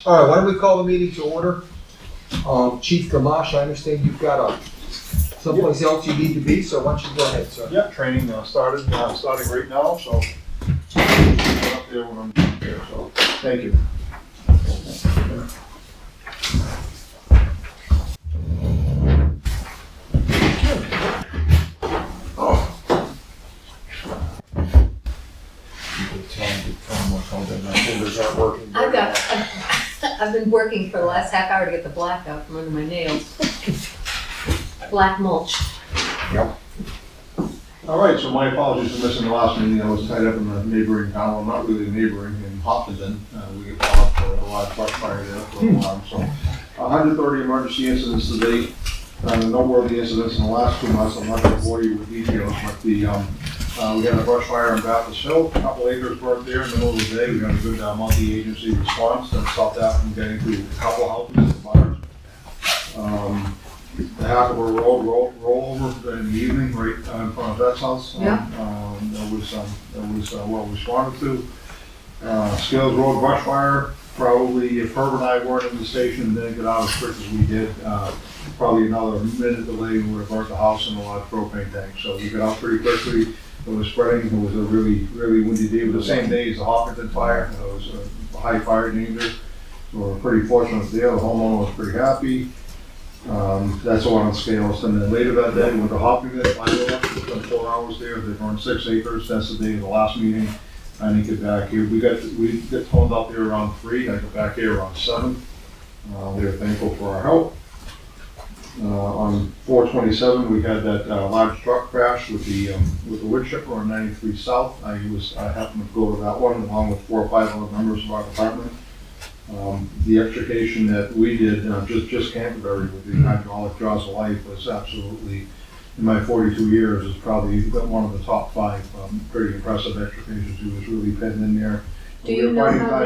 All right, why don't we call the meeting to order? Chief Gamache, I understand you've got someplace else you need to be, so why don't you go ahead, sir? Yeah, training starting right now, so get up there when I'm there, so thank you. I've been working for the last half hour to get the black out from under my nails. Black mulch. Yep. All right, so my apologies for missing the last meeting. I was tied up in the neighboring town, well, not really neighboring, in Hopkinton. We get caught for a lot of brush fire there for a while. So 130 emergency incidents to date. Noteworthy incidents in the last 2 months. I'm not going to bore you with details, but we had a brush fire on Baptist Hill, a couple acres burnt there in the middle of the day. We had a good multi-agency response that stopped that from getting to a couple houses and fires. The Hackable Road rollover in the evening, right in front of Bet's house. Yeah. That was well responded to. Scales Road brush fire. Probably if Herb and I weren't in the station and didn't get out as quick as we did, probably another minute delay we would have burnt the house and a lot of propane tanks. So we got out pretty quickly. It was spreading. It was a really, really windy day. It was the same day as the Hopkinton fire. It was a high fire danger. So we're pretty fortunate there. The homeowner was pretty happy. That's all on scales. And then later that day, we went to Hopkinton, Beulah. We spent 4 hours there. They burned 6 acres. That's the day of the last meeting. I didn't get back here. We got toned out there around 3. I got back here around 7. They were thankful for our help. On 4/27, we had that large truck crash with the wood chipper on 93 South. I happened to go to that one along with 4 or 5 other members of our department. The extrication that we did, just Canterbury with the hydraulic jaws of life was absolutely, in my 42 years, is probably one of the top 5 pretty impressive extrications. He was really pinned in there. Do you know how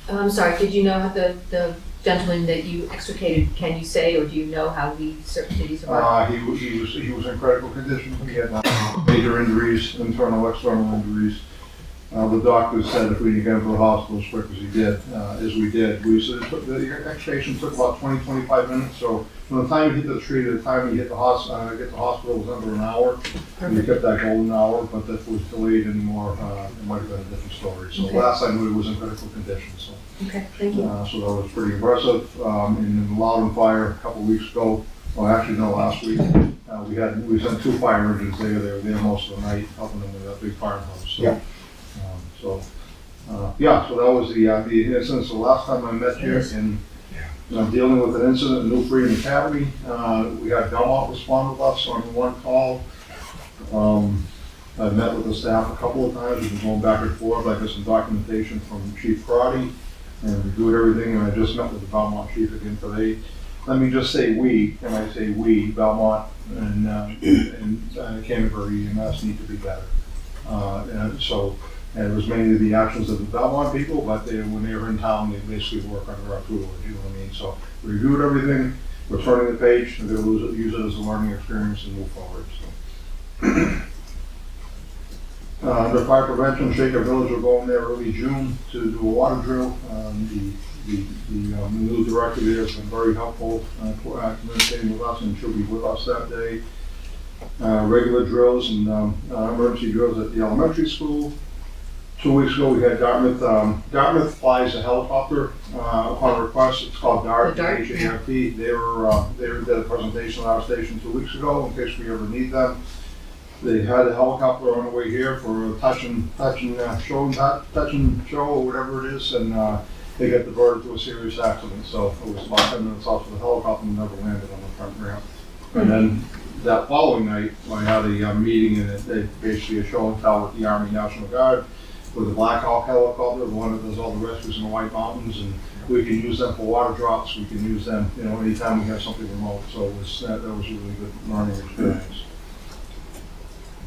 I'm sorry, did you know how the gentleman that you extricated, can you say, or do you know how did he survive? He was in critical condition. He had major injuries, internal, external injuries. The doctor said if we didn't get him to the hospital as quick as we did, the extrication took about 20-25 minutes. So from the time he hit the tree to the time he hit the hospital was under an hour. And we kept that golden hour, but if it was delayed anymore, it might have been a different story. So last I knew he was in critical condition. So. Okay, thank you. So that was pretty impressive. In the Loudon fire a couple of weeks ago, well actually no, last week, we sent 2 fire engines there. They were there most of the night helping them with that big firehouse. So, yeah. So that was the incident. So last time I met you in dealing with an incident in New Freedom Academy, we had Belmont respond with us on 1 call. I met with the staff a couple of times. We've been going back and forth. I got some documentation from Chief Crotty and reviewed everything, and I just met with the Belmont chief again today. Let me just say we, and I say we, Belmont and Canterbury EMS need to be better. And it was mainly the actions of the Belmont people, but when they were in town, they basically work under our tutelage, you know what I mean? So we reviewed everything, we're turning the page, and they're going to use it as a learning experience and move forward. So. Under fire prevention, Shaker Village will go in there early June to do a water drill. The new director there has been very helpful communicating with us, and she'll be with us that day. Regular drills and emergency drills at the elementary school. 2 weeks ago, we had Dartmouth. Dartmouth flies a helicopter upon request. It's called DART, H-A-R-T. They did a presentation at our station 2 weeks ago in case we ever need them. They had a helicopter on the way here for a touch and show or whatever it is, and they got diverted to a serious accident. So it was about 10 minutes off of the helicopter and never landed on the front ramp. And then that following night, I had a meeting, and they basically a show and tell with the Army National Guard with the Black Hawk helicopter, the one that does all the rescues in the White Mountains, and we can use them for water drops. We can use them, anytime we have something remote. So that was a really good learning experience.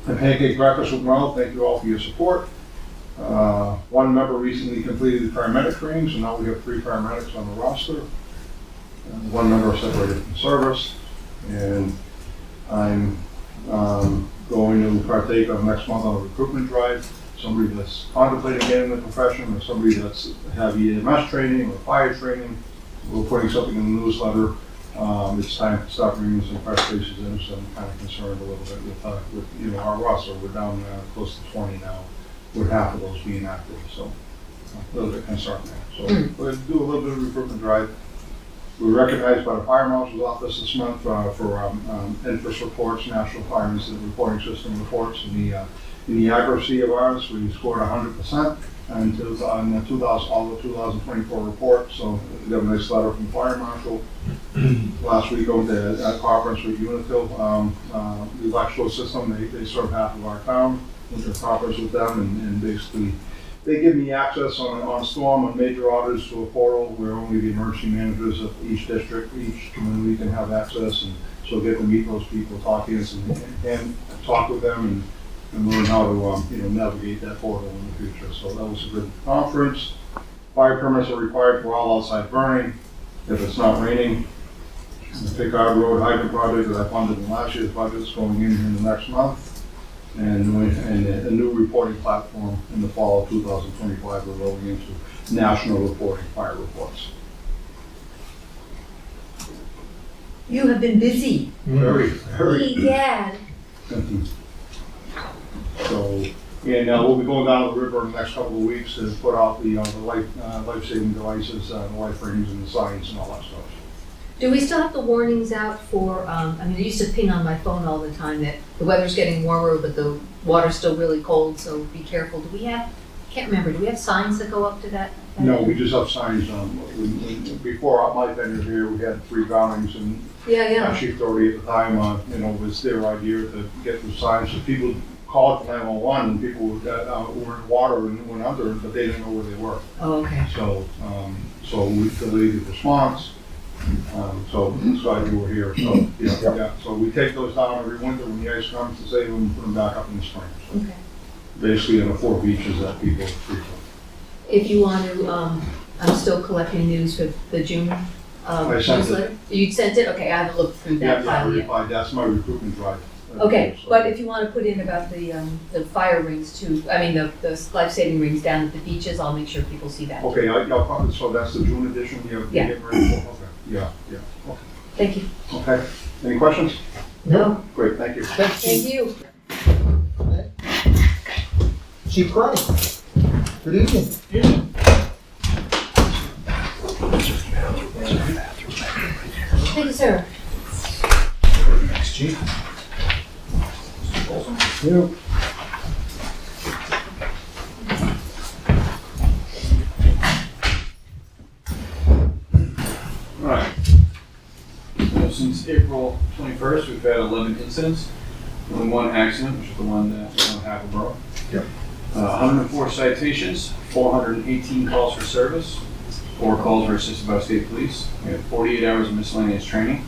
And Pancake Breakfast with Merle, thank you all for your support. 1 member recently completed the paramedic training, so now we have 3 paramedics on the roster. 1 member separated from service, and I'm going to partake of next month on a recruitment drive. somebody that's contemplating getting the profession, or somebody that's have EMS training or fire training. We're putting something in the newsletter. It's time to start bringing some fresh faces in, so I'm kind of concerned a little bit with our roster. We're down close to 20 now, with half of those being active, so a little bit concerned there. So we're going to do a little bit of recruitment drive. We were recognized by the Fire Marshal's Office this month for NFIS reports, National Fire Incident Reporting System reports. In the accuracy of ours, we scored 100% on all the 2024 reports. So we got a nice letter from the Fire Marshal. Last week I went to a conference with Unitil, the electrical system. They serve half of our town. Went to a conference with them, and basically they give me access on storm, on major audits to a portal where only the emergency managers of each district, each community can have access, and so get to meet those people, talk to us, and talk with them, and learn how to navigate that portal in the future. So that was a good conference. Fire permits are required for all outside burning. If it's not raining, the Pickard Road hydrant project that I funded in last year's budget is going in the next month. And a new reporting platform in the fall of 2025, we're rolling into national reporting, fire reports. You have been busy. Very, very. Egad. So, and we'll be going down to the river in the next couple of weeks to put out the life-saving devices, the life rings and the signs and all that stuff. Do we still have the warnings out for, it used to ping on my phone all the time that the weather's getting warmer, but the water's still really cold, so be careful. Do we have, can't remember, do we have signs that go up to that? No, we just have signs. Before my tenure here, we had 3 drownings, and Chief Doherty at the time, it was their idea to get the signs. So people called for 911, and people were in water and went under, but they didn't know where they were. Oh, okay. So we delayed the response. So that's why we were here. So So we take those down every winter when the ice comes to save them and put them back up in the spring. So Okay. basically on the 4 beaches that people frequent. If you want to, I'm still collecting news for the June I sent newsletter. You sent it? Okay, I haven't looked through that I file yet. replied. That's my recruitment drive. Okay, So- but if you want to put in about the fire rings too, the life-saving rings down at the beaches, I'll make sure people see that. Okay, I'll probably, so that's the June edition you're Yeah. getting ready for? Okay, yeah, okay. Thank you. Okay, any questions? No. Great, thank you. Thanks, Thank Chief. you. Chief Crane. Good evening. Thank you, sir. Thanks, Chief. You. Alright. So since April 21st, we've had 11 incidents, only 1 accident, which is the one that was on Hackleboro. Yep. 104 citations, 418 calls for service, 4 calls were assisted by state police. We had 48 hours of miscellaneous training.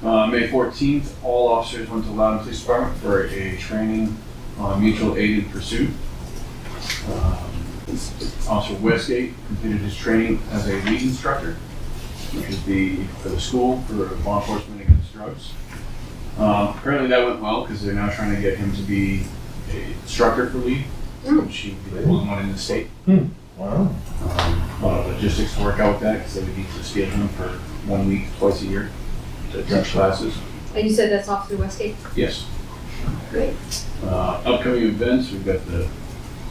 May 14th, all officers went to Loudon Police Department for a training on mutual aid and pursuit. Officer Westgate completed his training as a lead instructor, which is for the school for law enforcement against drugs. Apparently that went well because they're now trying to get him to be an instructor for lead, which he'd be the only one in the state. Wow. A lot of logistics to work out with that because they would need to schedule him for 1 week, twice a year to teach classes. And you said that's Officer Westgate? Yes. Great. Upcoming events, we've got the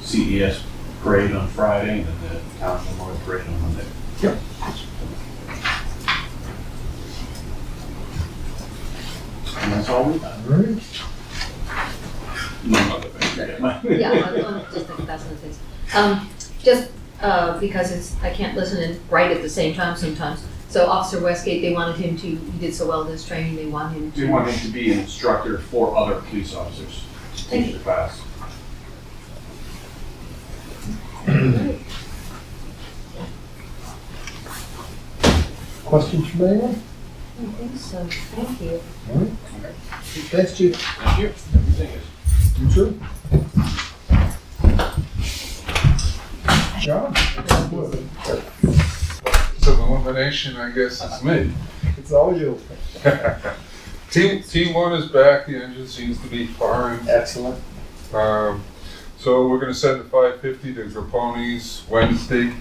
CES parade on Friday and the Town Memorial Parade on Monday. Yep. And that's all we've got. All right. No other things. Yeah, just think that's what it is. Just because I can't listen and write at the same time sometimes. So Officer Westgate, they wanted him to, he did so well in his training, they want him to. We want him to be an instructor for other police officers to Thank teach you. the class. Questions from anyone? I don't think so, thank you. All right. Thanks, Chief. Thank you. Everything is. You too. John? So the elimination, I guess, is me. It's all you. Team 1 is back. The engine seems to be firing. Excellent. So we're gonna send the 550 to Grapponi's Wednesday.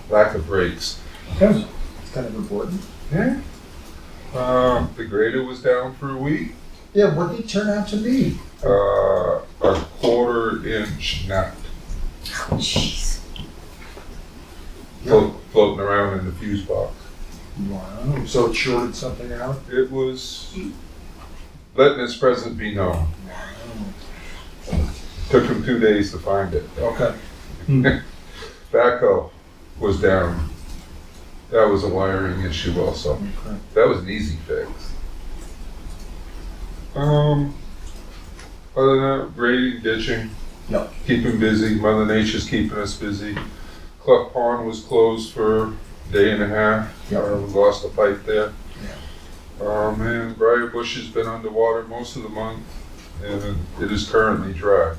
Lack of brakes. Okay. It's kind of important. Yeah. The grader was down for a week. Yeah, what did it turn out to be? A 1/4 inch knot Jeez. floating around in the fuse box. Wow. So it shorted something out? It was letting its presence be known. Took him 2 days to find it. Okay. Backhoe was down. That was a wiring issue also. Okay. That was an easy fix. Other than that, grading, ditching, Yep. keeping busy. Mother Nature's keeping us busy. Clough Pond was closed for a day and a half. Yep. We lost a pipe there. And Briar Bush has been underwater most of the month, and it is currently dry.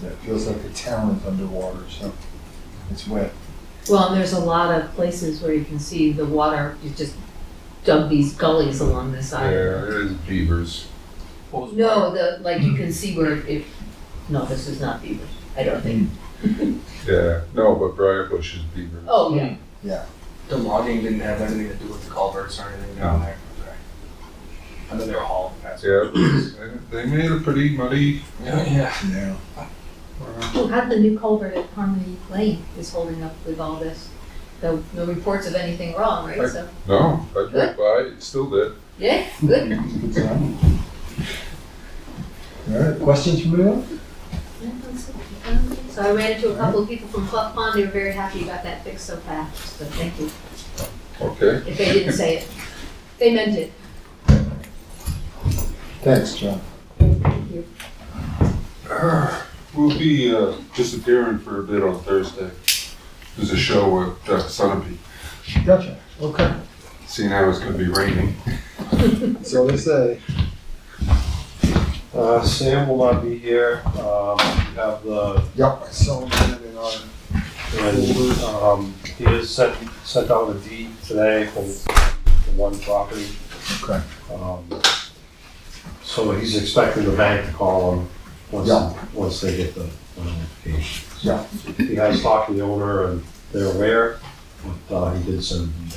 Yeah, it feels like the town is underwater, so it's wet. Well, and there's a lot of places where you can see the water, you just dug these gullies along the Yeah, side. it is beavers. No, like you can see where it, no, this is not beavers, I don't think. Yeah, no, but Briar Bush is beavers. Oh, yeah. Yeah. The logging didn't have anything to do with the culverts or anything down there. Okay. I know they were hauling past. Yeah, they made a pretty muddy. Yeah. Yeah. Oh, how the new culvert at Harmony Lane is holding up with all this? No reports of anything wrong, right? So, No, I drove by, it still did. yeah, good. Good sign. All right, questions from anyone? So I ran into a couple of people from Clough Pond, they were very happy about that fix so fast, so thank you. Okay. If they didn't say it, they meant it. Thanks, John. Thank you. We'll be disappearing for a bit on Thursday. There's a show at Sunapee. Gotcha. Okay. Seeing how it's gonna be raining. So they say. Sam will not be here. We have the, Yep, I saw him in our. and, he has sent out a deed today for one property. Okay. So he's expecting the bank to call him Yeah. once they get the notification. Yeah. He has talked to the owner and they're aware, but he did send a deed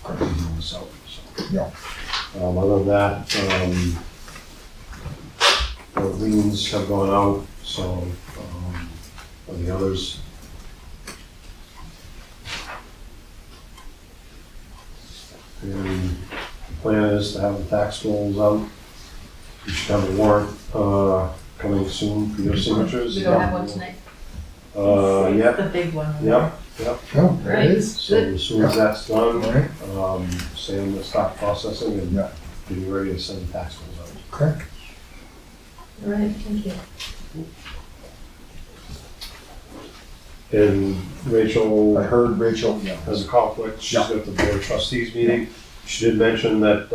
out. He's doing this out, so. Yeah. Other than that, the liens have gone out, so, on the others. And the plan is to have the tax rolls out. You should have a warrant, coming soon for your signatures. We don't have one tonight. Yep, The big one. yep. Oh, there it is. So as soon as that's All done, right. Sam will start processing and Yeah. getting ready to send tax rolls out. Okay. All right, thank you. And Rachel I heard Rachel. Yeah. has a conflict, she's Yeah. got the board of trustees meeting. She did mention that,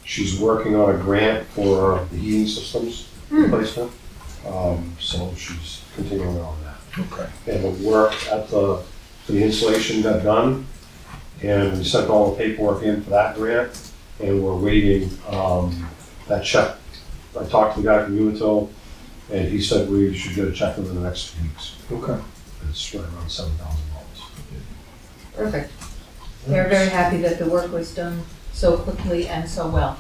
she's working on a grant for the heating systems replacement. So she's continuing on that. Okay. And the work at the installation got done, and we sent all the paperwork in for that grant, and we're waiting, that check. I talked to the guy from Unitil, and he said we should get a check within the next 2 weeks. Okay. It's right around $7,000. Perfect. They're very happy that the work was done so quickly and so well.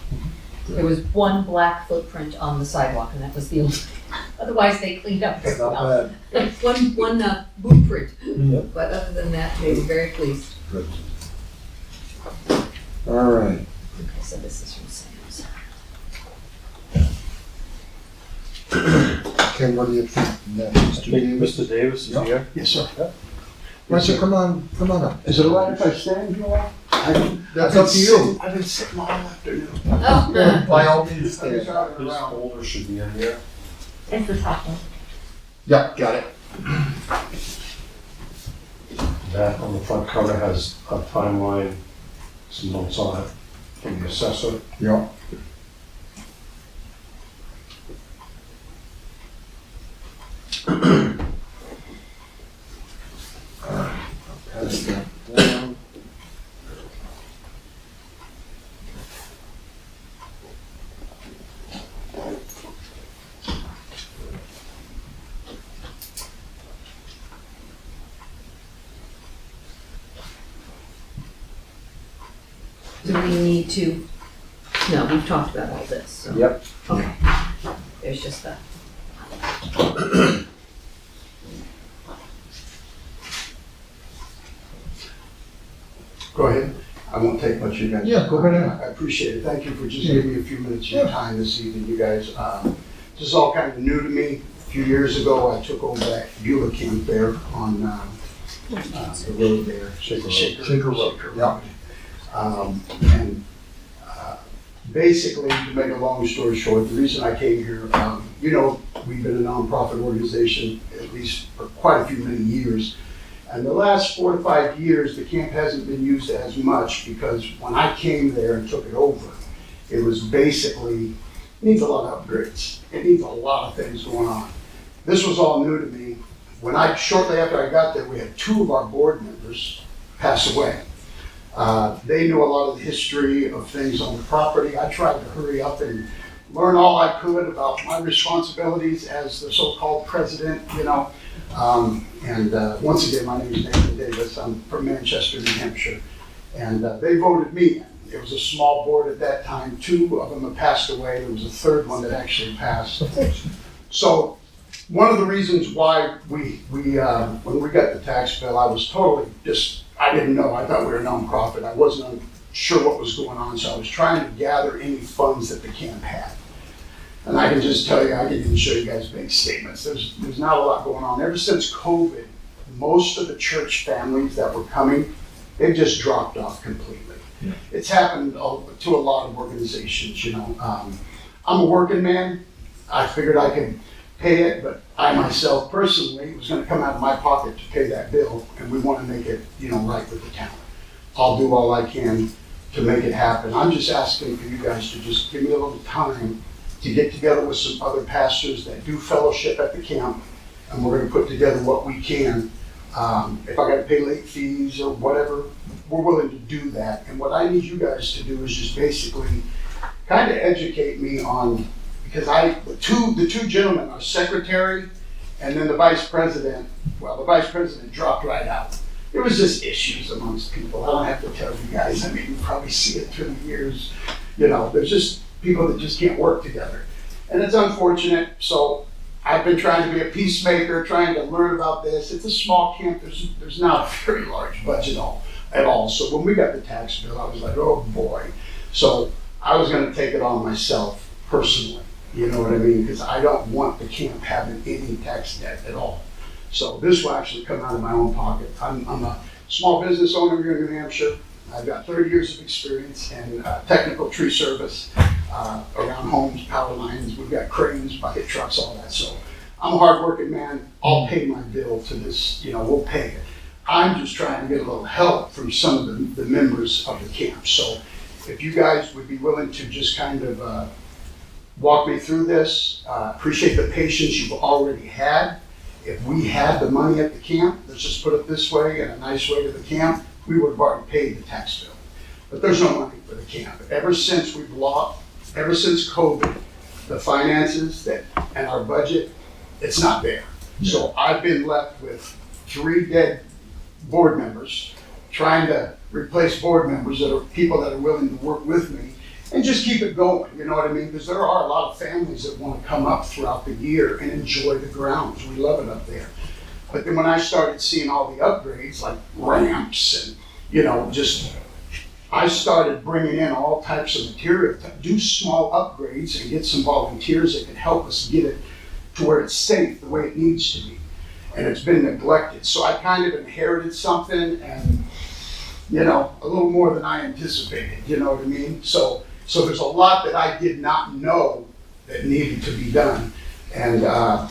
There was one black footprint on the sidewalk, and that was the only, otherwise they cleaned up very Not well. bad. One boot print, Yep. but other than that, they were very pleased. Good. All right. Okay, so this is from Sam's. Ken, what do you think next? I Mr. think Davis? Mr. Davis is Yeah. here. Yes, sir. Why don't you come on up? Is it all right if I stand, Joel? That's up to you. I've been sitting all afternoon. Oh, By all means, stand. His folder should be in here. it's the top one. Yep, got it. That on the front cover has a timeline, some notes on it from the assessor. Yep. Pass that down. do we need to, no, we've talked about all this, so. Yep. Okay. There's just that. Go ahead. I won't take much of you guys. Yeah, go ahead. I appreciate it. Thank you for just giving me a few minutes of your time this evening, you guys. This is all kind of new to me. A few years ago, I took over that Beulah camp there on the road there. Shaker Road. Yeah. And basically, to make a long story short, the reason I came here, you know, we've been a nonprofit organization at least for quite a few many years. And the last 4 to 5 years, the camp hasn't been used as much because when I came there and took it over, it was basically, it needs a lot of upgrades. It needs a lot of things going on. This was all new to me. Shortly after I got there, we had 2 of our board members pass away. They knew a lot of the history of things on the property. I tried to hurry up and learn all I could about my responsibilities as the so-called president, you know. Once again, my name is Nathan Davis. I'm from Manchester, New Hampshire. And they voted me in. It was a small board at that time. 2 of them have passed away. There was a 3rd one that actually passed. So one of the reasons why when we got the tax bill, I was totally I didn't know. I thought we were a nonprofit. I wasn't sure what was going on, so I was trying to gather any funds that the camp had. And I can just tell you, I can even show you guys bank statements. There's not a lot going on. Ever since COVID, most of the church families that were coming, they've just dropped off completely. Yeah. It's happened to a lot of organizations, you know. I'm a working man. I figured I could pay it, but I myself personally was going to come out of my pocket to pay that bill, and we want to make it, you know, right with the town. I'll do all I can to make it happen. I'm just asking for you guys to just give me a little time to get together with some other pastors that do fellowship at the camp, and we're going to put together what we can. If I got to pay late fees or whatever, we're willing to do that. And what I need you guys to do is just basically kind of educate me on, because the two gentlemen are secretary and then the vice president. Well, the vice president dropped right out. There was just issues amongst people. I don't have to tell you guys. I mean, you probably see it through the years. You know, there's just people that just can't work together. And it's unfortunate. So I've been trying to be a peacemaker, trying to learn about this. It's a small camp. There's not a very large budget at all. So when we got the tax bill, I was like, oh boy. So I was going to take it on myself personally. You know what I mean? Because I don't want the camp having any tax debt at all. So this will actually come out of my own pocket. I'm a small business owner here in New Hampshire. I've got 30 years of experience in technical tree service around homes, power lines. We've got cranes, bucket trucks, all that. So I'm a hardworking man. I'll pay my bill to this. You know, we'll pay it. I'm just trying to get a little help from some of the members of the camp. So if you guys would be willing to just kind of walk me through this, appreciate the patience you've already had. If we had the money at the camp, let's just put it this way, in a nice way to the camp, we would have already paid the tax bill. But there's no money for the camp. Ever since COVID, the finances and our budget, it's not there. Yeah. So I've been left with 3 dead board members, trying to replace board members that are people that are willing to work with me and just keep it going, you know what I mean? Because there are a lot of families that want to come up throughout the year and enjoy the grounds. We love it up there. But then when I started seeing all the upgrades, like ramps and, you know, I started bringing in all types of material to do small upgrades and get some volunteers that can help us get it to where it's safe the way it needs to be. And it's been neglected. So I kind of inherited something and, you know, a little more than I anticipated, you know what I mean? So there's a lot that I did not know that needed to be done. And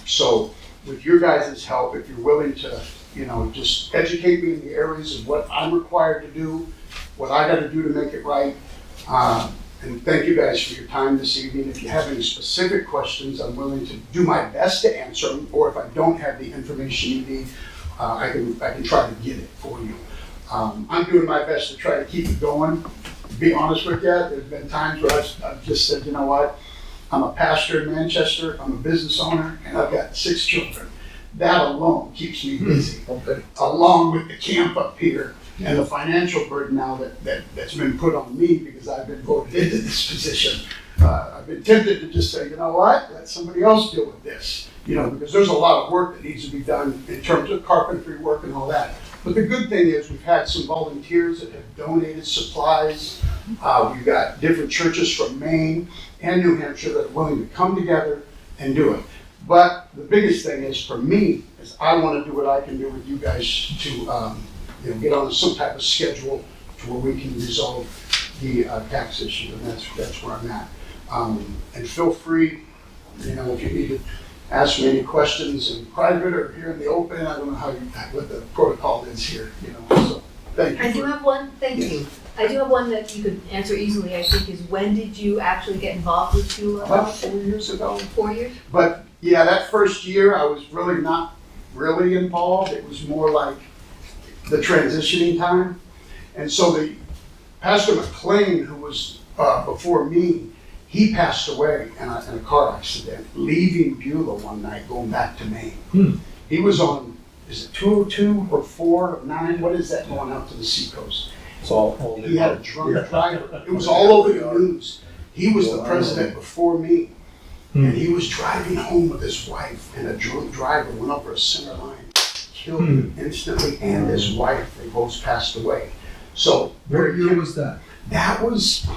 so with your guys' help, if you're willing to, you know, just educate me in the areas of what I'm required to do, what I got to do to make it right. And thank you guys for your time this evening. If you have any specific questions, I'm willing to do my best to answer them. Or if I don't have the information you need, I can try to get it for you. I'm doing my best to try to keep it going. To be honest with you, there's been times where I've just said, you know what? I'm a pastor in Manchester, I'm a business owner, and I've got 6 children. That alone keeps me busy, along with the camp up here. And the financial burden now that's been put on me because I've been voted into this position. I've been tempted to just say, you know what, let somebody else deal with this. Because there's a lot of work that needs to be done in terms of carpentry work and all that. But the good thing is we've had some volunteers that have donated supplies. We've got different churches from Maine and New Hampshire that are willing to come together and do it. But the biggest thing is for me is I want to do what I can do with you guys to get on some type of schedule to where we can resolve the tax issue, and that's where I'm at. And feel free, if you need to ask me any questions in private or here in the open. I don't know what the protocol is here, so thank you. I do have one, thank you. I do have one that you could answer easily, I think, is when did you actually get involved with Beulah? About 4 years ago. 4 years? But yeah, that first year I was really not really involved. It was more like the transitioning time. And so the Pastor McLean, who was before me, he passed away in a car accident, leaving Beulah one night, going back to Maine. He was on, is it 202 or 409? What is that going out to the seacoast? It's all. He had a drunk driver. It was all over the news. He was the president before me. And he was driving home with his wife, and a drunk driver went over a center line, killed him instantly, and his wife. They both passed away. So What year was that? that was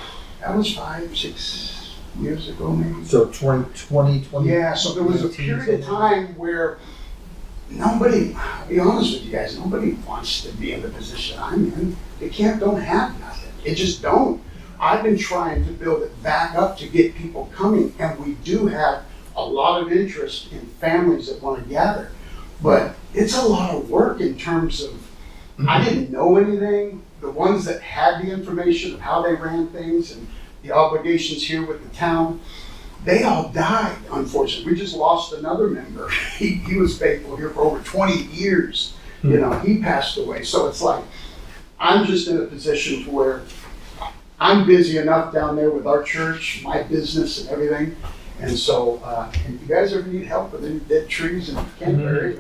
5, 6 years ago, maybe. So 2020. Yeah, so there was a period of time where nobody, I'll be honest with you guys, nobody wants to be in the position I'm in. They don't have nothing. It just don't. I've been trying to build it back up to get people coming, and we do have a lot of interest in families that want to gather. But it's a lot of work in terms of, I didn't know anything. The ones that had the information of how they ran things and the obligations here with the town, they all died, unfortunately. We just lost another member. He was faithful here for over 20 years. He passed away. So it's like, I'm just in a position to where I'm busy enough down there with our church, my business and everything. And so, if you guys ever need help with any dead trees in Canterbury,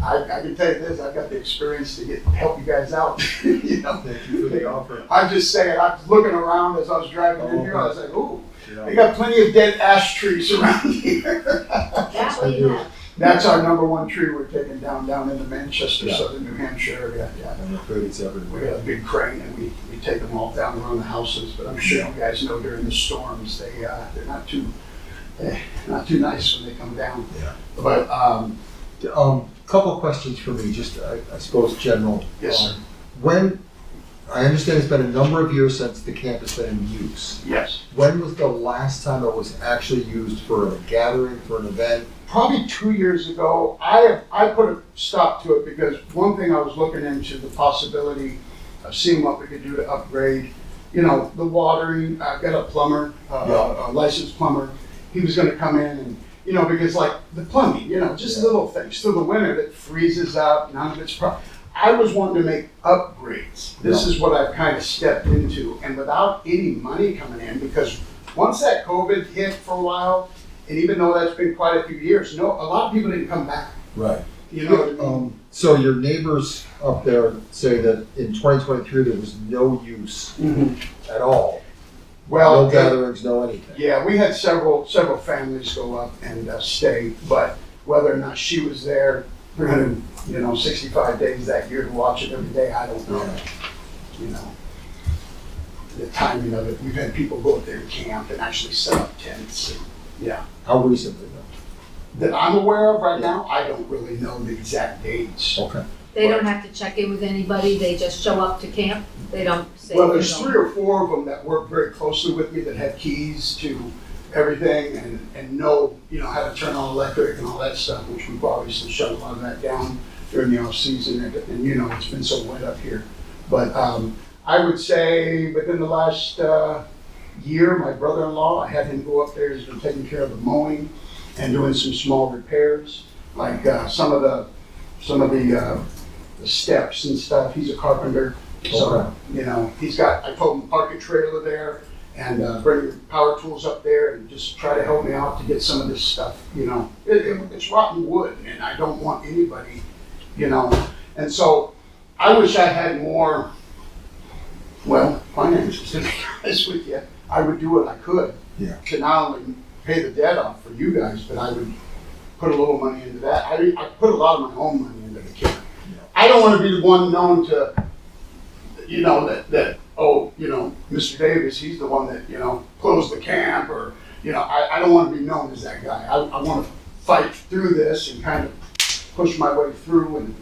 I can tell you this, I've got the experience to help you guys out. Thank you for the offer. I'm just saying, I was looking around as I was driving in here, I was like, ooh, they got plenty of dead ash trees around here. That way you have. That's our #1 tree we're taking down in the Manchester, southern New Hampshire area. Yeah. We got a big crane and we take them all down around the houses, but I'm sure you guys know during the storms, they're not too nice when they come down. Yeah. But, Couple of questions for me, just I suppose general. Yes, sir. When, I understand it's been a number of years since the camp has been in use. yes. When was the last time it was actually used for a gathering, for an event? Probably 2 years ago, I put a stop to it because one thing I was looking into the possibility of seeing what we could do to upgrade, the watering. I've got a plumber, a licensed plumber. He was gonna come in and, because like the plumbing, just little things. Through the winter, it freezes up, none of it's I was wanting to make upgrades. This is what I've kind of stepped into, and without any money coming in, because once that COVID hit for a while, and even though that's been quite a few years, a lot of people didn't come back. Right. You know what I mean? So your neighbors up there say that in 2023 there was no use at all. Well, No gatherings, no anything. yeah, we had several families go up and stay, but whether or not she was there 365 days that year to watch it every day, I don't know. The timing of it. We've had people go up there and camp and actually set up tents. And, yeah. How recently though? That I'm aware of right now, I don't really know the exact dates. Okay. They don't have to check in with anybody, they just show up to camp? They don't say? Well, there's 3 or 4 of them that work very closely with me that have keys to everything and know, how to turn on electric and all that stuff, which we've obviously shut a lot of that down during the off season and it's been so wet up here. But I would say within the last year, my brother-in-law, I had him go up there, he's been taking care of the mowing and doing some small repairs, like some of the steps and stuff. He's a carpenter, so I told him to park a trailer there and bring your power tools up there and just try to help me out to get some of this stuff. It's rotten wood, and I don't want anybody, and so I wish I had more, well, finances, to be honest with you. I would do what I could. Yeah. To not only pay the debt off for you guys, but I would put a little money into that. I put a lot of my own money into the camp. I don't want to be the one known to, you know, Mr. Davis, he's the one that, closed the camp, or, I don't want to be known as that guy. I want to fight through this and kind of push my way through and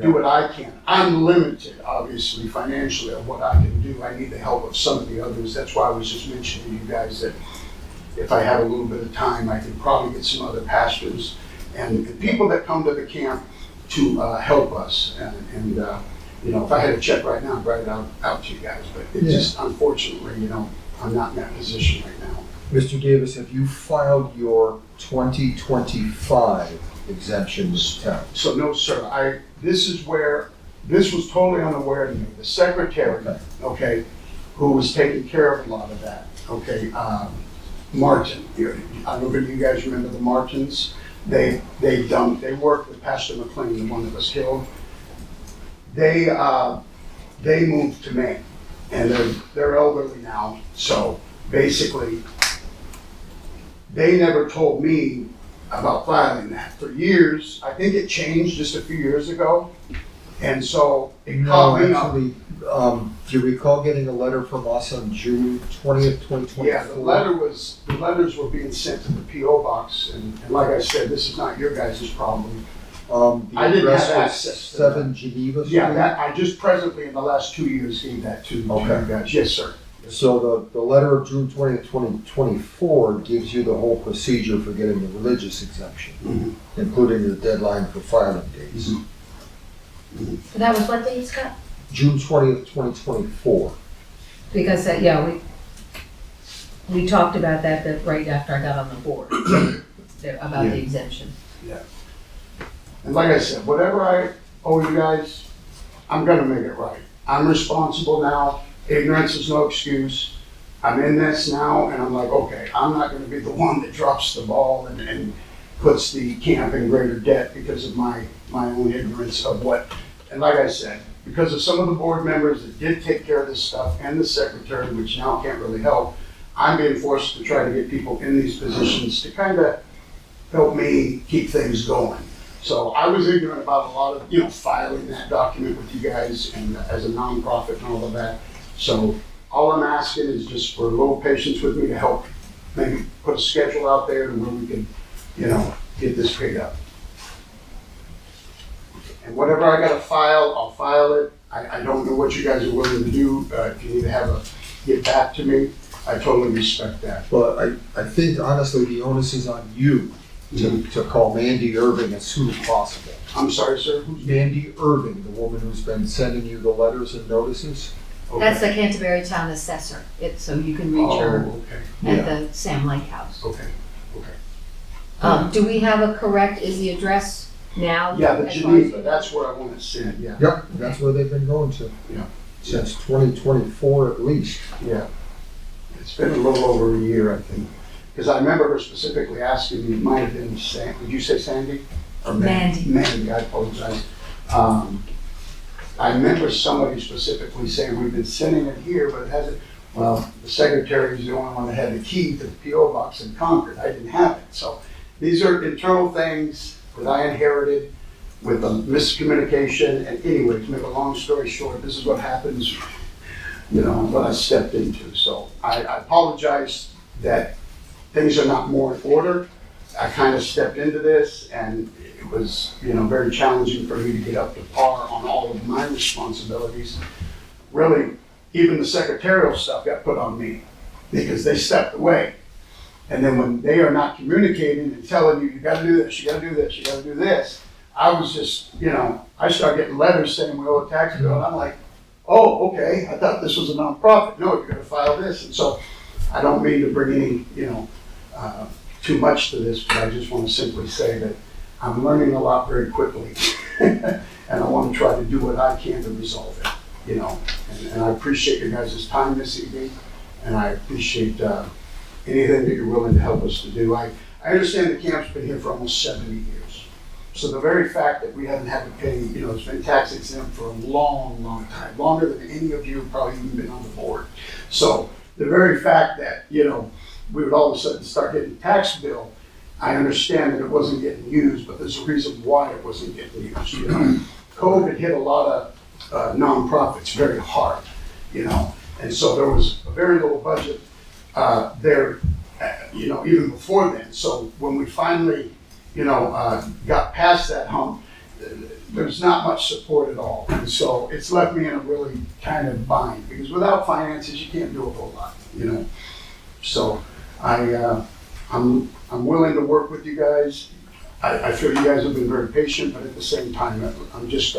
do what I can. I'm limited, obviously, financially of what I can do. I need the help of some of the others. That's why I was just mentioning to you guys that if I have a little bit of time, I can probably get some other pastors and people that come to the camp to help us. And if I had a check right now, I'd write it out to you guys. But it's just, unfortunately, I'm not in that position right now. Mr. Davis, have you filed your 2025 exemption with the town? So no, sir. This was totally unaware to me. The secretary, okay, who was taking care of a lot of that, okay, Martin. I don't know if you guys remember the Martins. They worked with Pastor McLean, the one that was killed. They moved to Maine, and they're elderly now. So basically, they never told me about filing that. For years, I think it changed just a few years ago, and so it called me up. Actually, do you recall getting a letter from us on June 20th, 2024? Yeah, the letters were being sent to the P.O. box, and like I said, this is not your guys' problem. The I didn't address have was access to 7 Geneva Street? Yeah, that, I just presently, in the last 2 years, gave that to you guys. Yes, sir. So the letter of June 20th, 2024 gives you the whole procedure for getting the religious exemption, including the deadline for filing dates. That was what date, Scott? June 20th, 2024. Because, we talked about that right after I got on the board, about the exemption. Yeah. And like I said, whatever I owe you guys, I'm gonna make it right. I'm responsible now. Ignorance is no excuse. I'm in this now, and I'm like, okay, I'm not gonna be the one that drops the ball and puts the camp in greater debt because of my own ignorance of what, and like I said, because of some of the board members that did take care of this stuff, and the secretary, which now can't really help, I'm being forced to try to get people in these positions to kind of help me keep things going. So I was ignorant about a lot of, filing that document with you guys and as a nonprofit and all of that. So all I'm asking is just for a little patience with me to help maybe put a schedule out there to where we can, get this paid up. And whatever I gotta file, I'll file it. I don't know what you guys are willing to do. If you need to get back to me, I totally respect that. Well, I think honestly, the onus is on you to call Mandy Irving as soon as possible. I'm sorry, sir? Who's Mandy Irving, the woman who's been sending you the letters and notices? Okay. That's the Canterbury Town Assessor. So you can reach her Okay. at the Sam Lake House. Okay. Do we have a correct, is the address now? Yeah, the as far as- Geneva, that's where I want to send, yeah. Yep, that's where they've been going to. Yeah. Since 2024 at least. Yeah. It's been a little over a year, I think. Because I remember her specifically asking me, it might have been Sandy, did you say Sandy? Or Mandy. Mandy, I apologize. I remember somebody specifically saying, we've been sending it here, but it hasn't. Well, the secretary is the only one that had the key to the P.O. box in Concord. I didn't have it. So these are internal things that I inherited with a miscommunication. And anyway, to make a long story short, this is what happens, what I stepped into. So I apologize that things are not more in order. I kind of stepped into this, and it was, very challenging for me to get up to par on all of my responsibilities. Really, even the secretarial stuff got put on me because they stepped away. And then when they are not communicating and telling you gotta do this, you gotta do this, you gotta do this, I was just, I started getting letters saying we owe a tax bill, and I'm like, oh, okay, I thought this was a nonprofit. No, you're gonna file this. And so I don't mean to bring any, too much to this, but I just want to simply say that I'm learning a lot very quickly, and I want to try to do what I can to resolve it, And I appreciate your guys' time this evening, and I appreciate anything that you're willing to help us to do. I understand the camp's been here for almost 70 years. So the very fact that we haven't had to pay, you know, it's been tax exempt for a long, long time, longer than any of you have probably even been on the board. So the very fact that, you know, we would all of a sudden start getting a tax bill, I understand that it wasn't getting used, but there's a reason why it wasn't getting used, you know. COVID hit a lot of nonprofits very hard, you know, and so there was a very little budget there, you know, even before then. So when we finally, you know, got past that hump, there's not much support at all. And so it's left me in a really kind of bind, because without finances, you can't do a whole lot, you know. So I'm willing to work with you guys. I feel you guys have been very patient, but at the same time, I'm just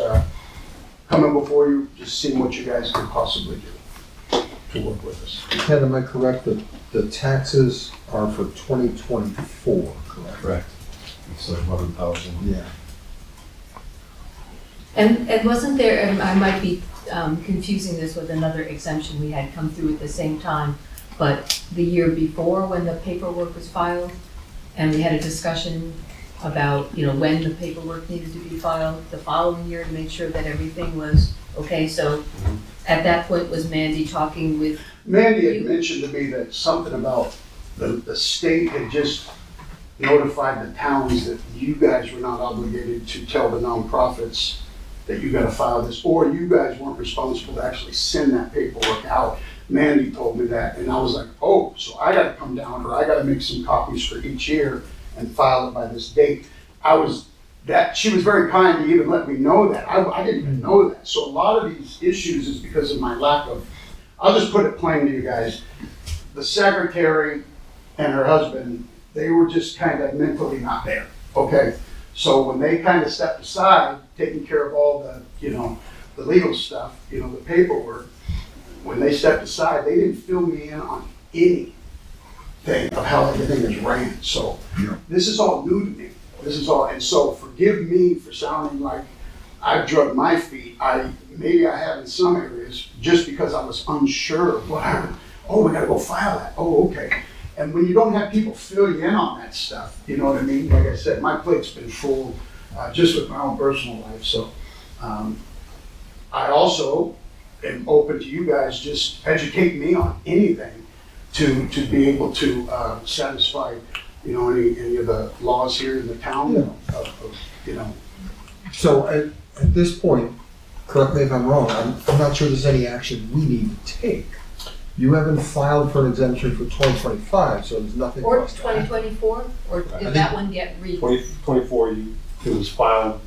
coming before you, just seeing what you guys can possibly do to work with us. Ken, am I correct that the taxes are for 2024, correct? Correct. It's 11,000. Yeah. And wasn't there, and I might be confusing this with another exemption we had come through at the same time, but the year before when the paperwork was filed, and we had a discussion about, you know, when the paperwork needed to be filed the following year to make sure that everything was okay. So at that point, was Mandy talking with Mandy had mentioned to me that something about the state had just notified the towns that you guys were not obligated to tell the nonprofits that you gotta file this, or you guys weren't responsible to actually send that paperwork out. Mandy told me that, and I was like, oh, so I gotta come down, or I gotta make some copies for each year and file it by this date. She was very kind to even let me know that. I didn't even know that. So a lot of these issues is because of my lack of, I'll just put it plain to you guys. The secretary and her husband, they were just kind of mentally not there, okay? So when they kind of stepped aside, taking care of all the, you know, the legal stuff, you know, the paperwork, when they stepped aside, they didn't fill me in on anything of how everything is ran. So this is all new to me. This is all, and so forgive me for sounding like I've drugged my feet. Maybe I have in some areas, just because I was unsure of what we gotta go file that. Oh, okay. And when you don't have people fill you in on that stuff, you know what I mean? Like I said, my plate's been full just with my own personal life. So I also am open to you guys, just educate me on anything to be able to satisfy, you know, any of the laws here in the town, you know. So at this point, correct me if I'm wrong, I'm not sure there's any action we need to take. You haven't filed for an exemption for 2025, so there's nothing. or for us to act. 2024, or did that one get 2024, it was filed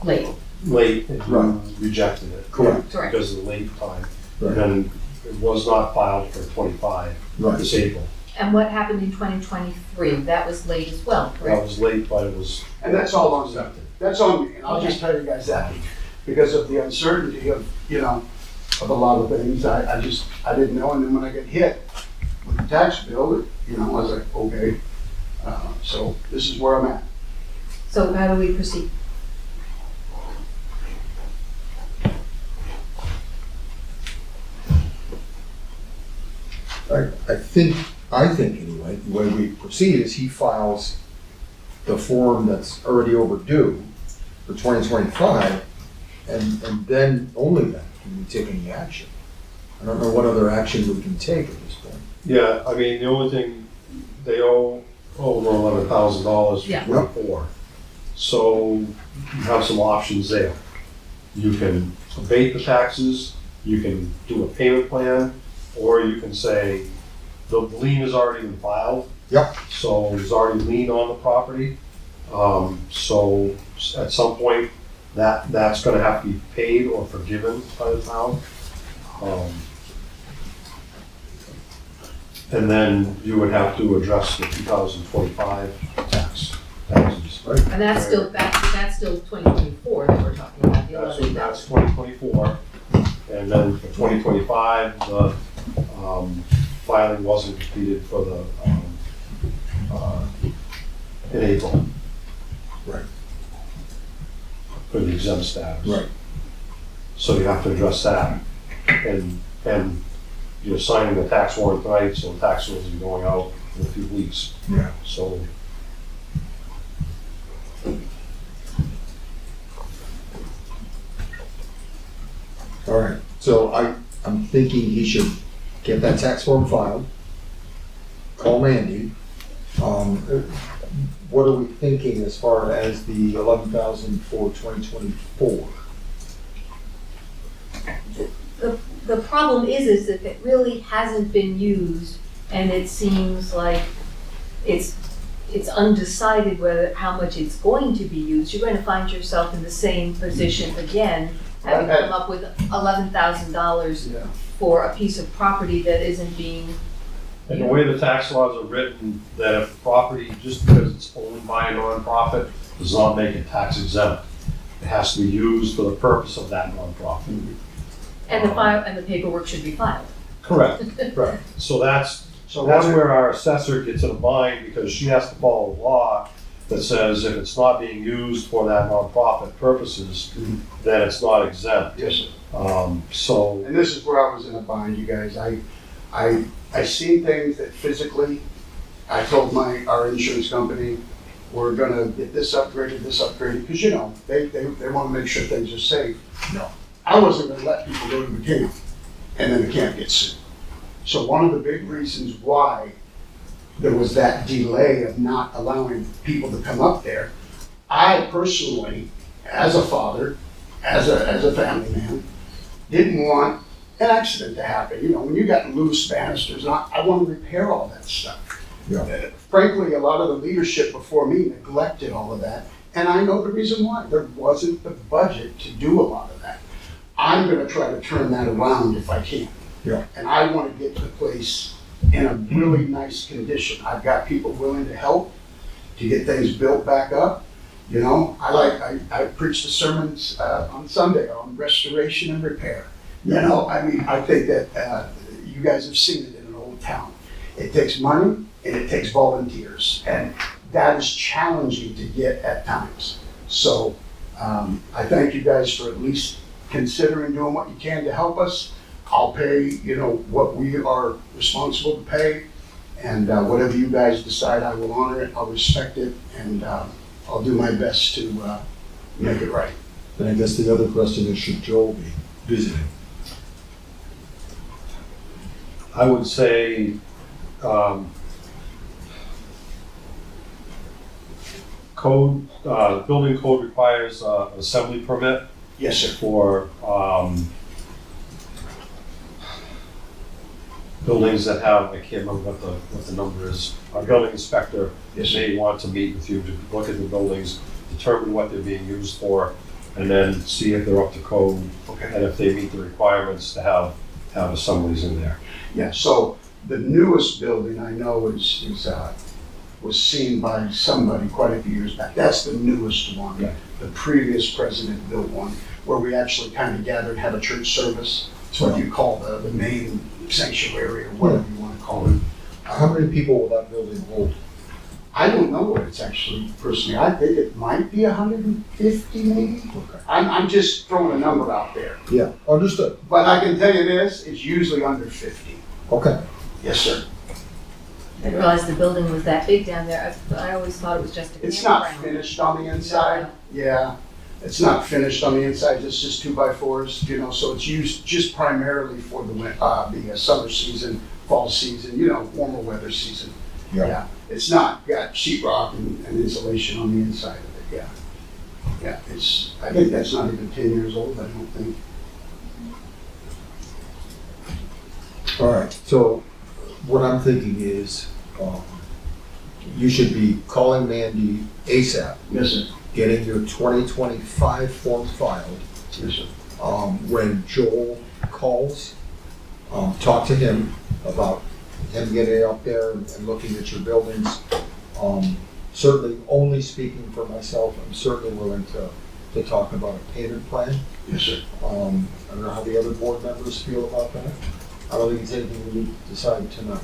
late? late and you Right. rejected it. Correct. Correct. Because of the late time. Right. And then it was not filed for 25, Right. this April. And what happened in 2023? That was late as well, That correct? was late, but it was And that's all on me. accepted. That's on me, and I'll just tell you guys that, because of the uncertainty of, you know, of a lot of things, I didn't know, and then when I got hit with the tax bill, you know, I was like, okay, so this is where I'm at. So how do we proceed? I think anyway, the way we proceed is he files the form that's already overdue for 2025, and then only then can we take any action. I don't know what other action we can take at this point. Yeah, I mean, the only thing, they owe over $11,000 Yeah. for 24. So you have some options there. You can abate the taxes, you can do a payment plan, or you can say, the lien has already been filed. Yep. So there's already lien on the property. So at some point, that's gonna have to be paid or forgiven by the town. And then you would have to address the 2025 taxes. And that's still 2024 that we're talking about, the That's 11,000. 2024. And then for 2025, the filing wasn't completed for the, in April. Right. For the exempt status. Right. So you have to address that. And you're signing the tax warrant tonight, so the tax bills are going out in a few weeks. Yeah. So All right, so I'm thinking he should get that tax form filed, call Mandy. What are we thinking as far as the 11,000 for 2024? The problem is that it really hasn't been used, and it seems like it's undecided how much it's going to be used. You're going to find yourself in the same position again, having come up with $11,000 Yeah. for a piece of property that isn't being. And the way the tax laws are written, that if property, just because it's owned by a nonprofit, does not make it tax exempt. It has to be used for the purpose of that nonprofit. And the paperwork should be filed. Correct. Right. So that's where our assessor gets in a bind, because she has to follow a law that says if it's not being used for that nonprofit purposes, then it's not exempt. Yes, sir. So. And this is where I was in a bind, you guys. I seen things that physically, I told our insurance company, we're gonna get this upgraded, because you know, they wanna make sure things are safe. No, I wasn't gonna let people go to the camp, and then the camp gets sued. So one of the big reasons why there was that delay of not allowing people to come up there, I personally, as a father, as a family man, didn't want an accident to happen. You know, when you got loose banisters, and I want to repair all that stuff. Yeah. Frankly, a lot of the leadership before me neglected all of that, and I know the reason why. There wasn't the budget to do a lot of that. I'm going to try to turn that around if I can. Yeah. And I want to get the place in a really nice condition. I've got people willing to help to get things built back up. You know, I preach the sermons on Sunday on restoration and repair. You know, I mean, I think that you guys have seen it in an old town. It takes money and it takes volunteers, and that is challenging to get at times. So I thank you guys for at least considering doing what you can to help us. I'll pay, you know, what we are responsible to pay, and whatever you guys decide, I will honor it, I'll respect it, and I'll do my best to make it right. Then I guess the other question is, should Joel be visiting? I would say, building code requires an assembly permit. Yes, sir. For, buildings that have, I can't remember what the number is. Our building inspector may want to meet with you to look at the buildings, determine what they're being used for, and then see if they're up to code. Okay. And if they meet the requirements to have assemblies in there. Yeah, so the newest building I know was seen by somebody quite a few years back. That's the newest one. Yeah. The previous president built one where we actually kind of gathered and had a church service. It's what you call the main sanctuary or whatever you want to call it. How many people will that building hold? I don't know what it's actually personally. I think it might be 150 maybe. Okay. I'm just throwing a number out there. Yeah, understood. But I can tell you this, it's usually under 50. Okay. Yes, sir. I didn't realize the building was that big down there. I always thought it was just a It's not campground. finished on the inside. Yeah, it's not finished on the inside. It's just 2x4s, you know, so it's used just primarily for the summer season, fall season, you know, warmer weather season. Yeah. It's not got sheetrock and insulation on the inside of it, yeah. Yeah, I think that's not even 10 years old, I don't think. All right, so what I'm thinking is, you should be calling Mandy ASAP, Yes, sir. getting your 2025 forms filed. Yes, sir. When Joel calls, talk to him about him getting up there and looking at your buildings. Certainly, only speaking for myself, I'm certainly willing to talk about a payment plan. Yes, sir. I don't know how the other board members feel about that. I don't think it's anything we need to decide tonight.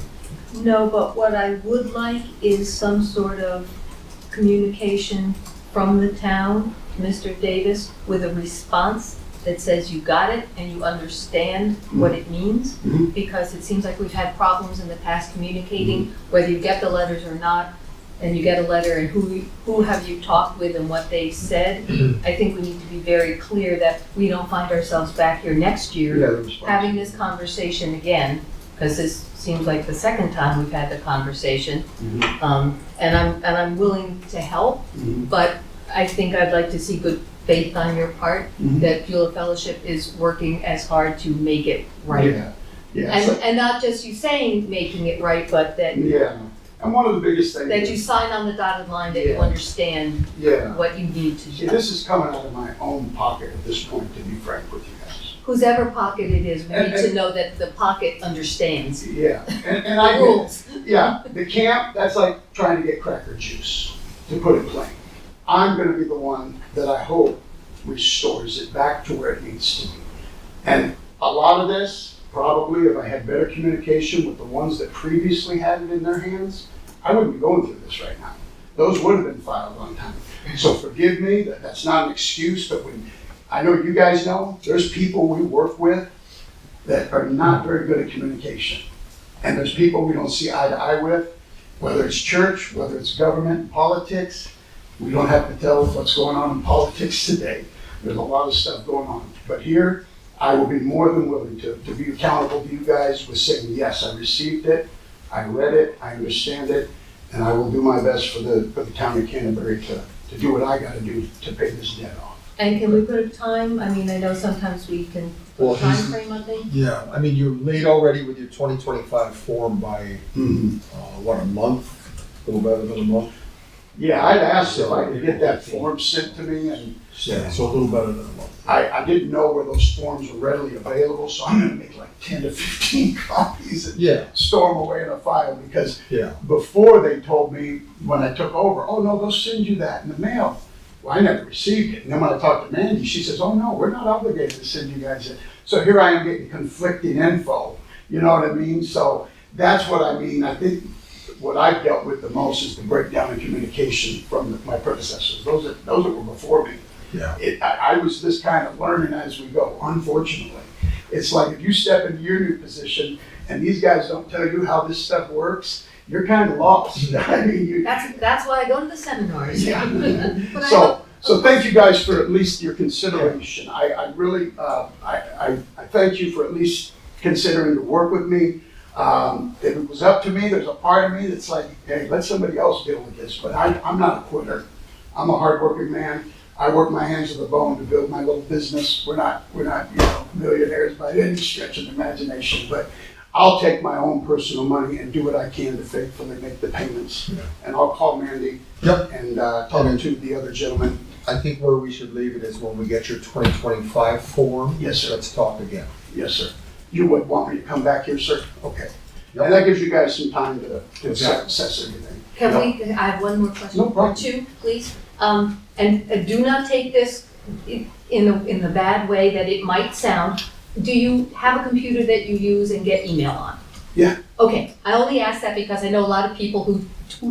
No, but what I would like is some sort of communication from the town, Mr. Davis, with a response that says you got it and you understand what it means. Mhm. Because it seems like we've had problems in the past communicating, whether you get the letters or not. and you get a letter and who have you talked with and what they said, I think we need to be very clear that we don't find ourselves back here next year Yeah, the response. having this conversation again, because this seems like the second time we've had the conversation. And I'm willing to help, but I think I'd like to see good faith on your part that Beulah Fellowship is working as hard to make it right. Yeah, yeah. So- And not just you saying making it right, but that Yeah, and one of the biggest things. that you sign on the dotted line, that you Yeah. understand Yeah. what you need to See, do. this is coming out of my own pocket at this point, to be frank with you guys. Whose ever pocket it is, we need to And- know that the pocket understands Yeah, and the I, rules. yeah, the camp, that's like trying to get cracker juice, to put it plain. I'm gonna be the one that I hope restores it back to where it needs to be. And a lot of this, probably if I had better communication with the ones that previously had it in their hands, I wouldn't be going through this right now. Those would have been filed on time. So forgive me, that's not an excuse, but I know you guys know, there's people we work with that are not very good at communication. And there's people we don't see eye to eye with, whether it's church, whether it's government, politics. We don't have to tell what's going on in politics today. There's a lot of stuff going on. But here, I will be more than willing to be accountable to you guys with saying, yes, I received it, I read it, I understand it, and I will do my best for the town of Canterbury to do what I gotta do to pay this debt off. And can we put a time? I mean, I know sometimes we can put Well, a time he's- frame on things. Yeah, I mean, you're late already with your 2025 form by, what, a month? A little better than a month? Yeah, I'd asked if I could get that form sent to me, and Yeah, so a little better than a month. I didn't know where those forms were readily available, so I'm gonna make like 10 to 15 copies and Yeah, store them away in a file, because yeah, before they told me when I took over, oh no, they'll send you that in the mail. Well, I never received it. And then when I talked to Mandy, she says, oh no, we're not obligated to send you guys it. So here I am getting conflicting info, you know what I mean? So that's what I mean. I think what I've dealt with the most is the breakdown in communication from my predecessors. Those that were before me. yeah. I was this kind of learning as we go, unfortunately. It's like if you step into your new position and these guys don't tell you how this stuff works, you're kind of lost. I mean, That's why I go to the seminars. Yeah. But I So thank you guys for at least your consideration. I really, I thank you for at least considering to work with me. If it was up to me, there's a part of me that's like, hey, let somebody else deal with this, but I'm not a quitter. I'm a hardworking man. I work my hands to the bone to build my little business. We're not, millionaires by any stretch of the imagination, but I'll take my own personal money and do what I can to faithfully make the payments. Yeah. And I'll call Mandy Yep. and talk to the other gentleman. I think where we should leave it is when we get your 2025 form. Yes, sir. Let's talk again. Yes, sir. You would want me to come back here, sir? Okay. Yep. And that gives you guys some time to Exactly. assess everything. Can we, I have one more question. No problem. Or two, please. And do not take this in the bad way that it might sound. Do you have a computer that you use and get email on? Yeah. Okay, I only ask that because I know a lot of people who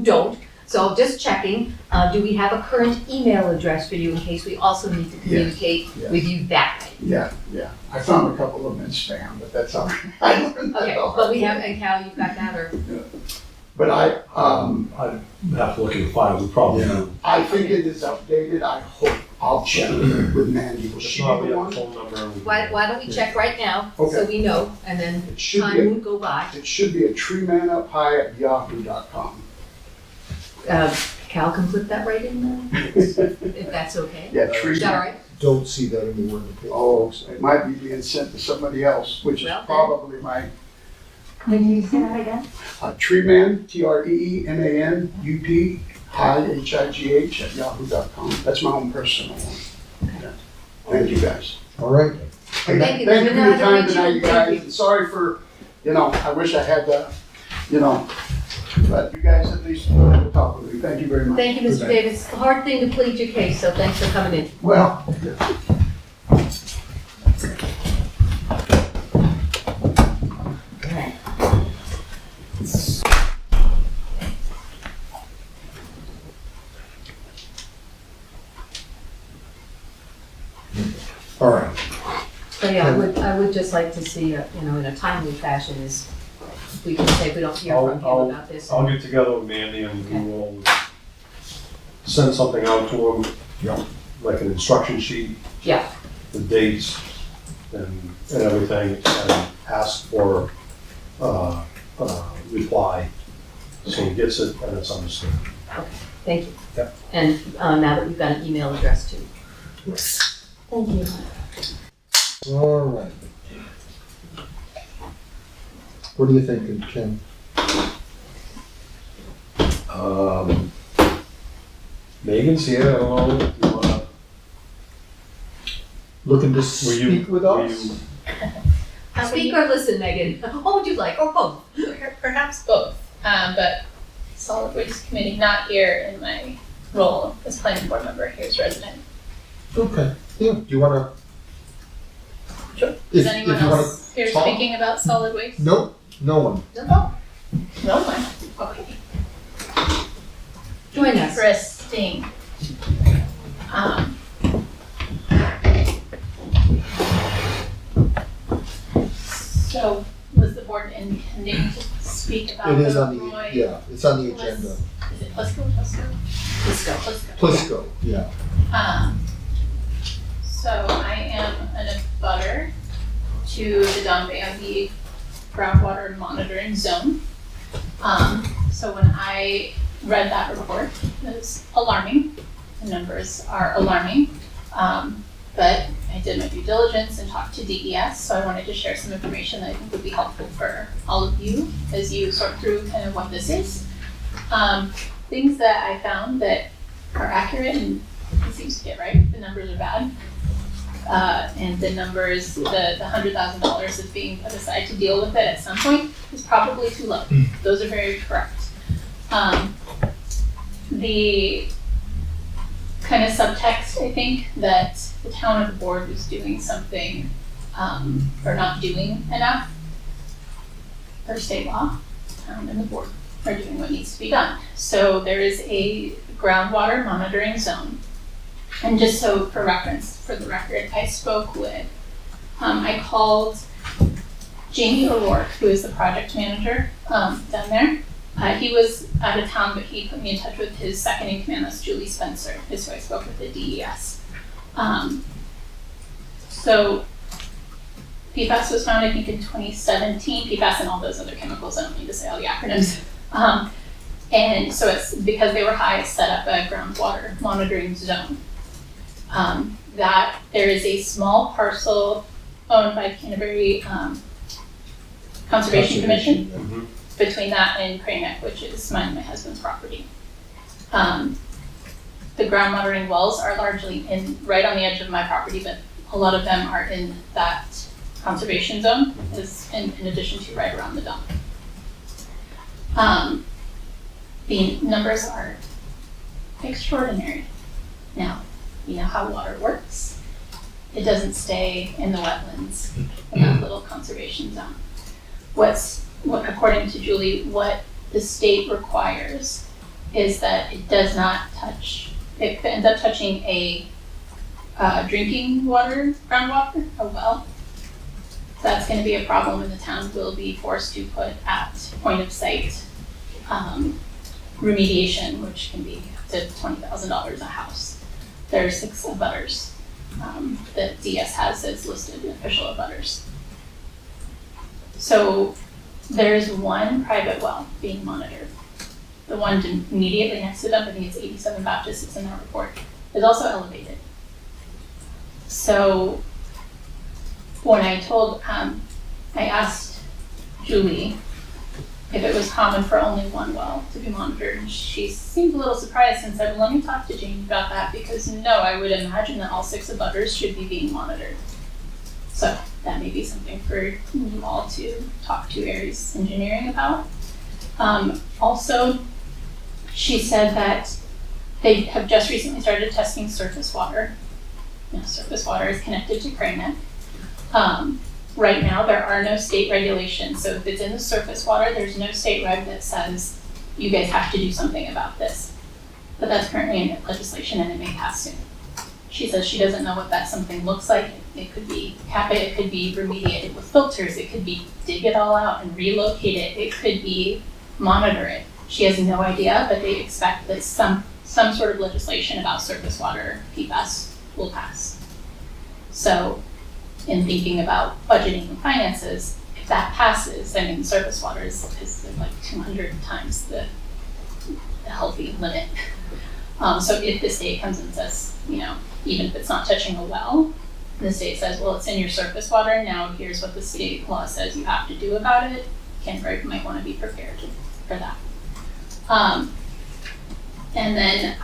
don't. So just checking, do we have a current email address for you in case we also need to communicate yes. with you that way? Yeah. I found a couple of them in spam, but that's all right. I learned that Okay, the hard but we way. have, and Cal, you've got that, or? But I'd have to look in the file, we probably Yeah. do. I think it is updated. I hope. I'll check with Mandy. Will If she not, be we the have a one? phone number. we Why can- don't we check right now, so Okay. we know, and then It should time be, won't go by. it should be a treemanuphigh@yahoo.com. Cal can put that right in there, if that's okay. Yeah, Is that all right? Don't see that anywhere in the paper. Oh, it might be being sent to somebody else, which is Well, then. probably my Can you say that again? Treeman, TREEMANUP, HIGH @yahoo.com. That's my own personal one. Yeah. Thank you guys. All right. Hey, Thank you. Thank you We for know your how to time reach tonight, you. you Thank guys. you. And sorry for, I wish I had the, but you guys at least talk with me. Thank you very much. Thank you, Mr. Good night. Davis. It's a hard thing to plead your case, so thanks for coming in. Well, All right. So yeah, I would just like to see, in a timely fashion is, if we can say if we don't hear from him about this. I'll get together with Mandy and we will send something out to them. Yeah. Like an instruction sheet. Yeah. The dates and everything, and ask for, reply. So he gets it and it's understood. Thank you. Yep. And now that we've got an email address too. Thank you. All right. What are you thinking, Ken? Megan's here, I don't know, you wanna? Looking to Were speak with were us? Speak or listen, Megan. What would you like, or both? Perhaps both, but Solid Waste Committee, not here in my role as planning board member, here as resident. Okay, yeah, do you wanna? Sure. If- Is if anyone you wanna else here talk? speaking about solid waste? Nope, no one. No? No one? Okay. Join us. Interesting. So was the board intending to speak about It is the on the, Roy? yeah, it's on the agenda. Is it Plisco? Let's go. Plisco, yeah. So I am an abutter to the Don Bandy groundwater monitoring zone. So when I read that report, it was alarming. The numbers are alarming. But I did my due diligence and talked to DES, so I wanted to share some information that I think would be helpful for all of you as you sort through kind of what this is. Things that I found that are accurate, and it seems to get right, the numbers are bad. And the numbers, the $100,000 that's being put aside to deal with it at some point is probably too low. Those are very correct. The kind of subtext, I think, that the town or the board was doing something, or not doing enough per state law. The town and the board are doing what needs to be done. So there is a groundwater monitoring zone. And just so for reference, for the record, I spoke with, I called Jamie O'Rourke, who is the project manager down there. He was out of town, but he put me in touch with his second in command, that's Julie Spencer, is who I spoke with at DES. So PFAS was found, I think, in 2017, PFAS and all those other chemicals, I don't need to say all the acronyms. And so it's because they were high, set up a groundwater monitoring zone. That there is a small parcel owned by Canterbury Conservation Commission. Mm-hmm. Between that and Cranick, which is mine and my husband's property. The ground monitoring wells are largely right on the edge of my property, but a lot of them are in that conservation zone, in addition to right around the dump. The numbers are extraordinary. Now, you know how water works. It doesn't stay in the wetlands in that little conservation zone. According to Julie, what the state requires is that it does not touch, if it ends up touching a drinking water, groundwater, a well, that's going to be a problem, and the town will be forced to put at point of site remediation, which can be up to $20,000 a house. There are 6 abutters that DS has as listed official abutters. So there's one private well being monitored. The one immediately next to them, I think it's 87 Baptist, it's in that report, is also elevated. So when I told, I asked Julie if it was common for only one well to be monitored, and she seemed a little surprised and said, well, let me talk to Jamie about that, because no, I would imagine that all 6 abutters should be being monitored. So that may be something for you all to talk to Aries Engineering about. Also, she said that they have just recently started testing surface water. Now, surface water is connected to Cranick. Right now, there are no state regulations. So if it's in the surface water, there's no state reg that says you guys have to do something about this. But that's currently in legislation and it may pass soon. She says she doesn't know what that something looks like. It could be cap it, it could be remediated with filters, it could be dig it all out and relocate it, it could be monitor it. She has no idea, but they expect that some some sort of legislation about surface water PFAS will pass. So in thinking about budgeting and finances, if that passes, I mean, surface water is like 200 times the healthy limit. So if the state comes and says, you know, even if it's not touching a well, the state says, well, it's in your surface water, now here's what the state law says you have to do about it, Canterbury might want to be prepared for that. And then,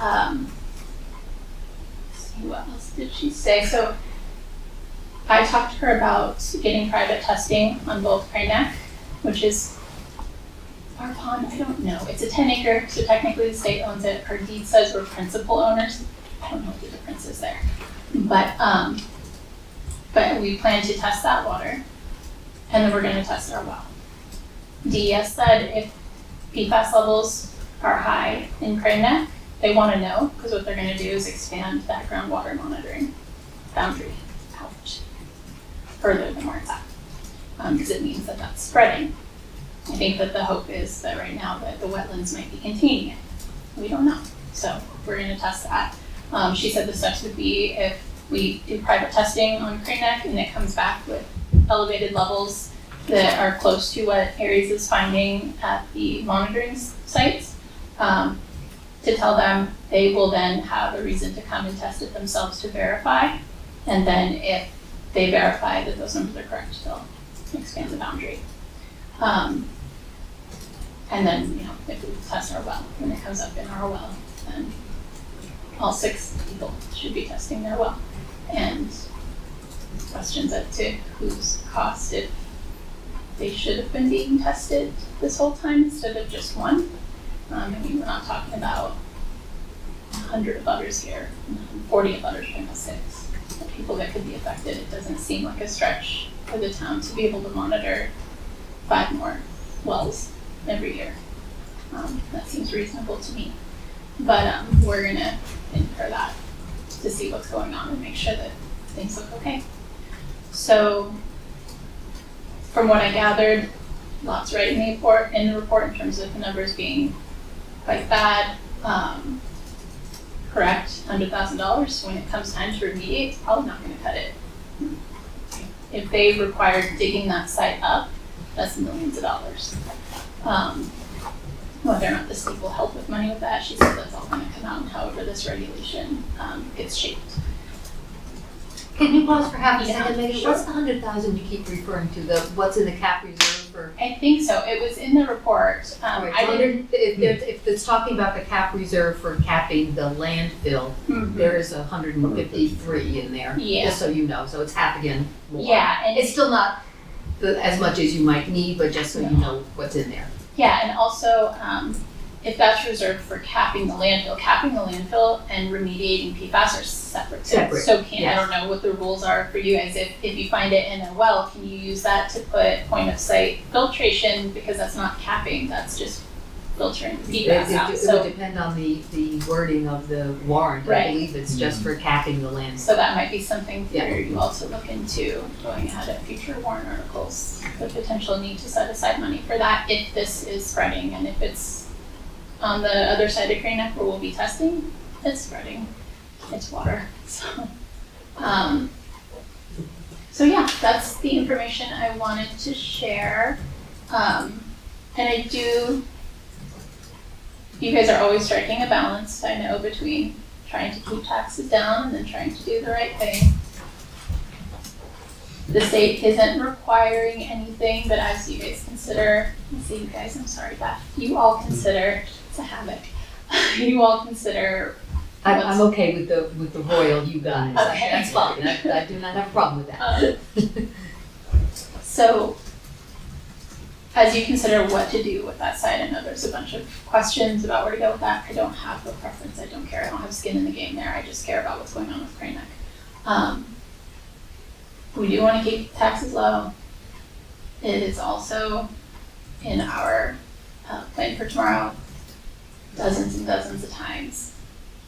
let's see, what else did she say? So I talked to her about getting private testing on both Crane Neck, which is our pond, I don't know. It's a 10 acre, so technically the state owns it. Our deed says we're principal owners. I don't know what the difference is there. But we plan to test that water, and then we're going to test our well. DES said if PFAS levels are high in Crane Neck, they want to know, because what they're going to do is expand that groundwater monitoring boundary out further than where it's at, because it means that that's spreading. I think that the hope is that right now that the wetlands might be containing it. We don't know, so we're going to test that. She said the steps would be if we do private testing on Crane Neck and it comes back with elevated levels that are close to what Aries is finding at the monitoring sites, to tell them they will then have a reason to come and test it themselves to verify. And then if they verify that those numbers are correct, they'll expand the boundary. And then, you know, if we test our well, when it comes up in our well, then all 6 people should be testing their well. And questions as to whose cost if they should have been being tested this whole time instead of just one. I mean, we're not talking about 100 of others here, 40 of others, almost 6 people that could be affected. It doesn't seem like a stretch for the town to be able to monitor 5 more wells every year. That seems reasonable to me. But we're gonna incur that to see what's going on and make sure that things look okay. So from what I gathered, lots right in the report in terms of the numbers being quite bad. Correct, $100,000. When it comes time to remediate, it's probably not gonna cut it. If they require digging that site up, that's millions of dollars. Whether or not the state will help with money with that, she said that's all gonna come out in however this regulation gets shaped. Can you pause for half a Yeah, second, Megan? sure. What's the 100,000 you keep referring to? What's in the cap reserve for? I think so, it was in the report. Alright, I so didn't, if it's talking about the cap reserve for capping the landfill, there's 153 in there, Yeah. just so you know, so it's half again more. yeah, and It's still not as much as you might need, but just so you know what's in there. yeah, and also, if that's reserved for capping the landfill and remediating PFAS are separate. Separate, So I yes. don't know what the rules are for you guys. If you find it in a well, can you use that to put point of site filtration? Because that's not capping, that's just filtering the PFAS out. It So would depend on the wording of the warrant. I Right. believe it's just for capping the landfill. So that might be something for Yeah. you all to look into, going ahead at future warrant articles, the potential need to set aside money for that if this is spreading, and if it's on the other side of Crane Neck where we'll be testing, it's spreading, it's water, so yeah, that's the information I wanted to share, and I do, you guys are always striking a balance, I know, between trying to keep taxes down and then trying to do the right thing. The state isn't requiring anything, but as you guys consider, you guys, I'm sorry, Beth, you all consider, it's a habit, you all consider. I'm okay with the royal you guys. Okay. That's fine. I do not have a problem with that. So, as you consider what to do with that site, I know there's a bunch of questions about where to go with that. I don't have a preference, I don't care, I don't have skin in the game there, I just care about what's going on with Crane Neck. We do want to keep taxes low. It is also in our plan for tomorrow, dozens and dozens of times.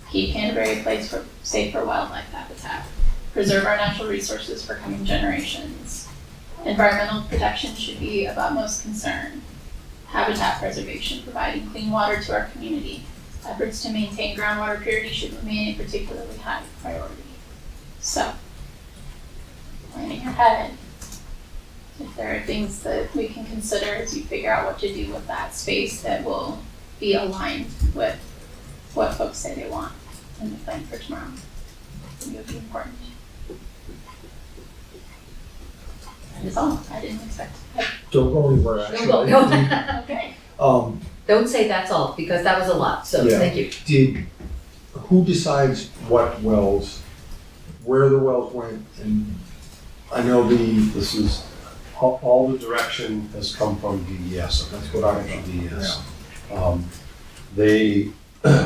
Keep Canterbury a place safe for wildlife habitat. Preserve our natural resources for coming generations. Environmental protection should be of utmost concern. Habitat preservation, providing clean water to our community. efforts to maintain groundwater purity should remain a particularly high priority. So, planning ahead, if there are things that we can consider as you figure out what to do with that space that will be aligned with what folks say they want in the plan for tomorrow, I think it would be important. That is all. I didn't expect. Don't go anywhere, Don't actually. go. Okay. Don't say that's all, because that was a lot, so Yeah. thank you. Who decides what wells, where the wells went, and I know This is, all the direction has come from DES. That's what I From thought, DES. They,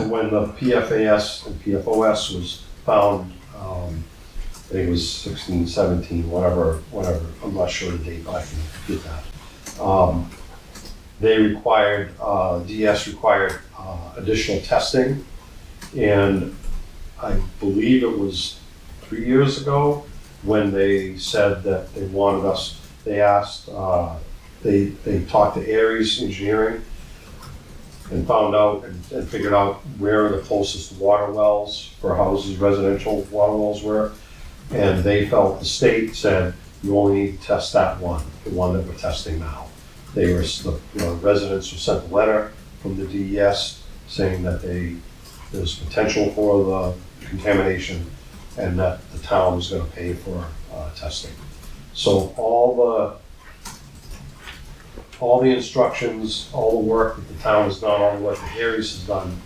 when the PFAS and PFOS was found, I think it was 16, 17, whatever, I'm not sure the date, but I can get that. They required, DES required additional testing, and I believe it was 3 years ago when they said that they wanted us, they asked, they talked to Aries Engineering and found out and figured out where the closest water wells for houses, residential water wells were. And they felt, the state said, you only need to test that one, the one that we're testing now. They were, the residents were sent a letter from the DES saying that there's potential for the contamination and that the town was gonna pay for testing. So all the instructions, all the work that the town has done, all the work that Harry's has done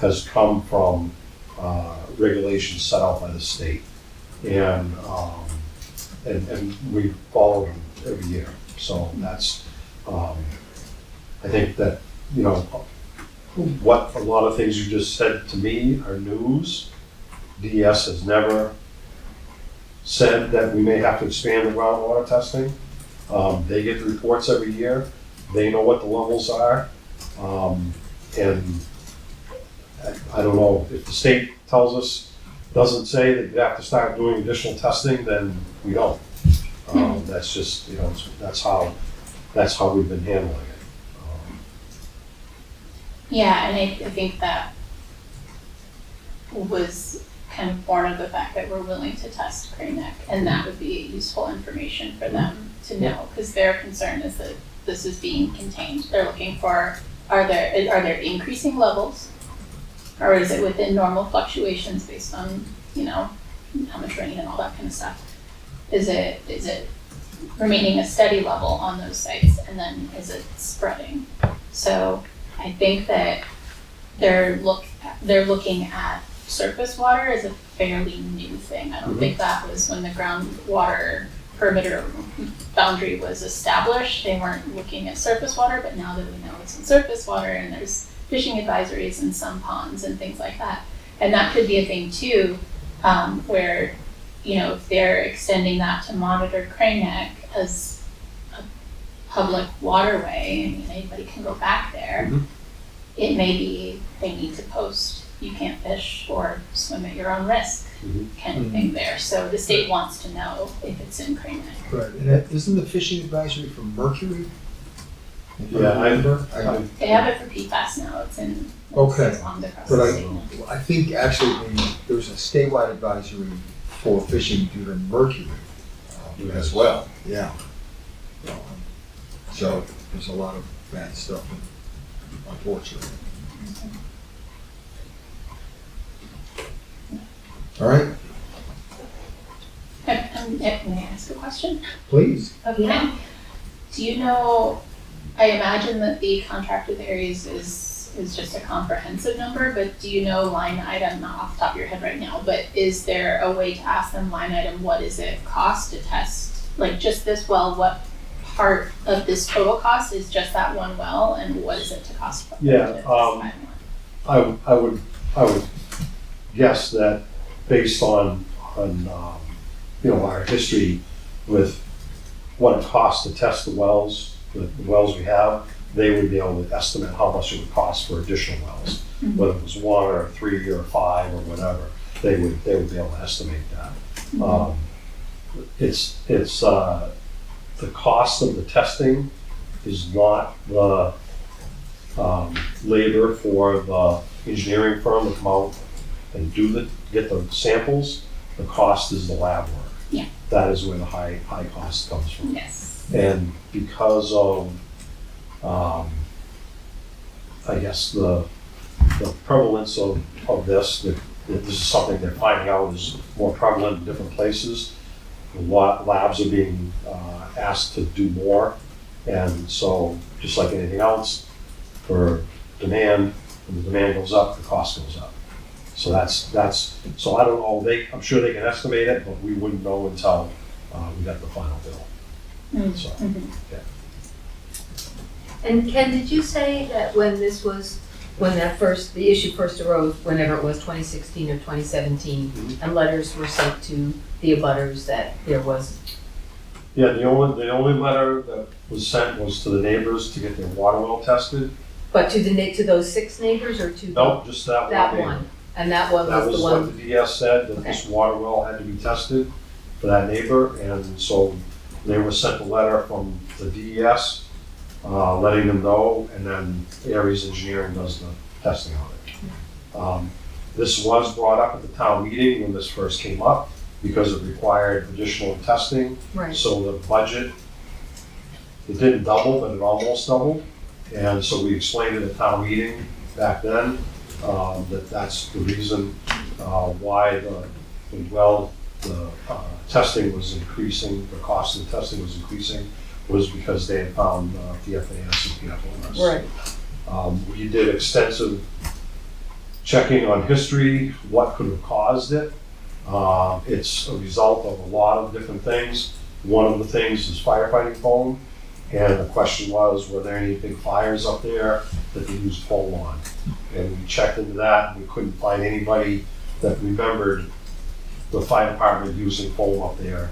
has come from regulations set out by the state. And we follow them every year. So that's, I think that, you know, what a lot of things you just said to me are news. DES has never said that we may have to expand the groundwater testing. They get the reports every year. They know what the levels are. And I don't know, if the state tells us, doesn't say that you have to start doing additional testing, then we don't. That's just, you know, that's how we've been handling it. Yeah, and I think that was kind of born of the fact that we're willing to test Crane Neck, and that would be useful information for them to know, because their concern is that this is being contained. They're looking for, are there increasing levels, or is it within normal fluctuations based on, you know, how much rain and all that kind of stuff? Is it remaining a steady level on those sites, and then is it spreading? So I think that they're looking at surface water as a fairly new thing. I don't think that was when the groundwater perimeter boundary was established. They weren't looking at surface water, but now that we know it's in surface water and there's fishing advisories in some ponds and things like that. And that could be a thing too, where, you know, if they're extending that to monitor Crane Neck as a public waterway, I mean, anybody can go back there. It may be they need to post, you can't fish or swim at your own risk kind of thing there. So the state wants to know if it's in Crane Neck. Right, and isn't the fishing advisory for mercury? Yeah, They have it for PFAS now, it's in, Okay. it's on the cross. But I think actually there's a statewide advisory for fishing due to mercury as well. Yeah. So there's a lot of bad stuff, unfortunately. All right, May I ask a question? please. Yeah. Do you know, I imagine that the contract with Aries is just a comprehensive number, but do you know line item, not off the top of your head right now, but is there a way to ask them line item, what does it cost to test? Like just this well, what part of this total cost is just that one well, and what is it to cost? Yeah, I would guess that based on you know, our history with what it costs to test the wells we have, they would be able to estimate how much it would cost for additional wells, whether it was 1 or 3 or 5 or whatever. They would be able to estimate that. It's the cost of the testing is not the labor for the engineering firm to come out and get the samples, the cost is the lab work. Yeah. That is where the high cost comes from. Yes. And because of, I guess, the prevalence of this, that this is something they're finding out is more prevalent in different places. Labs are being asked to do more. And so, just like anything else, for demand, when the demand goes up, the cost goes up. So so I don't know, I'm sure they can estimate it, but we wouldn't know until we got the final bill. So, yeah. And Ken, did you say that when the issue first arose, whenever it was 2016 or 2017, and letters were sent to the abutters that there was? Yeah, the only letter that was sent was to the neighbors to get their water well tested. But to those 6 neighbors or to? Nope, just that That one. one, and that one That was was the what one, the DS said, that this water well had to be tested for that neighbor, and so they were sent a letter from the DES, letting them know, and then Aries Engineering does the testing on it. This was brought up at the town meeting when this first came up, because it required additional testing. right, So the budget, it didn't double, but it almost doubled. And so we explained at the town meeting back then, that's the reason why the testing was increasing, the cost of the testing was increasing, was because they had found PFAS and PFOS. right. We did extensive checking on history, what could have caused it. It's a result of a lot of different things. One of the things is firefighting foam. And the question was, were there any big fires up there that they used foam on? And we checked into that, and we couldn't find anybody that remembered the fire department using foam up there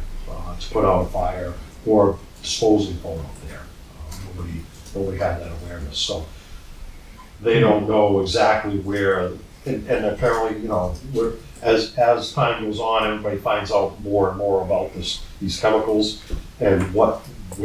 to put out a fire or disposing foam up there. Nobody had that awareness. So they don't know exactly where, and apparently, as time goes on, everybody finds out more and more about these chemicals and where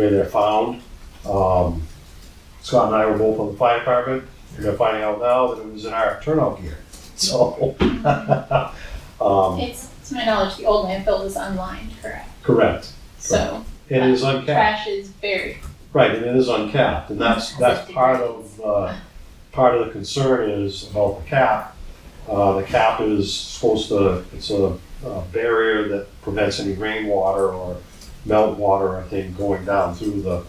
they're found. Scott and I were both on the fire department, and they're finding out now that it was in our turnout gear. So, It's, to my knowledge, the old landfill was unlined, correct? correct. So It is uncapped. trash is buried. Right, and it is uncapped, and that's part of the concern is about the cap. The cap is it's a barrier that prevents any rainwater or meltwater, I think, going down through the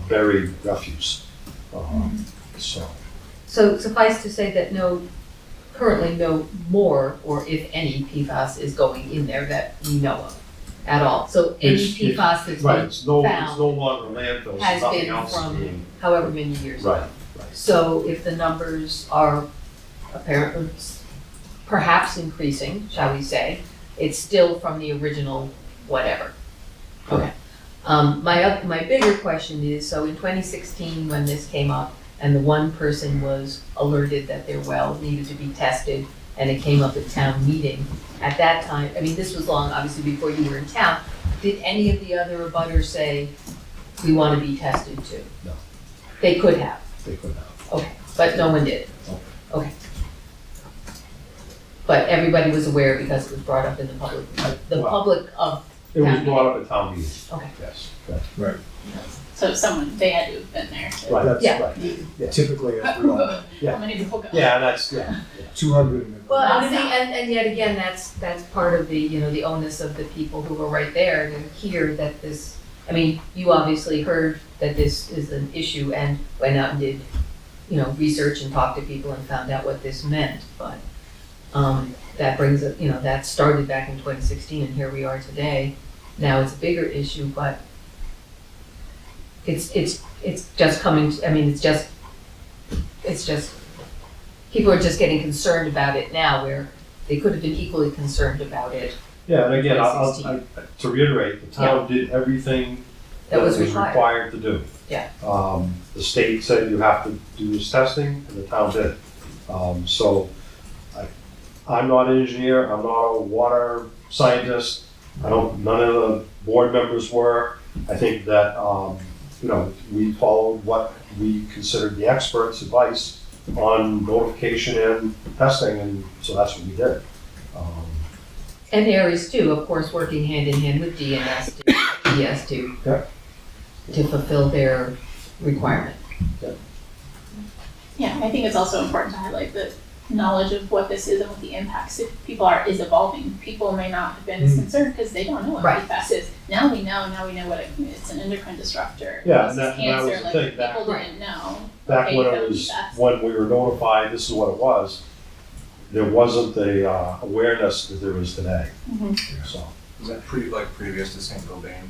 buried refuse. So suffice to say that currently no more, or if any, PFAS is going in there that we know of at all. So any PFAS that's right, been it's no found longer landfill, so has nothing been else is from being. however many years ago. Right. So if the numbers are apparently perhaps increasing, shall we say, it's still from the original whatever. Okay. My bigger question is, so in 2016, when this came up, and the one person was alerted that their well needed to be tested, and it came up at town meeting, at that time, I mean, this was long, obviously, before you were in town, did any of the other abutters say, we want to be tested too? No. They could have? They could have. Okay, but no one did? No. Okay. But everybody was aware because it was brought up in the public, Well, public of, It was Town brought up at town meeting. okay. Yes. Right. So they had to have been there. Right. That's Yeah. right. Yeah, typically, as we all know, How many people go? Yeah, that's, yeah. 200. Well, and yet again, that's part of the, the onus of the people who were right there to hear that this, I mean, you obviously heard that this is an issue and went out and did, research and talked to people and found out what this meant, but, that brings it, that started back in 2016 and here we are today. Now it's a bigger issue, but it's just coming, it's just, people are just getting concerned about it now where they could have been equally concerned about it. Yeah, and again, to 2016. reiterate, the town did everything That was required to do. Yeah. The state said you have to do this testing, and the town did. So I'm not an engineer, I'm not a water scientist, none of the board members were. I think that, we followed what we considered the experts' advice on notification and testing, and so that's what we did. And Aries too, of course, working hand in hand with DNS, DS Yeah. to fulfill their requirement. Yeah, I think it's also important to highlight the knowledge of what this is and what the impacts if people is evolving. People may not have been as concerned because they don't know what Right. PFAS is. Now we know what it's an endocrine disruptor. Yeah, It and that causes was cancer, the like thing, people back- didn't know. Back Okay, when so it was, that's- when we were notified, this is what it was, there wasn't the awareness that there is today, Mhm. so. Was that previous to St. Gobain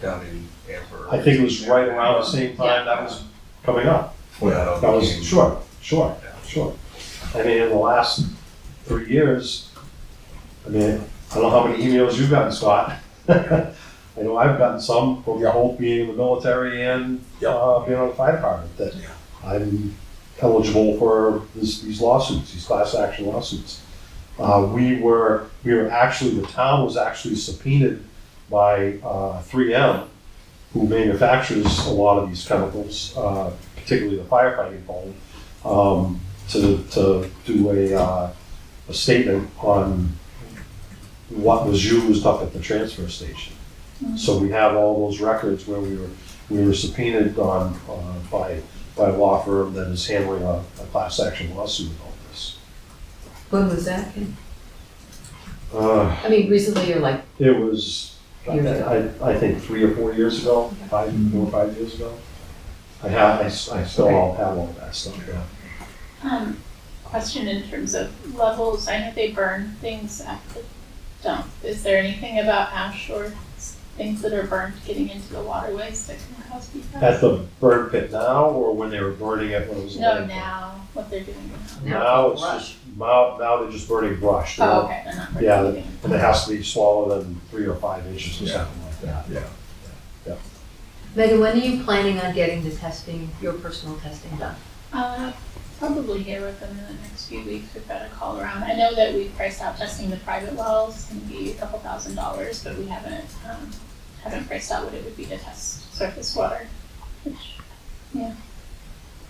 down in Amber? I think it was right around the same time that was coming up. Well, That was, sure. I mean, in the last 3 years, I mean, I don't know how many emails you've gotten, Scott. I know I've gotten some from both being in the military and being on the fire department, that I'm eligible for these lawsuits, these class action lawsuits. We were actually, the town was actually subpoenaed by 3M, who manufactures a lot of these chemicals, particularly the firefighting foam, to do a statement on what was used up at the transfer station. So we have all those records where we were subpoenaed on by a law firm that is handling a class action lawsuit about this. When was that, Ken? Uh, I mean, recently or like, It was, Years ago. I think 3 or 4 years ago, 4 or 5 years ago. I still all have all that stuff, yeah. Question in terms of levels, I know they burn things at the dump. Is there anything about ash or things that are burned getting into the waterways that can cause PFAS? At the burn pit now, or when they were burning it when it was? a No, landfill? now, what they're doing now. Now it's it's brush. just, now they're just burning brush. Oh, okay, they're not burning Yeah, anything. and it has to be smaller than 3 or 5 inches or something like that. Megan, when are you planning on getting the testing, your personal testing done? Probably here within the next few weeks, we've got a call around. I know that we've priced out testing the private wells, it's gonna be a couple $1,000s, but we haven't priced out what it would be to test surface water, which, yeah.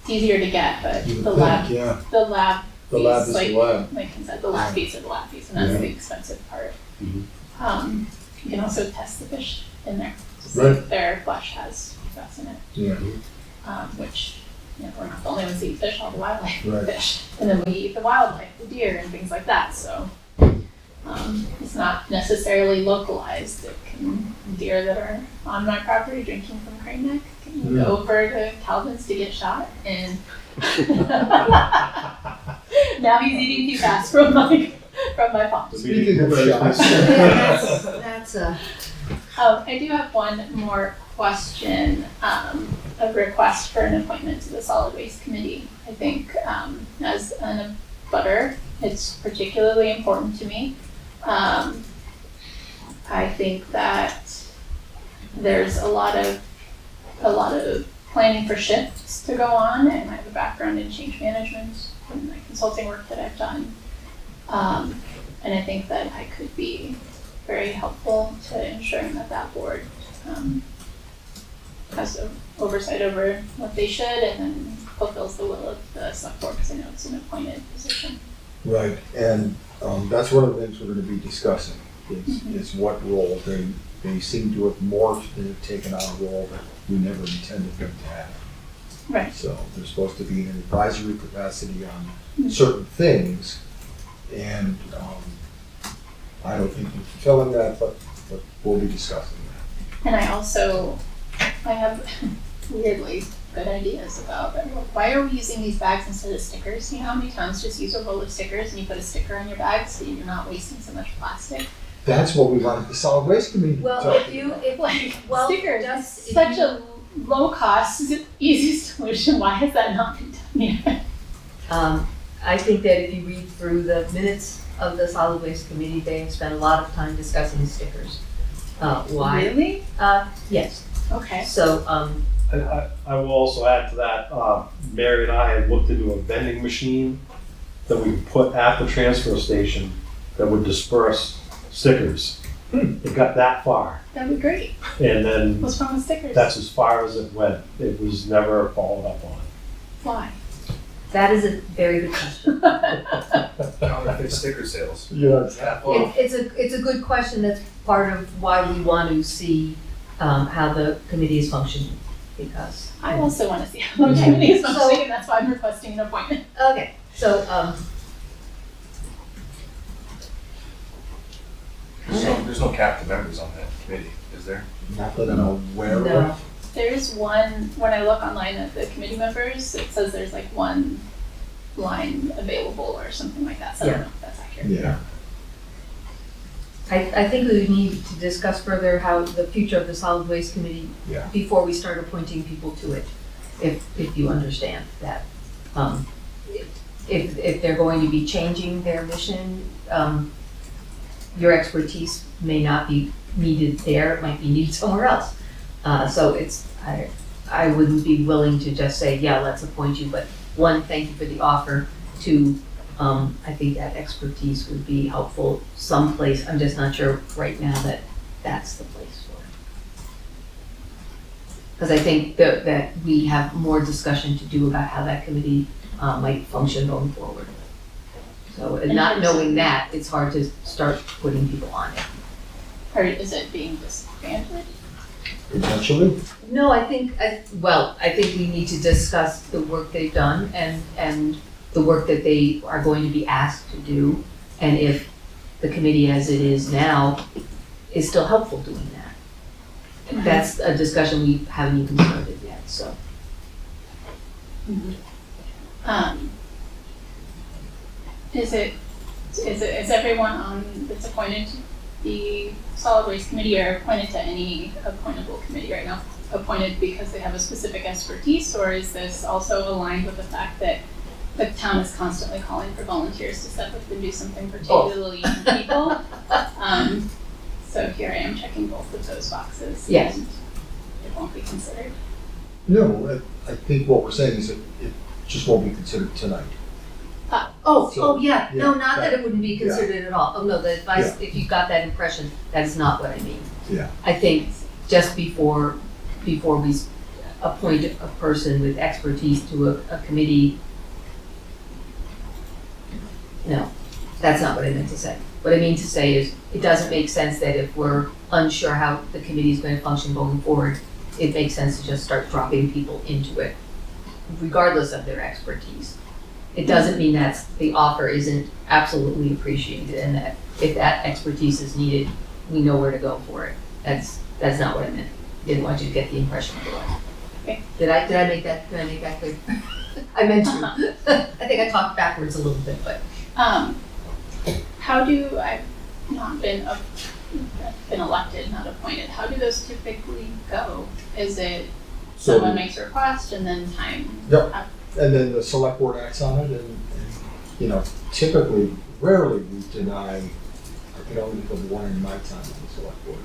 It's easier to get, but You would the think, lab yeah. The lab The lab fees, is like, the lab. like I said, the lab fees are the lab fees, and that's the expensive part. Mhm. You can also test the fish in there, to see Right. if their flesh has PFAS in it, Yeah, which, we're not the only ones that eat fish, all the wildlife eat Right. fish. And then we eat the wildlife, the deer and things like that, so. It's not necessarily localized, it can, deer that are on my property drinking from Crane Neck can go over to Calvin's to get shot, and now he's eating PFAS from my pond. Speaking of shots. That's I do have one more question, a request for an appointment to the Solid Waste Committee. I think, as an abutter, it's particularly important to me. I think that there's a lot of planning for shifts to go on, and I have a background in change management from the consulting work that I've done. And I think that I could be very helpful to ensuring that board has oversight over what they should and then fulfills the will of the select board, because I know it's an appointed position. Right, and that's one of the things we're gonna be discussing, is what role they seem to have morphed and have taken on a role that we never intended them to have. Right. So they're supposed to be in an advisory capacity on certain things, and I don't think they're fulfilling that, but we'll be discussing that. And I have weirdly good ideas about it. Why are we using these bags instead of stickers? You know how many times just use a roll of stickers and you put a sticker on your bag so you're not wasting so much plastic? That's what we wanted the solid waste committee to well, talk if you, about. if like, well, Stickers, just, if such you- a low cost, easy solution. Why has that not been done yet? I think that if you read through the minutes of the solid waste committee, they have spent a lot of time discussing stickers. Why? Really? Yes, Okay. so, I will also add to that, Mary and I had looked into a vending machine that we could put at the transfer station that would disperse stickers. It got that far, That'd be great. and then What's wrong with stickers? that's as far as it went. It was never followed up on. Why? That is a very good question. Counterfeit sticker sales. Yeah. It's a good question. That's part of why we want to see how the committee is functioning, because. I also want to see how the committee is functioning, and that's why I'm requesting an appointment. Okay, so, There's no cap to members on that committee, is there? Not that I'm aware of. no, There's one, when I look online at the committee members, it says there's like one line available or something like that, so I don't know if that's accurate. Yeah. I think we need to discuss further how the future of the solid waste committee Yeah. before we start appointing people to it, if you understand that. If they're going to be changing their mission, your expertise may not be needed there, it might be needed somewhere else. So I wouldn't be willing to just say, yeah, let's appoint you, but one, thank you for the offer. Two, I think that expertise would be helpful someplace. I'm just not sure right now that that's the place for it. Because I think that we have more discussion to do about how that committee might function going forward. So not knowing that, it's hard to start putting people on it. Or is it being disbanded? Potentially. No, I think we need to discuss the work they've done and the work that they are going to be asked to do, and if the committee as it is now is still helpful doing that. That's a discussion we haven't even started yet, so. Is everyone that's appointed to the solid waste committee or appointed to any appointable committee right now appointed because they have a specific expertise, or is this also aligned with the fact that the town is constantly calling for volunteers to step up and do something particularly young people? So here I am checking both of those boxes. Yes. And it won't be considered. No, I think what we're saying is that it just won't be considered tonight. Yeah, no, Yeah, not that it wouldn't be considered at all. Oh, no, the advice, if you got that impression, that is not what I mean. Yeah. I think just before we appoint a person with expertise to a committee, no, that's not what I meant to say. What I mean to say is, it doesn't make sense that if we're unsure how the committee is going to function going forward, it makes sense to just start dropping people into it, regardless of their expertise. It doesn't mean that the offer isn't absolutely appreciated, and that if that expertise is needed, we know where to go for it. That's not what I meant. Didn't want you to get the impression otherwise. Okay. Did I make that clear? I meant to. I think I talked backwards a little bit, but. How do, I've not been elected, not appointed, how do those typically go? Is it So- someone makes a request and then time? Yep. And then the select board acts on it, and typically, rarely we deny, I can only think of one in my time on the select board,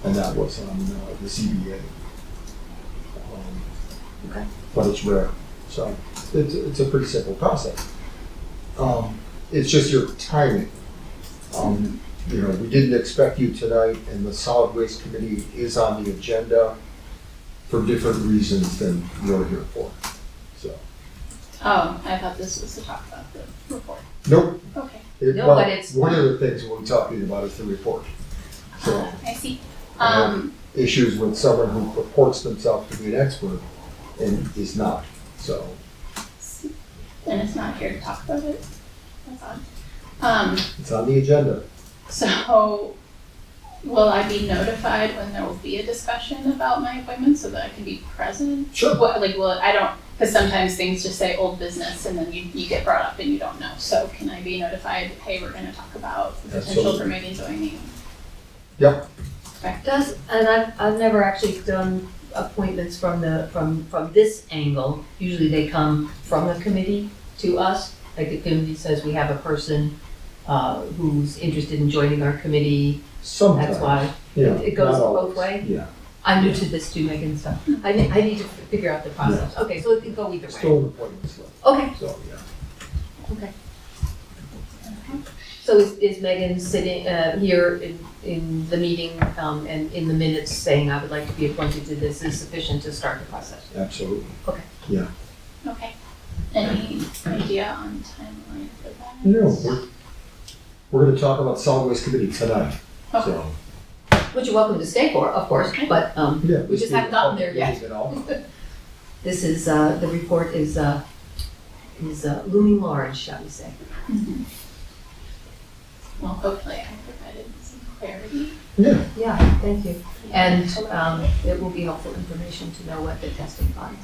and that was on the CBA. Okay. But it's rare, so it's a pretty simple process. It's just your timing. We didn't expect you tonight, and the solid waste committee is on the agenda for different reasons than you're here for, so. Oh, I thought this was to talk about the report. Nope. Okay, No, but it's- One of the things we're talking about is the report. So, I see. issues with someone who purports themselves to be an expert and is not, so. And it's not here to talk about it? That's odd. It's on the agenda. So will I be notified when there will be a discussion about my appointment so that I can be present? Sure. Because sometimes things just say old business and then you get brought up and you don't know. So can I be notified, hey, we're gonna talk about the potential for Megan joining? Yep. And I've never actually done appointments from this angle. Usually they come from the committee to us. Like the committee says we have a person who's interested in joining our committee. Sometimes. That's why Yeah, it goes not both always. ways. Yeah, I'm new to this too, Megan, so I need to figure out the process. Okay, so it can go either way. still an appointment slip, Okay, so, yeah. okay. So is Megan sitting here in the meeting and in the minutes saying I would like to be appointed to this is sufficient to start the process? Absolutely. Okay. Yeah. Okay. Any idea on timeline for that? No, we're gonna talk about solid waste committee tonight, Okay. so. Which you're welcome to stay for, of course, but, Yeah. we just haven't gotten there yet. You know? This is, the report is looming large, shall we say. Mhm. Well, hopefully I provided some clarity. Yeah. Yeah, thank you. And, it will be helpful information to know what the testing funds.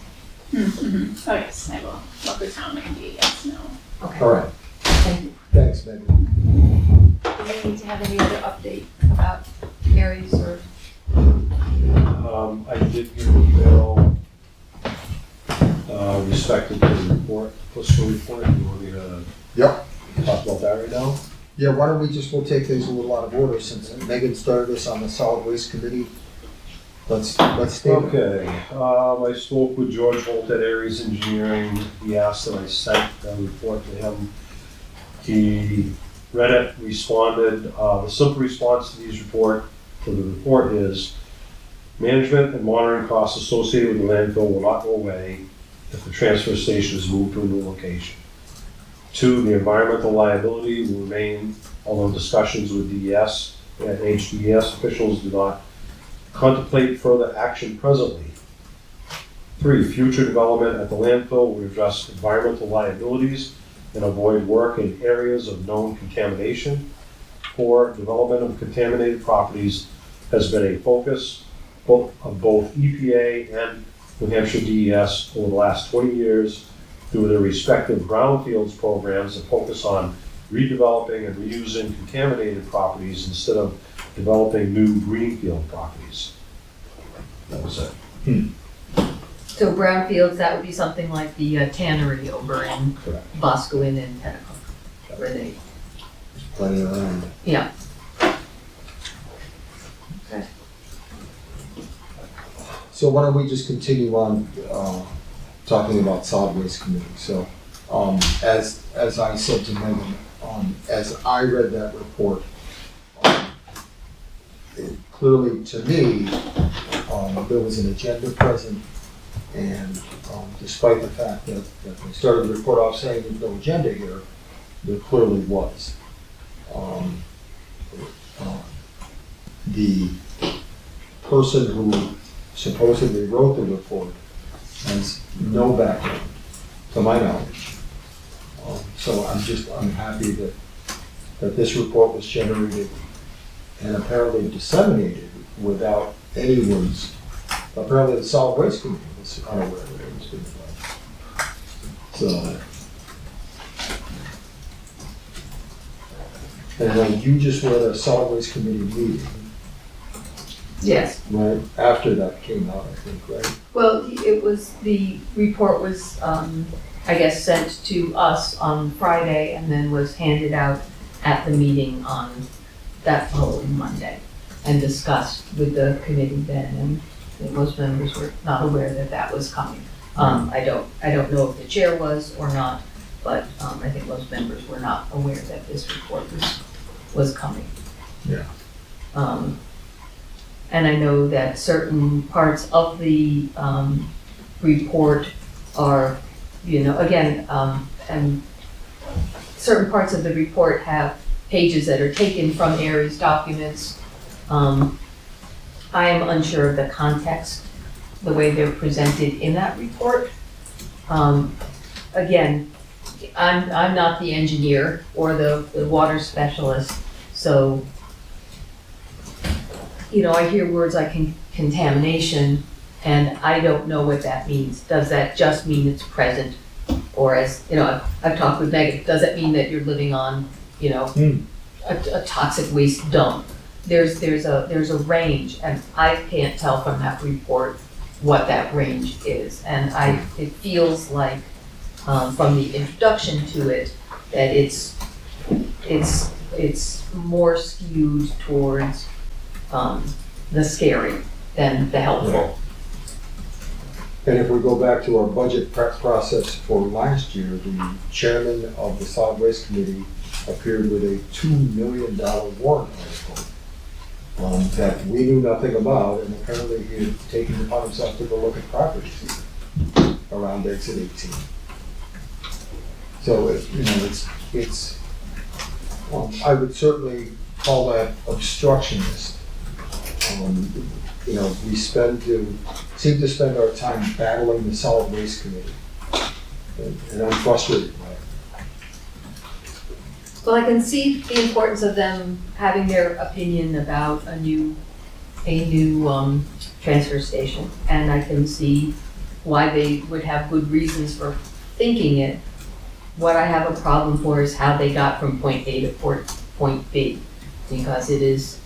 Mm-hmm. Oh, yes, I will. Local town ID, yes, no. Okay, All right, thank you. thanks, Megan. Do we need to have any other update about Mary's or? I did get an email, respected to the report, fiscal report. You want me to Yep. talk about that right now? Yeah, why don't we just, we'll take things a little out of order since Megan started us on the solid waste committee. Let's stay. Okay, I spoke with George Holt at Aries Engineering. He asked that I sent the report to him. He read it, responded. The simple response to the report is, management and monitoring costs associated with the landfill will not go away if the transfer station is moved to a new location. 2, the environmental liability will remain, although discussions with DES and HDES officials do not contemplate further action presently. 3, future development at the landfill will address environmental liabilities and avoid work in areas of known contamination. 4, development of contaminated properties has been a focus of both EPA and New Hampshire DES over the last 20 years through their respective brownfields programs that focus on redeveloping and reusing contaminated properties instead of developing new greenfield properties. That was it. So brownfields, that would be something like the tannery over in Correct. Boscawen and Pennacook, where they, Plenty around. yeah. So why don't we just continue on, talking about solid waste committee? So, as I said to Megan, as I read that report, it clearly to me, there was an agenda present, and despite the fact that they started the report off saying there's no agenda here, there clearly was. The person who supposedly wrote the report has no background, to my knowledge. So I'm happy that this report was generated and apparently disseminated without anyone's, apparently the solid waste committee was unaware that it was being done. So. And then you just were at a solid waste committee meeting, Yes. right, after that came out, I think, right? Well, the report was, I guess, sent to us on Friday and then was handed out at the meeting on that following Monday and discussed with the committee then, and most members were not aware that that was coming. I don't know if the chair was or not, but I think most members were not aware that this report was coming. Yeah. And I know that certain parts of the report are, again, and certain parts of the report have pages that are taken from Aries documents. I am unsure of the context, the way they're presented in that report. Again, I'm not the engineer or the water specialist, so I hear words like contamination, and I don't know what that means. Does that just mean it's present? Or as, I've talked with Megan, does that mean that you're living on, a toxic waste dump? There's a range, and I can't tell from that report what that range is. And it feels like, from the introduction to it, that it's more skewed towards the scary than the helpful. And if we go back to our budget prep process for last year, the chairman of the solid waste committee appeared with a $2 million warrant article that we knew nothing about, and apparently he had taken it upon himself to go look at properties around exit 18. So, I would certainly call that obstructionist. We seem to spend our time battling the solid waste committee. And I'm frustrated by it. Well, I can see the importance of them having their opinion about a new transfer station, and I can see why they would have good reasons for thinking it. What I have a problem for is how they got from point A to point B, because it is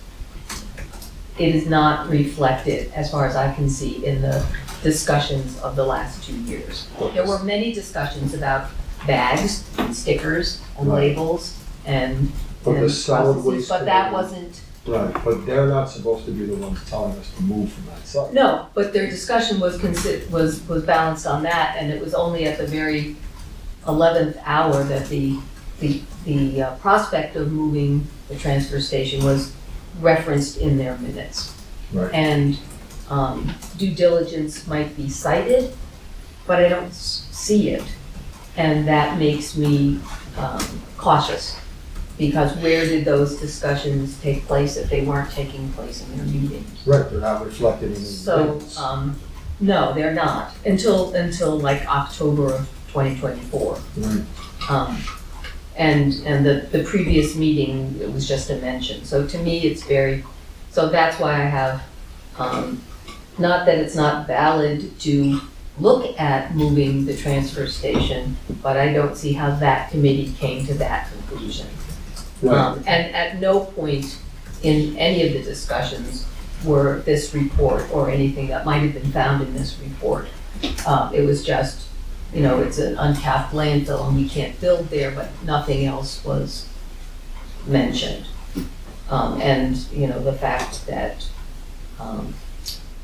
not reflected, as far as I can see, in the discussions of the last 2 years. There were many discussions about bags and stickers and labels and But the solid processes, waste but that committee- wasn't, Right, but they're not supposed to be the ones telling us to move from that site. no, but their discussion was balanced on that, and it was only at the very 11th hour that the prospect of moving the transfer station was referenced in their minutes. Right. And due diligence might be cited, but I don't see it. And that makes me cautious, because where did those discussions take place if they weren't taking place in their meetings? Right, they're not reflected in the So, minutes. no, they're not, until like October of 2024. Right. And the previous meeting, it was just a mention. So to me, it's so that's why I have, not that it's not valid to look at moving the transfer station, but I don't see how that committee came to that conclusion. Right. And at no point in any of the discussions were this report or anything that might have been found in this report. It was just, it's an uncapped landfill and we can't build there, but nothing else was mentioned. And the fact that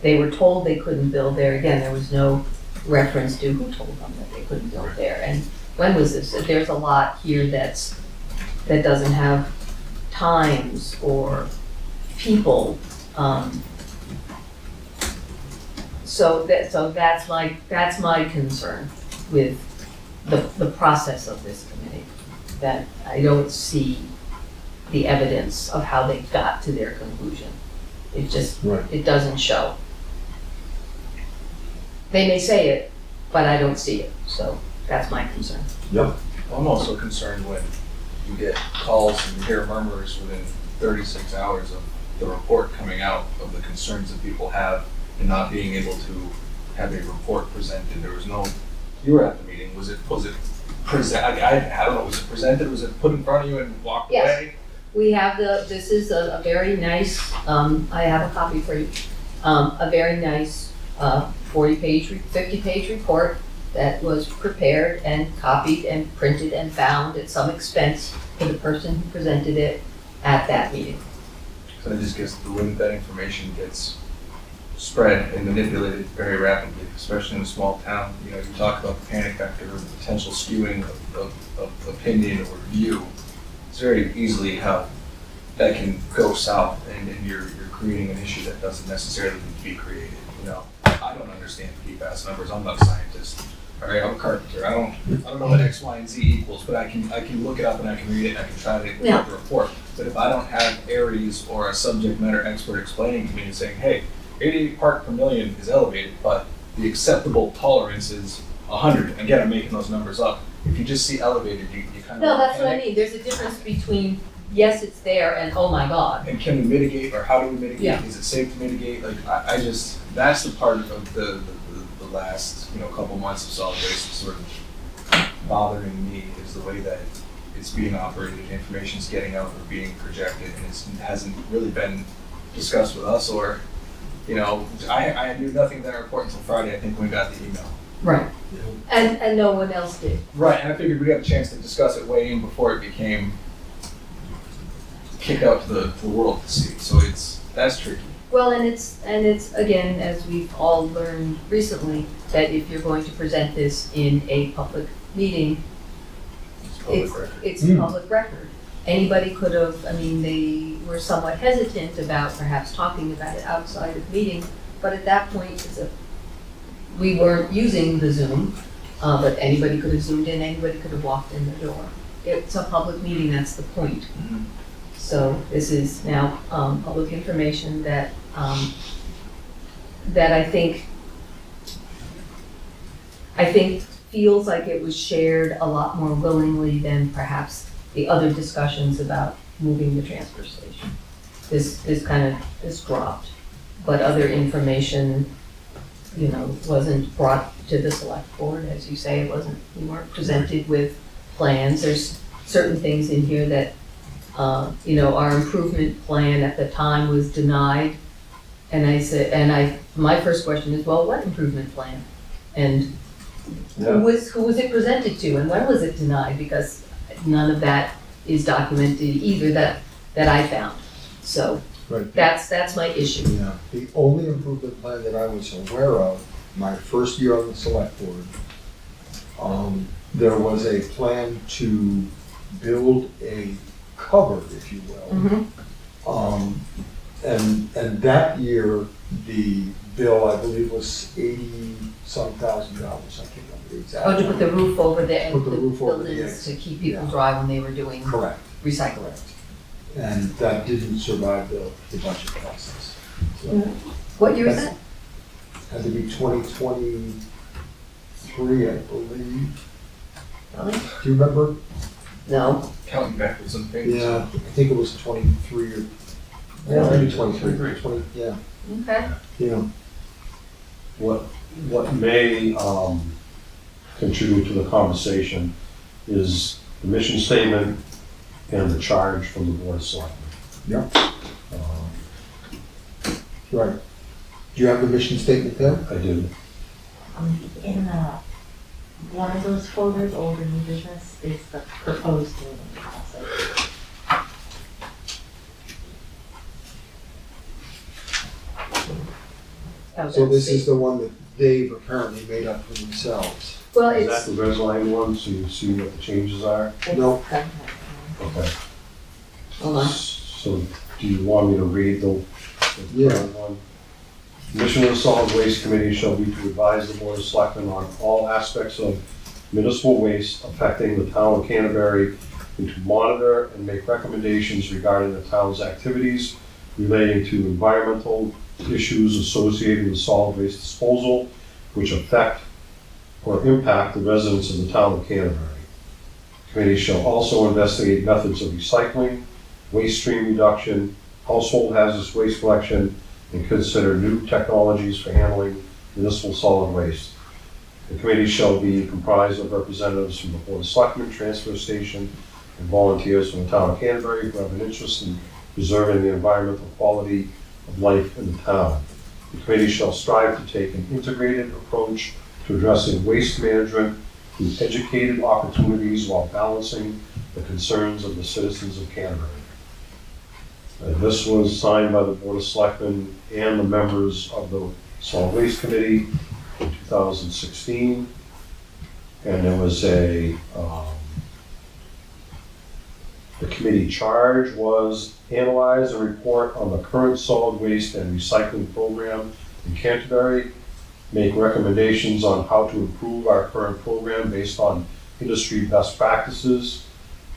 they were told they couldn't build there, again, there was no reference to who told them that they couldn't build there. And when was this? There's a lot here that doesn't have times or people. So that's my concern with the process of this committee, that I don't see the evidence of how they got to their conclusion. It just, Right. it doesn't show. They may say it, but I don't see it, so that's my concern. Yep. I'm also concerned when you get calls and you hear murmurs within 36 hours of the report coming out of the concerns that people have and not being able to have a report presented. There was no, you were at the meeting, was it present, I don't know, was it presented, was it put in front of you and walked Yes. away? We have this is a very nice, I have a copy for you, a very nice 50-page report that was prepared and copied and printed and bound at some expense for the person who presented it at that meeting. So I just guess the way that information gets spread and manipulated very rapidly, especially in a small town. You talk about the panic factor or the potential skewing of opinion or view. It's very easily how that can go south and you're creating an issue that doesn't necessarily need to be created. I don't understand PFAS numbers. I'm not a scientist. All right, I'm a carpenter. I don't know what X, Y, and Z equals, but I can look it up and I can read it and I can try to write the report. But if I don't have Aries or a subject matter expert explaining to me and saying, hey, 88 part per million is elevated, but the acceptable tolerance is 100. Again, I'm making those numbers up. If you just see elevated, you kind of No, that's what I mean. There's a difference between, yes, it's there, and oh my God. And can we mitigate, or how do we mitigate? Yeah. Is it safe to mitigate? Like, I just, that's the part of the last, couple months of solid waste that's sort of bothering me, is the way that it's being operated, information's getting out or being projected, and it hasn't really been discussed with us, or, I knew nothing of that report until Friday, I think, when we got the email. Right. And no one else did. Right, and I figured we'd have a chance to discuss it way in before it became kicked out to the world to see, so that's tricky. Well, and it's again, as we've all learned recently, that if you're going to present this in a public meeting, it's public record. Anybody could have, they were somewhat hesitant about perhaps talking about it outside of meeting, but at that point, we weren't using the Zoom, But anybody could have zoomed in, anybody could have walked in the door. It's a public meeting, that's the point. So this is now public information that that I think feels like it was shared a lot more willingly than perhaps the other discussions about moving the transfer station. This dropped, but other information, you know, wasn't brought to the select board, as you say. We weren't presented with plans. There's certain things in here that, you know, our improvement plan at the time was denied. And I said, my first question is, well, what improvement plan? And who was it presented to, and when was it denied? Because none of that is documented either that I found. So Right. that's my issue. Yeah, the only improvement plan that I was aware of, my first year on the select board, there was a plan to build a cupboard, if you will. Mhm. And that year, the bill, I believe, was $80-some thousand. I can't remember the exact. Oh, to put the roof over the Put the roof over the buildings eggs. to keep people Yeah. dry when they were doing Correct. recycling. And that didn't survive the budget process. So What year is that? had to be 2023, I believe. Really? Do you remember? No. Counting backwards and things. Yeah, I think it was 23 or Really? maybe 23, 20, yeah, Okay. yeah. What may contribute to the conversation is the mission statement and the charge from the Board of Selectmen. Yeah. Right. Do you have the mission statement there? I do. In one of those folders, old and new business, is the proposed meeting also. Oh, So this that's is the one that they've apparently made up for themselves. Well, Is that it's, the red line one, so you see what the changes are? No. Okay. hold on. So do you want me to read the Yeah. current one? The mission of the Solid Waste Committee shall be to advise the Board of Selectmen on all aspects of municipal waste affecting the town of Canterbury and to monitor and make recommendations regarding the town's activities relating to environmental issues associated with solid waste disposal which affect or impact the residents of the town of Canterbury. The committee shall also investigate methods of recycling, waste stream reduction, household hazardous waste collection, and consider new technologies for handling municipal solid waste. The committee shall be comprised of representatives from the Board of Selectmen, Transfer Station, and volunteers from the town of Canterbury who have an interest in preserving the environmental quality of life in the town. The committee shall strive to take an integrated approach to addressing waste management through educated opportunities while balancing the concerns of the citizens of Canterbury. And this was signed by the Board of Selectmen and the members of the Solid Waste Committee in 2016. And there was the committee charge was analyze and report on the current solid waste and recycling program in Canterbury, make recommendations on how to improve our current program based on industry best practices,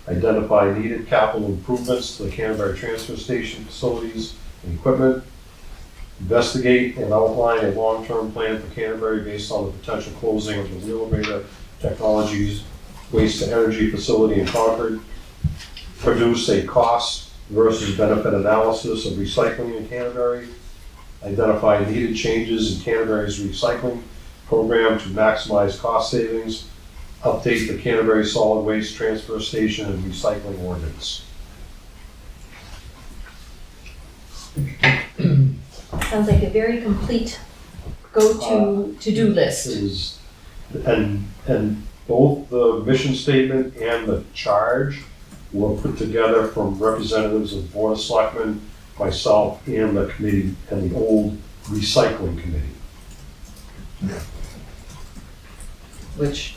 identify needed capital improvements to the Canterbury transfer station facilities and equipment, investigate and outline a long-term plan for Canterbury based on the potential closing of the Wheelabrator Technologies waste to energy facility in Concord, produce a cost versus benefit analysis of recycling in Canterbury, identify needed changes in Canterbury's recycling program to maximize cost savings, update the Canterbury Solid Waste Transfer Station and Recycling Ordinance. Sounds like a very complete to-do list. Is, and both the mission statement and the charge were put together from representatives of Board of Selectmen, myself, and the committee, and the old recycling committee. Which,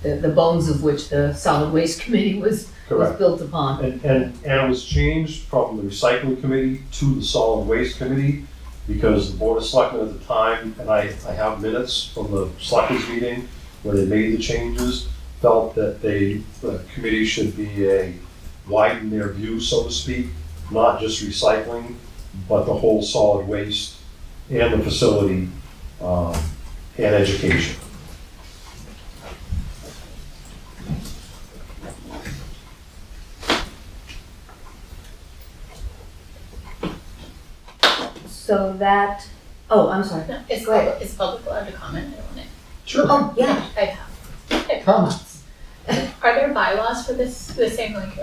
the bones of which the solid waste committee was Correct. built upon. And it was changed from the recycling committee to the solid waste committee because the Board of Selectmen at the time, and I have minutes from the Selectmen's meeting where they made the changes, felt that the committee should be widen their view, so to speak, not just recycling, but the whole solid waste and the facility and education. So that, oh, I'm sorry. No, is Go ahead. public, is public allowed to comment? I don't want Sure. Oh, yeah. to. I have Comments. Are there bylaws for this, the same like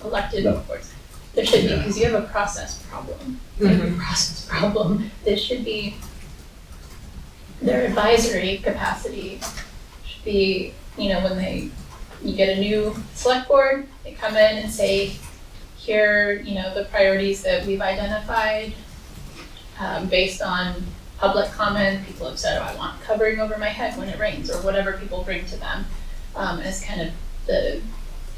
elected No. boards? There should be, Yeah. because you have a process problem. You have a process problem. There should be, their advisory capacity should be, you know, when you get a new select board, they come in and say, here, you know, the priorities that we've identified, based on public comment. People have said, oh, I want covering over my head when it rains, or whatever people bring to them, as kind of the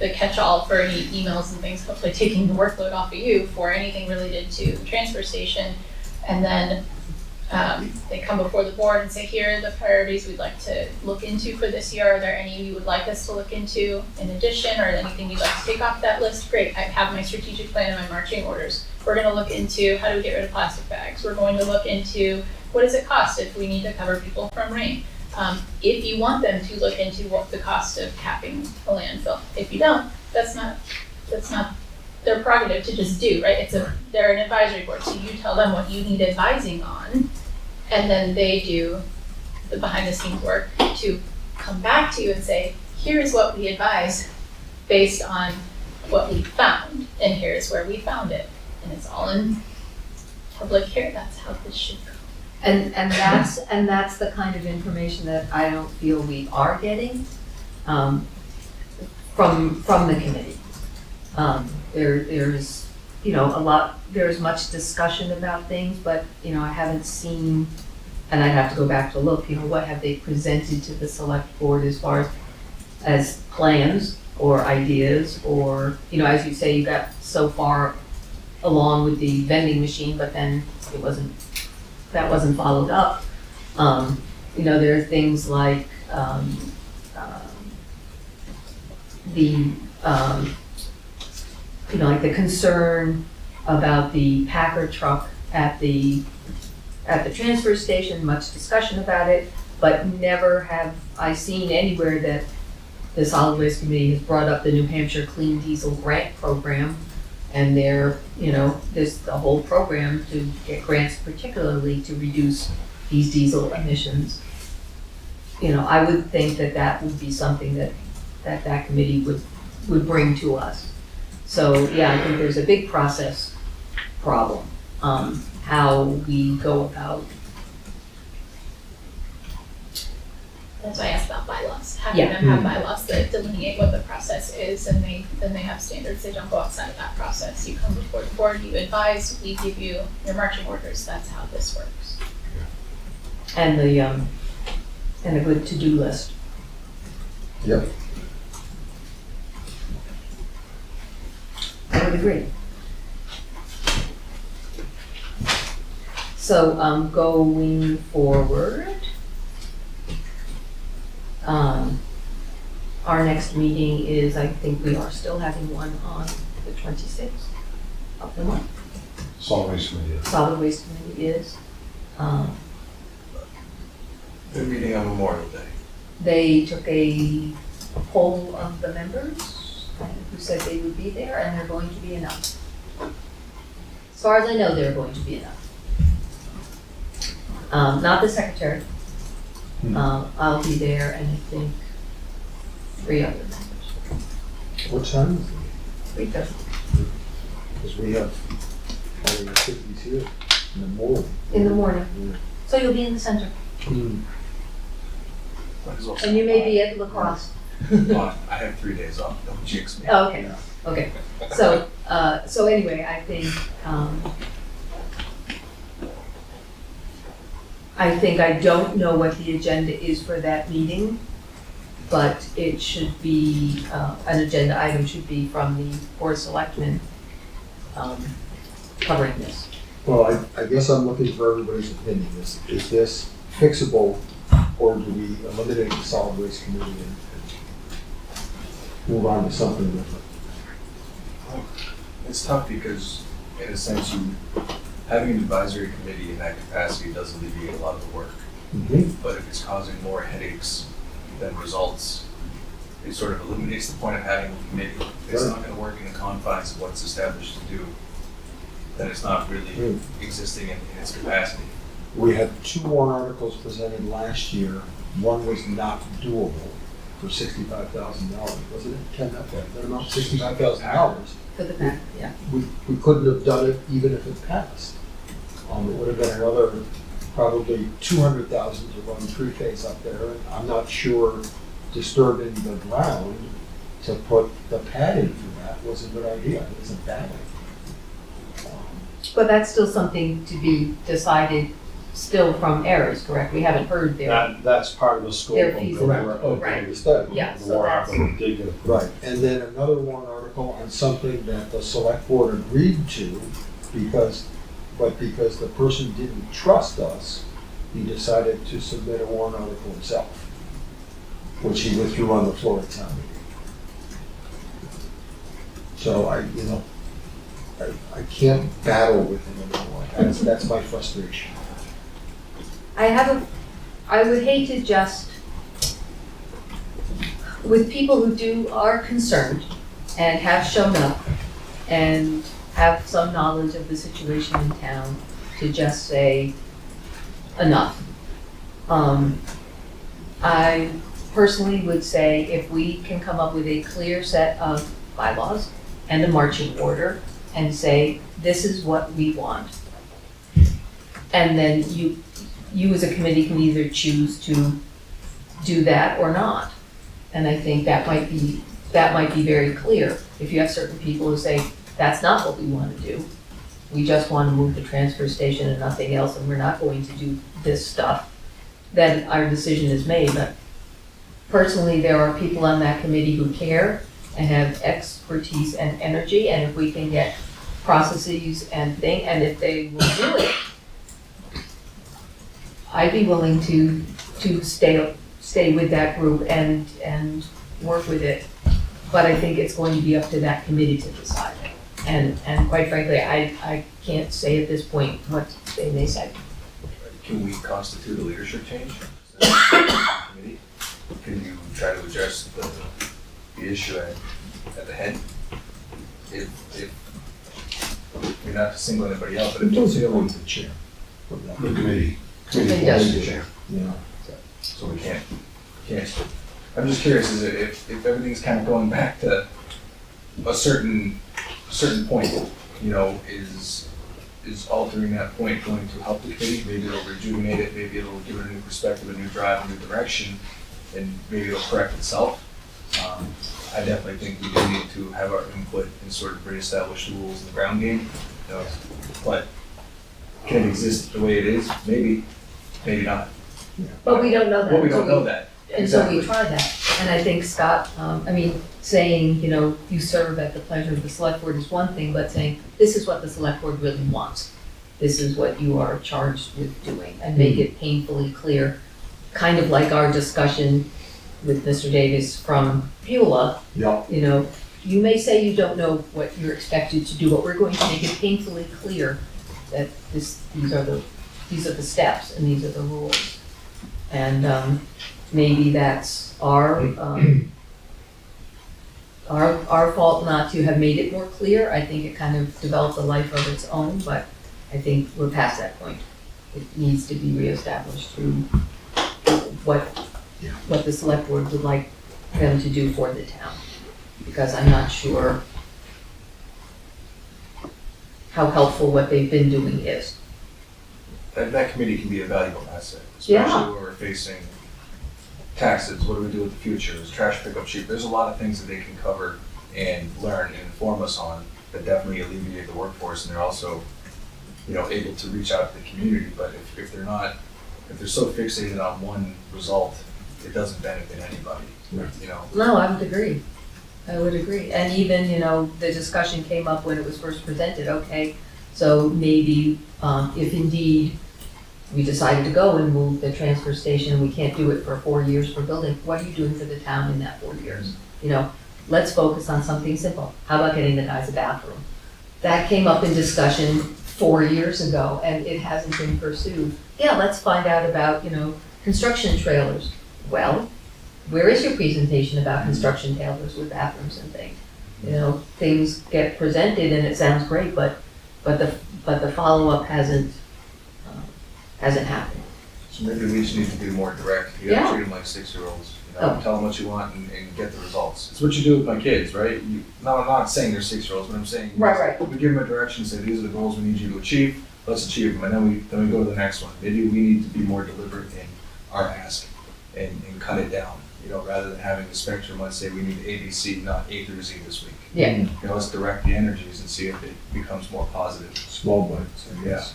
catch-all for any emails and things, hopefully taking the workload off of you for anything related to the transfer station. And then they come before the board and say, here are the priorities we'd like to look into for this year. Are there any you would like us to look into in addition, or anything you'd like to take off that list? Great, I have my strategic plan and my marching orders. We're gonna look into how do we get rid of plastic bags. We're going to look into what does it cost if we need to cover people from rain. If you want them to look into what the cost of capping a landfill. If you don't, that's not their prerogative to just do, right? They're an advisory board, so you tell them what you need advising on, and then they do the behind the scenes work to come back to you and say, here's what we advise based on what we found, and here's where we found it. And it's all in public here. That's how this should go. And that's the kind of information that I don't feel we are getting from the committee. There's you know there's much discussion about things, but you know I haven't seen, and I'd have to go back to look. You know, what have they presented to the select board as far as plans or ideas, or you know, as you say, you got so far along with the vending machine, but then that wasn't followed up. You know, there are things like you know, like the concern about the Packer truck at the transfer station, much discussion about it, but never have I seen anywhere that the Solid Waste Committee has brought up the New Hampshire Clean Diesel Grant Program. And there's the whole program to get grants, particularly to reduce these diesel emissions. You know, I would think that would be something that committee would bring to us. So yeah, I think there's a big process problem, how we go about. That's why I asked about bylaws. Having them have bylaws that delineate what the process is, and then they have standards. They don't go outside of that process. You come before the board, you advise, we give you your marching orders. That's how this works. And a good to-do list. Yep. I would agree. So going forward, our next meeting is, I think we are still having one on the 26th of the month. Solid Waste Committee. Solid Waste Committee is. They're meeting on Memorial Day. They took a poll of the members who said they would be there, and they're going to be enough. As far as I know, they're going to be enough. Not the secretary. I'll be there, and I think 3 other members. What time is it? 3:30 Because we have all the activities here in the morning. in the morning. So you'll be in the center, Might as well and you may be at lacrosse. Well, I have 3 days off, don't jinx me. Oh, okay, okay. So anyway, I think I don't know what the agenda is for that meeting, but it should be, an agenda item should be from the Board of Selectmen, covering this. Well, I guess I'm looking for everybody's opinion. Is this fixable, or do we eliminate the solid waste committee and move on to something different? It's tough because, in a sense, having an advisory committee in that capacity does alleviate a lot of the work. But if it's causing more headaches than results, it sort of eliminates the point of having a committee. If it's not going to work in the confines of what's established to do, then it's not really existing in its capacity. We had 2 warrant articles presented last year. One was not doable for $65,000, wasn't it? Ken, that amount, $65,000. For the back, yeah. We couldn't have done it even if it passed. It would have been another probably $200,000 to run three-phase up there. And I'm not sure disturbing the ground to put the pad in for that was a good idea. It was a bad idea. But that's still something to be decided still from errors, correct? We haven't heard their, That's part of the scope Their of the feasibility. work. Right. The study. yeah, The so warrant that's, article did get approved. Right, and then another warrant article on something that the select board agreed to because the person didn't trust us, he decided to submit a warrant article himself, which he withdrew on the floor of town meeting. So I can't battle with him anymore. That's my frustration. I would hate to just, with people who are concerned and have shown up and have some knowledge of the situation in town, to just say, enough. I personally would say if we can come up with a clear set of bylaws and a marching order and say, this is what we want. And then you as a committee can either choose to do that or not. And I think that might be very clear. If you have certain people who say, that's not what we want to do. We just want to move the transfer station and nothing else, and we're not going to do this stuff, then our decision is made. But personally, there are people on that committee who care and have expertise and energy, and if we can get processes and if they will do it, I'd be willing to stay with that group and work with it. But I think it's going to be up to that committee to decide. And quite frankly, I can't say at this point what they may say. Can we constitute a leadership change? Committee? Can you try to address the issue at the head? If you're not to single anybody out, but if Those are the chair of that committee. Yes. Chair. Yeah. so we can't. I'm just curious, is it if everything's kind of going back to a certain point, is altering that point going to help the committee? Maybe it'll rejuvenate it, maybe it'll give it a new perspective, a new drive, a new direction, and maybe it'll correct itself. I definitely think we do need to have our input and sort of reestablish the rules in the ground game. But can it exist the way it is? Maybe not. But we don't know that. Well, we don't know that. And so we try that. And I think Scott, saying, you serve at the pleasure of the select board is one thing, but saying, this is what the select board really wants. This is what you are charged with doing, and make it painfully clear, kind of like our discussion with Mr. Davis from Beulah. Yeah. You may say you don't know what you're expected to do, but we're going to make it painfully clear that these are the steps and these are the rules. And maybe that's our fault not to have made it more clear. I think it kind of developed a life of its own, but I think we're past that point. It needs to be reestablished through what the select board would like them to do for the town. Because I'm not sure how helpful what they've been doing is. That committee can be a valuable asset, Yeah. especially when we're facing taxes. What do we do with the future? Is trash pickup cheap? There's a lot of things that they can cover and learn and inform us on that definitely alleviate the workforce, and they're also, able to reach out to the community. But if they're so fixated on one result, it doesn't benefit anybody. Right. No, I would agree. And even, the discussion came up when it was first presented, okay, So maybe, if indeed we decided to go and move the transfer station and we can't do it for 4 years for building, what are you doing for the town in that 4 years? You know, let's focus on something simple. How about getting the guys a bathroom? That came up in discussion 4 years ago and it hasn't been pursued. Yeah, let's find out about, you know, construction trailers. Well, where is your presentation about construction trailers with bathrooms and things? You know, things get presented and it sounds great, but the follow-up hasn't happened. So maybe we just need to be more direct. You gotta treat them like 6-year-olds. You know, tell them what you want and get the results. It's what you do with my kids, right? I'm not saying they're 6-year-olds, but I'm saying Right. we give them a direction, say these are the goals we need you to achieve. Let's achieve them, and then we go to the next one. Maybe we need to be more deliberate in our ask and cut it down. You know, rather than having the spectrum, let's say we need A, B, C, not A through Z this week. Yeah. You know, let's direct the energies and see if it becomes more positive. Small bites, I guess.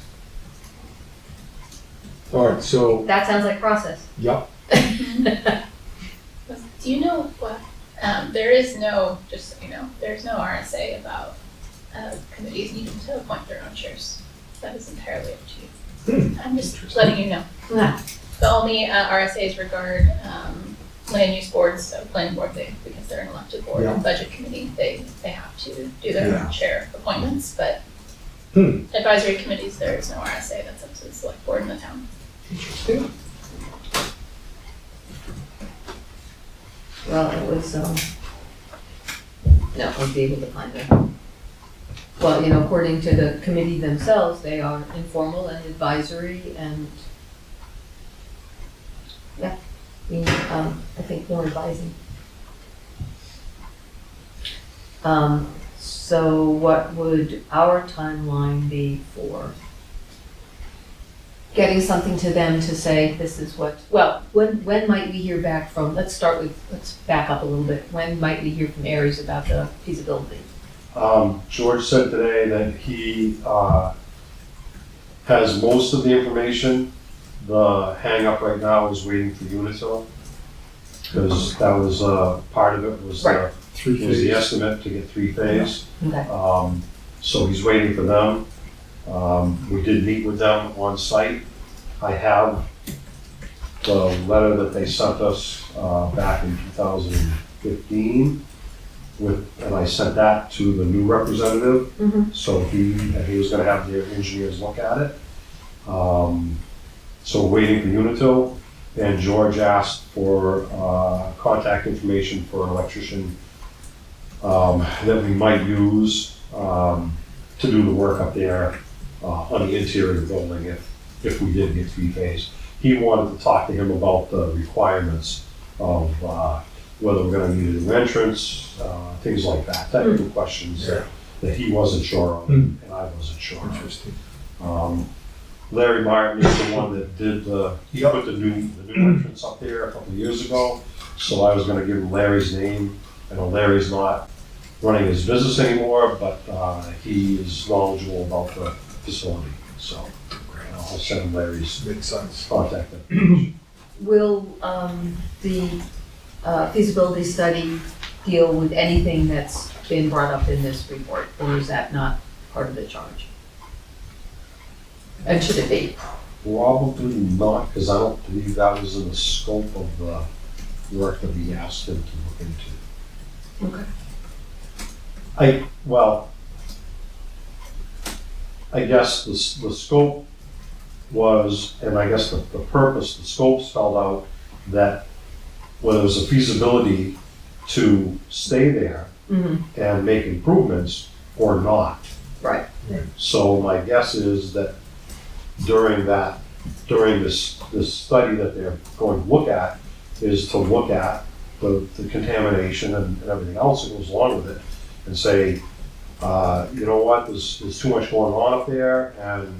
All right, so, That sounds like process. yep, Do you know what, there is no, just so you know, there's no RSA about committees needing to appoint their own chairs. That is entirely up to you. I'm just letting you know. Yeah. The only RSAs regard land use boards, so planning board, because they're an elected board, Yeah. and budget committee, they have to do their Yeah. own chair appointments, but Hmm. advisory committees, there is no RSA, that's up to the select board in the town. interesting. Well, it was, no, I'll be able to find it. Well, you know, according to the committee themselves, they are informal and advisory and, yeah, I think more advising. So what would our timeline be for getting something to them to say, this is what, well, when might we hear back from, let's back up a little bit. When might we hear from Aries about the feasibility? George said today that he has most of the information. The hang-up right now is waiting for Unitil, because that was part of it was Right. the estimate to get 3-phase. Okay. So he's waiting for them. We did meet with them on site. I have the letter that they sent us back in 2015 and I sent that to the new representative. Mhm. So he was gonna have their engineers look at it. So waiting for Unitil, and George asked for contact information for an electrician that we might use to do the work up there on the interior of the building if we did get 3-phase. He wanted to talk to him about the requirements of whether we're gonna need a new entrance, things like that, technical questions that he wasn't sure of and I wasn't sure of. Interesting. Larry Martin is the one that did he put the new entrance up there a couple of years ago. So I was gonna give him Larry's name. I know Larry's not running his business anymore, but he is knowledgeable about the facility, so I'll send him Larry's Makes sense. contact information. Will the feasibility study deal with anything that's been brought up in this report, or is that not part of the charge? And should it be? Probably not, because I don't believe that was in the scope of the work that we asked him to look into. Okay. I guess the scope was, and I guess the purpose, the scope spelled out that whether there was a feasibility to stay there Mm-hmm. and make improvements or not. Right. So my guess is that during this study that they're going to look at is to look at the contamination and everything else that goes along with it and say, you know what, there's too much going on up there and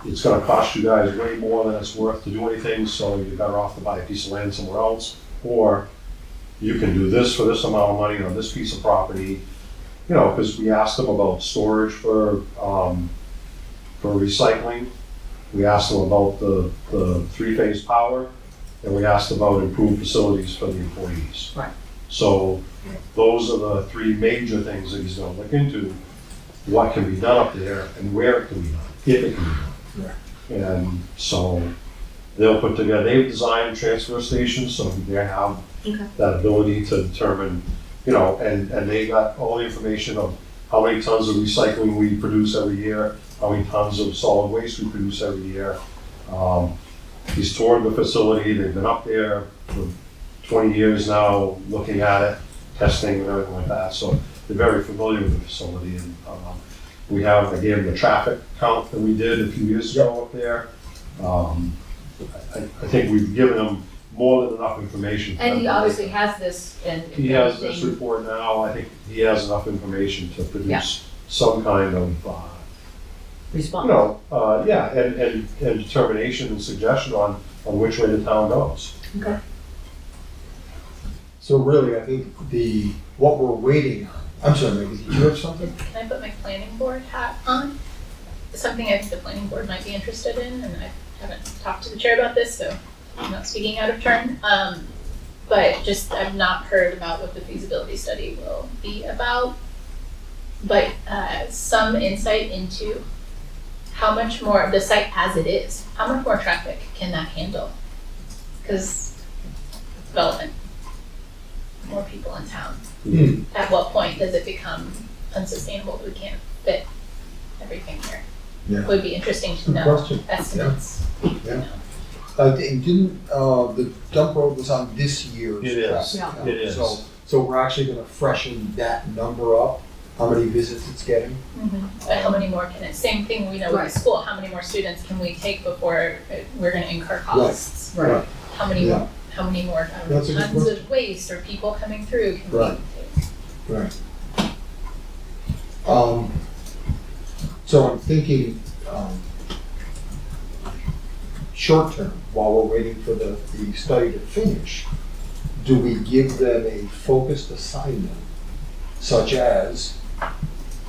it's gonna cost you guys way more than it's worth to do anything, so you're better off to buy a piece of land somewhere else, or you can do this for this amount of money on this piece of property. You know, because we asked them about storage for recycling. We asked them about the 3-phase power, and we asked about improved facilities for the employees. Right. So those are the 3 major things that he's gonna look into. what can be done up there and where it can be done, if it can be done. And so they'll put together, they've designed transfer stations, so they have that ability to determine, you know, and they got all the information of how many tons of recycling we produce every year, how many tons of solid waste we produce every year. He's toured the facility, they've been up there for 20 years now, looking at it, testing and everything like that, so they're very familiar with the facility. And we have, again, the traffic count that we did a few years ago up there. I think we've given them more than enough information. And he obviously has this and. He has this report now, I think he has enough information to produce some kind of, Response. you know, and determination and suggestion on which way the town goes. Okay. So really, I think what we're waiting on, I'm sorry, Maggie, did you have something? Can I put my planning board hat on? Something I think the planning board might be interested in, and I haven't talked to the chair about this, so I'm not speaking out of turn. But just, I've not heard about what the feasibility study will be about. But some insight into how much more, the site as it is, how much more traffic can that handle? Because development, more people in town. At what point does it become unsustainable? We can't fit everything here. Yeah. It would be interesting to Good know question. estimates. Yeah. you know. The dump road was on this year's. It is. traffic count. It is. So we're actually gonna freshen that number up, how many visits it's getting. But how many more can it, same thing we know with Right. the school, how many more students can we take before we're gonna incur costs? Right. How many Yeah. more, how many more That's a good tons question. of waste or people coming through can we Right. take? Right. So I'm thinking, short term, while we're waiting for the study to finish, do we give them a focused assignment, such as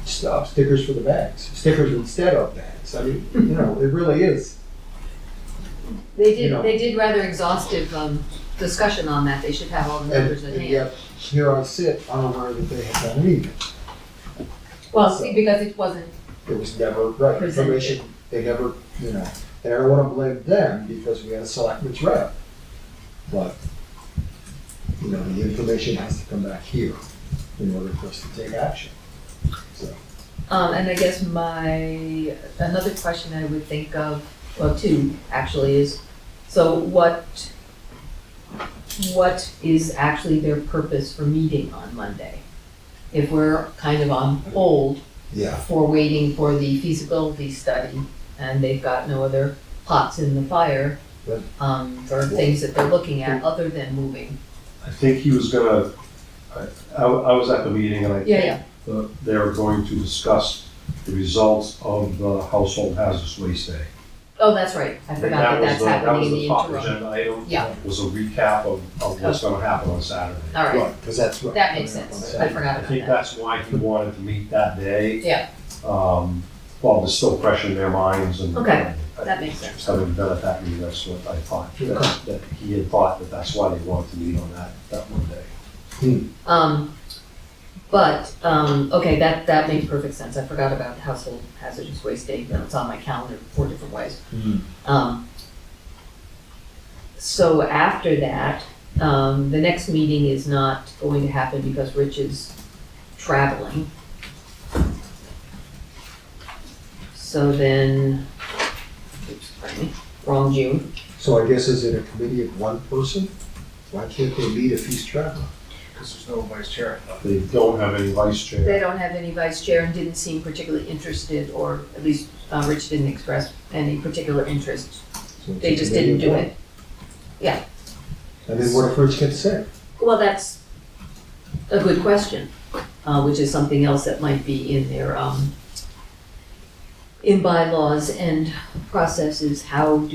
stickers for the bags, stickers instead of bags? I mean, you know, it really is. You know. They did rather exhaustive, discussion on that. They should have all the And numbers at hand. yet, here I sit unaware that they have done anything. Well, see, because it wasn't, It was never, right, Presented. information, they never, you know, and I don't wanna blame them because we had a selectmen's rep. But, you know, the information has to come back here in order for us to take action. So, and I guess another question I would think of, well, two actually is, so what is actually their purpose for meeting on Monday? If we're kind of on hold yeah, for waiting for the feasibility study and they've got no other pots in the fire, Right. or things that they're looking at other than moving. I think he was gonna, I was at the meeting and I Yeah, think they were going to discuss the results of the household hazardous waste day. Oh, that's right. I forgot that that's happening in the That was the top interim. agenda item. Yeah. Was a recap of what's gonna happen on Saturday. All right, right, cause that's right. that makes sense. I forgot I about think that. that's why he wanted to meet that day. Yeah, While it's still fresh in their minds and. Okay. that makes sense. Having been at that meeting, that's what I thought, that he had thought that that's why they wanted to meet on that one day. Okay, that makes perfect sense. I forgot about household hazardous waste day. It's on my calendar 4 different ways. So after that, the next meeting is not going to happen because Rich is traveling. So then, oops, pardon me, wrong June. So I guess is it a committee of one person? Why can't they meet if he's traveling? Because there's no vice chair. They don't have any vice chair. They don't have any vice chair and didn't seem particularly interested, or at least Rich didn't express any particular interest. So it's They a just committee didn't of do one. it. Yeah. And then what if Rich gets sick? Well, that's a good question, which is something else that might be in their, in bylaws and processes. How are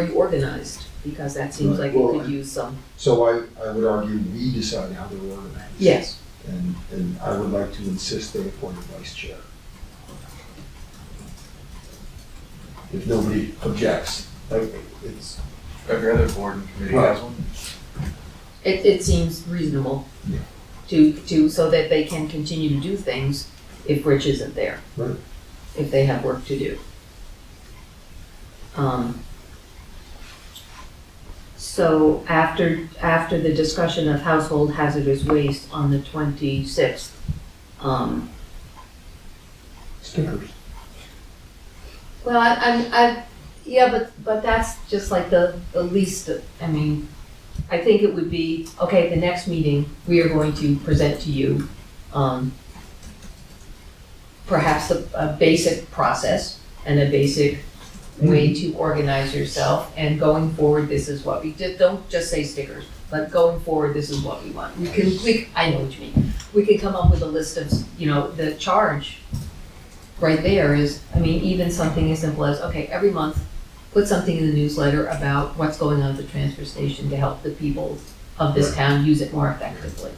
you organized? Because that seems Right. like Well, it could use some. So I would argue we decide how they're organized. Yes. And I would like to insist they appoint a vice chair. If nobody objects, like, it's, Every other board and committee Right. has one. It seems reasonable Yeah. to, so that they can continue to do things if Rich isn't there. Right. If they have work to do. So after the discussion of household hazardous waste on the 26th, Stickers. well, yeah, but that's just like the least, I mean, I think it would be, okay, the next meeting, we are going to present to you, perhaps a basic process and a basic way to organize yourself, and going forward, this is what we did. Don't just say stickers, but going forward, this is what we want. I know what you mean. We can come up with a list of, the charge right there is, I mean, even something as simple as, okay, every month, put something in the newsletter about what's going on at the transfer station to help the people of this town use it more effectively.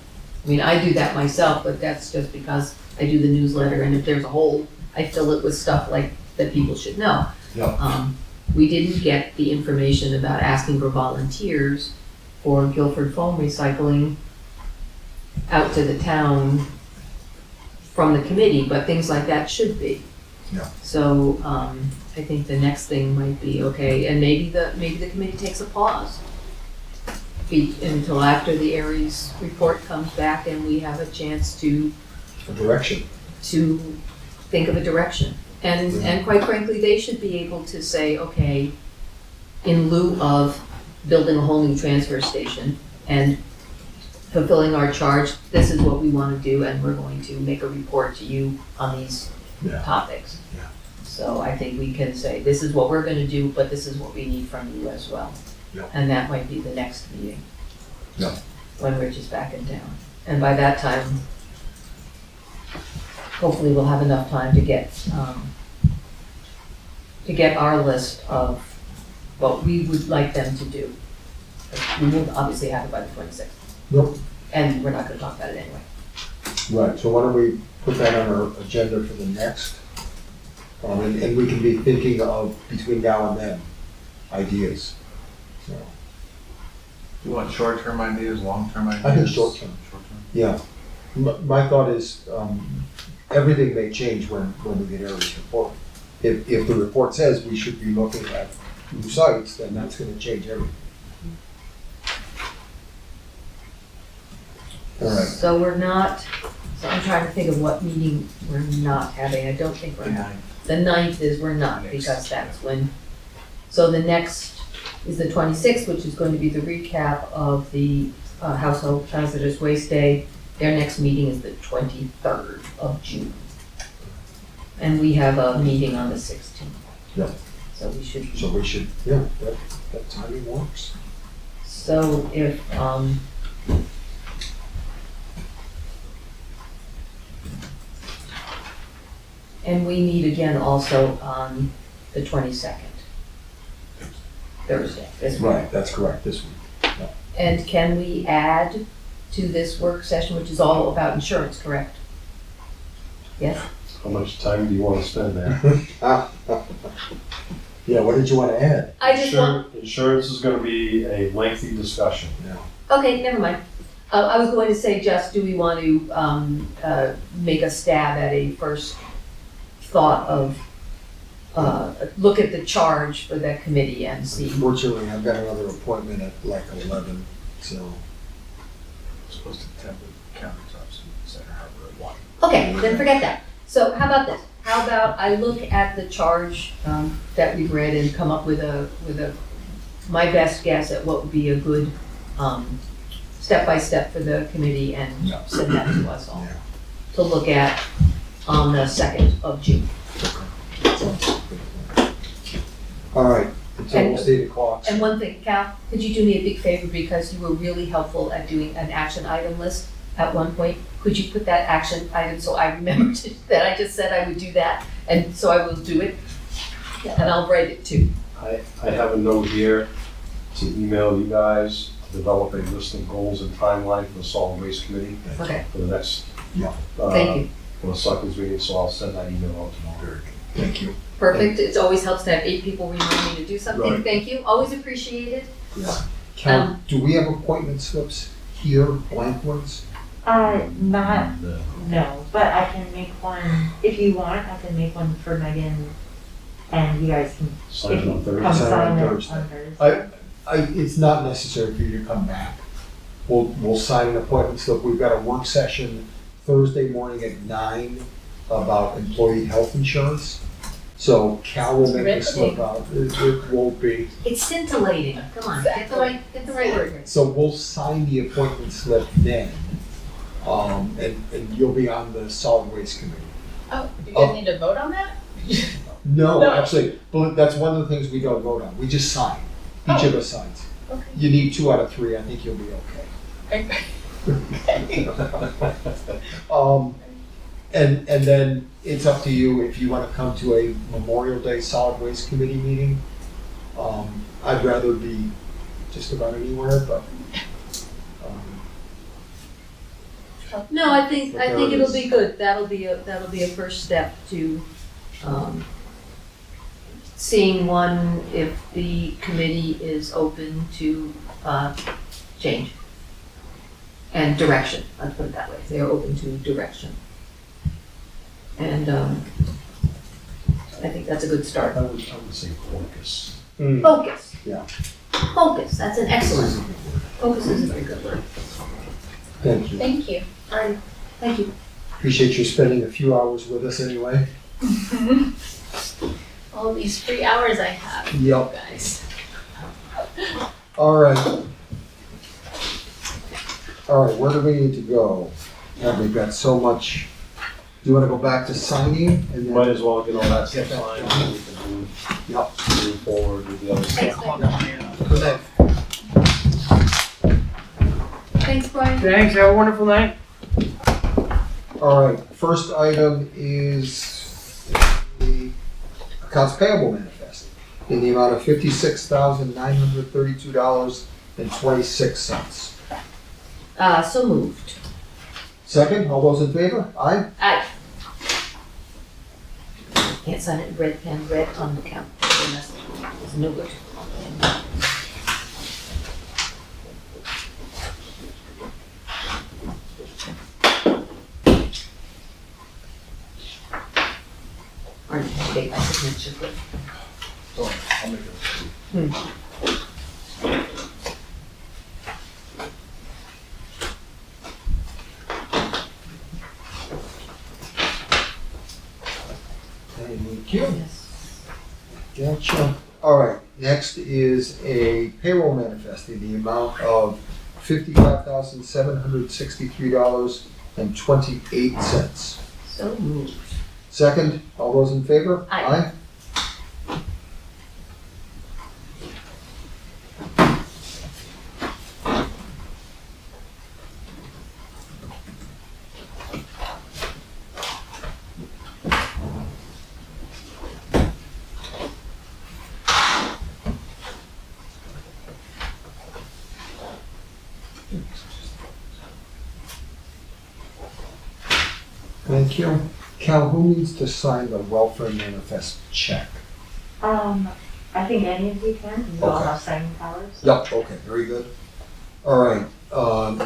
I mean, I do that myself, but that's just because I do the newsletter, and if there's a hole, I fill it with stuff like that people should know. Yeah. We didn't get the information about asking for volunteers for Guilford foam recycling out to the town from the committee, but things like that should be. Yeah. So, I think the next thing might be, okay, and maybe the committee takes a pause until after the Aries report comes back and we have a chance to A direction. think of a direction. And quite frankly, they should be able to say, okay, in lieu of building a whole new transfer station and fulfilling our charge, this is what we want to do, and we're going to make a report to you on these topics. Yeah. So I think we can say, this is what we're going to do, but this is what we need from you as well. Yeah. And that might be the next meeting. Yeah. When Rich is back in town. And by that time, hopefully we'll have enough time to get our list of what we would like them to do. We will obviously have it by the 26th. Nope. And we're not gonna talk about it anyway. Right, so why don't we put that on our agenda for the next? And we can be thinking of, between now and then, ideas. So, You want short-term ideas, long-term ideas? I think short-term. Short-term. Yeah. My thought is, everything may change when we get Aries report. If the report says we should be looking at new sites, then that's gonna change everything. All right. So I'm trying to think of what meeting we're not having. I don't think we're having. The 9th is we're not, because that's when, so the next is the 26th, which is going to be the recap of the Household Hazardous Waste Day. Their next meeting is the 23rd of June. And we have a meeting on the 16th. Yeah. So we should. Yeah, that timing works. So if, and we meet again also on the 22nd. Thursday, this week. Right, that's correct, this week. And can we add to this work session, which is all about insurance, correct? Yes? How much time do you want to spend there? Yeah, what did you want to add? I just want, Insurance is gonna be a lengthy discussion. okay, never mind. I was going to say, just, do we want to make a stab at a first thought of, look at the charge for that committee and see. Unfortunately, I've got another appointment at like 11, so. Supposed to attend the countertops in Center Harbor at 1. Okay, then forget that. So how about this? How about I look at the charge that we've read and come up with my best guess at what would be a good step-by-step for the committee, and send that to us all to look at on the 2nd of June. All right, it's almost 8 o'clock. And one thing, Cal, could you do me a big favor, because you were really helpful at doing an action item list at one point? Could you put that action item, so I remembered that I just said I would do that, and so I will do it, and I'll write it too. I have a note here to email you guys to develop a list of goals and timeline for the solid waste committee Okay, for the next. thank you. For the selectmen's meeting, so I'll send that email out tomorrow. Thank you. Perfect, it always helps to have 8 people remind me to do something, Right. thank you, always appreciated. Yeah. Cal, do we have appointment slips here, blank ones? Not, no, but I can make one, if you want, I can make one for Megan and you guys can. Sign it on Thursday. Come Sign it on sign it Thursday. on Thursday. It's not necessary for you to come back. We'll sign an appointment slip. We've got a work session Thursday morning at 9 about employee health insurance. So Cal will make the slip out. It won't be. It's scintillating, come on, get the right word. So we'll sign the appointment slip then. And you'll be on the solid waste committee. Oh, do you guys need to vote on that? No, No. actually, but that's one of the things we don't vote on. We just sign. Each of us signs. Okay. You need 2 out of 3. I think you'll be okay. And then it's up to you if you want to come to a Memorial Day Solid Waste Committee meeting. I'd rather be just about anywhere, but. No, I think But there it it'll is. be good, that'll be a first step to, seeing one, if the committee is open to, change. And direction, let's put it that way, they're open to direction. And, I think that's a good start. I would say focus. Focus. Yeah. Focus, that's an excellent, focus is a very good word. Thank you. Thank you. All right, thank you. Appreciate you spending a few hours with us anyway. All these free hours I have, Yep. guys. All right. All right, where do we need to go? God, we've got so much. Do you want to go back to signing and then? Might as well get all that Get stuff that signed, done. we can Yep. move forward with the other stuff. Good night. Thanks, Brian. Thanks, have a wonderful night. All right, first item is the accounts payable manifest in the amount of $56,932.26. So moved. Second, all those in favor? Aye? Aye. Can't sign it in red pen, red on the count. It's no good. Or take my signature quick. I'll make it. Thank you. Yes. Gotcha. All right, next is a payroll manifest in the amount of $55,763.28. So moved. Second, all those in favor? Aye. Thank you. Cal, who needs to sign the welfare manifest check? I think any of you can, you all Okay. have signing powers. Yep, okay, very good. All right,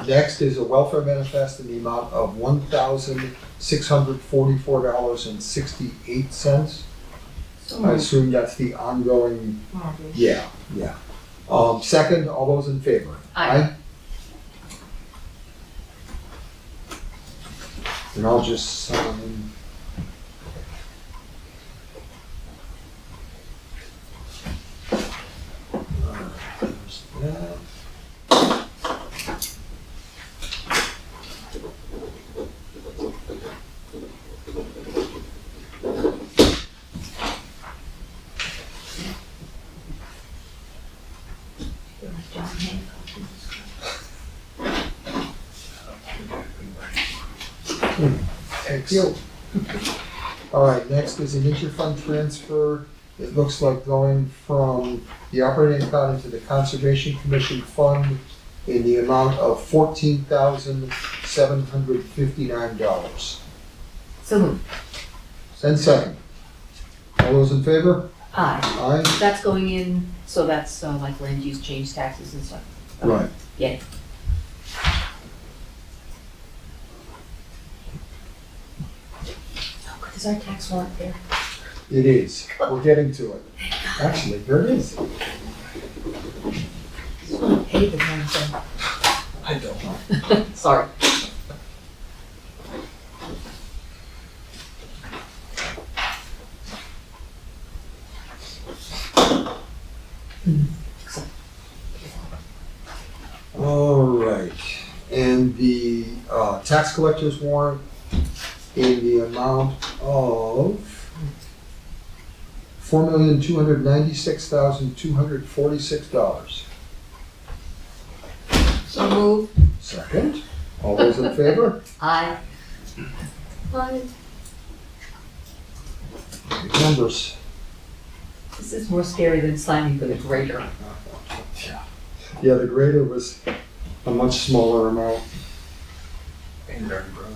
next is a welfare manifest in the amount of $1,644.68. So I moved. assume that's the ongoing, Mortgage. yeah. Second, all those in favor? Aye. And I'll just sign. There's that. John Hancock. Thank you. All right, next is an interfund transfer. It looks like going from the operating account into the Conservation Commission fund in the amount of $14,759. So moved. And second. All those in favor? Aye. Aye? That's going in, so that's like land use change taxes and stuff. Right. Yeah. Is our tax warrant there? It is. We're getting to it. Actually, there it is. Just want to pay the damn thing. I don't. Sorry. All right, and the tax collector's warrant in the amount of $4,296,246. So move. Second, all those in favor? Aye. Aye. Big numbers. This is more scary than signing for the grader. Yeah, the grader was a much smaller amount. And already broke.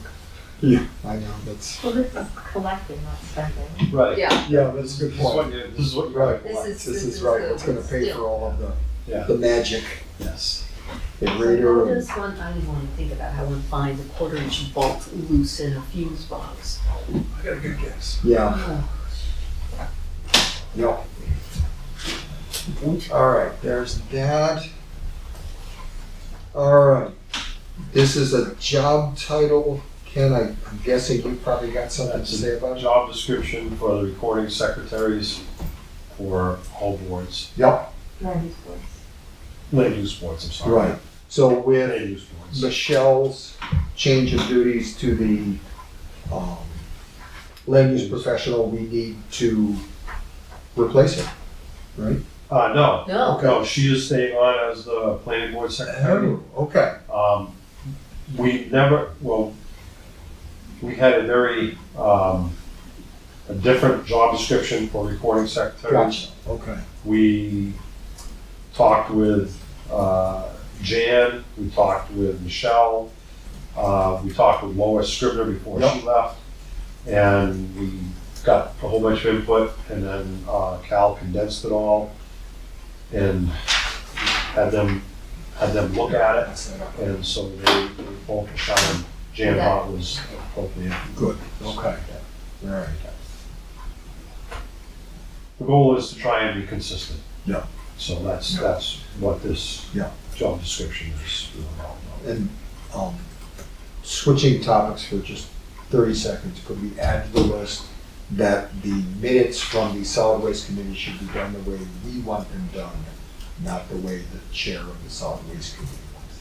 Yeah, I know, that's, Well, this is collecting, not spending. Right. Yeah. yeah, that's a good This is what point. you, this is what you're Right, This is- this is right, it's gonna pay for all of Yeah. the magic. Yes. The So how grader, and- does one, I want to think about how one finds a 1/4-inch bolt loose in a fuse box. I got a good guess. yeah, Oh, yep. All right, there's that. All right, this is a job title. Ken, I'm guessing you probably got something to That's say a about it? job description for the recording secretaries for all boards, Yep, Land use boards. land use boards, I'm sorry. right. So with Land use boards. Michelle's change of duties to the land use professional, we need to replace it, right? No, No. no, she is staying on as the planning board secretary. Okay, We never, well, we had a very, a different job description for recording secretaries. gotcha, okay. We talked with Jan, we talked with Michelle, we talked with Lois Scribner before she left, and we got a whole bunch of input, and then Cal condensed it all and had them look at it, and so they both decided Jan thought was appropriate. Good, okay. All right. The goal is to try and be consistent. Yeah. So that's what this Yeah. job description is all about. And switching topics for just 30 seconds, could we add to the list that the minutes from the solid waste committee should be done the way we want them done, not the way the chair of the solid waste committee wants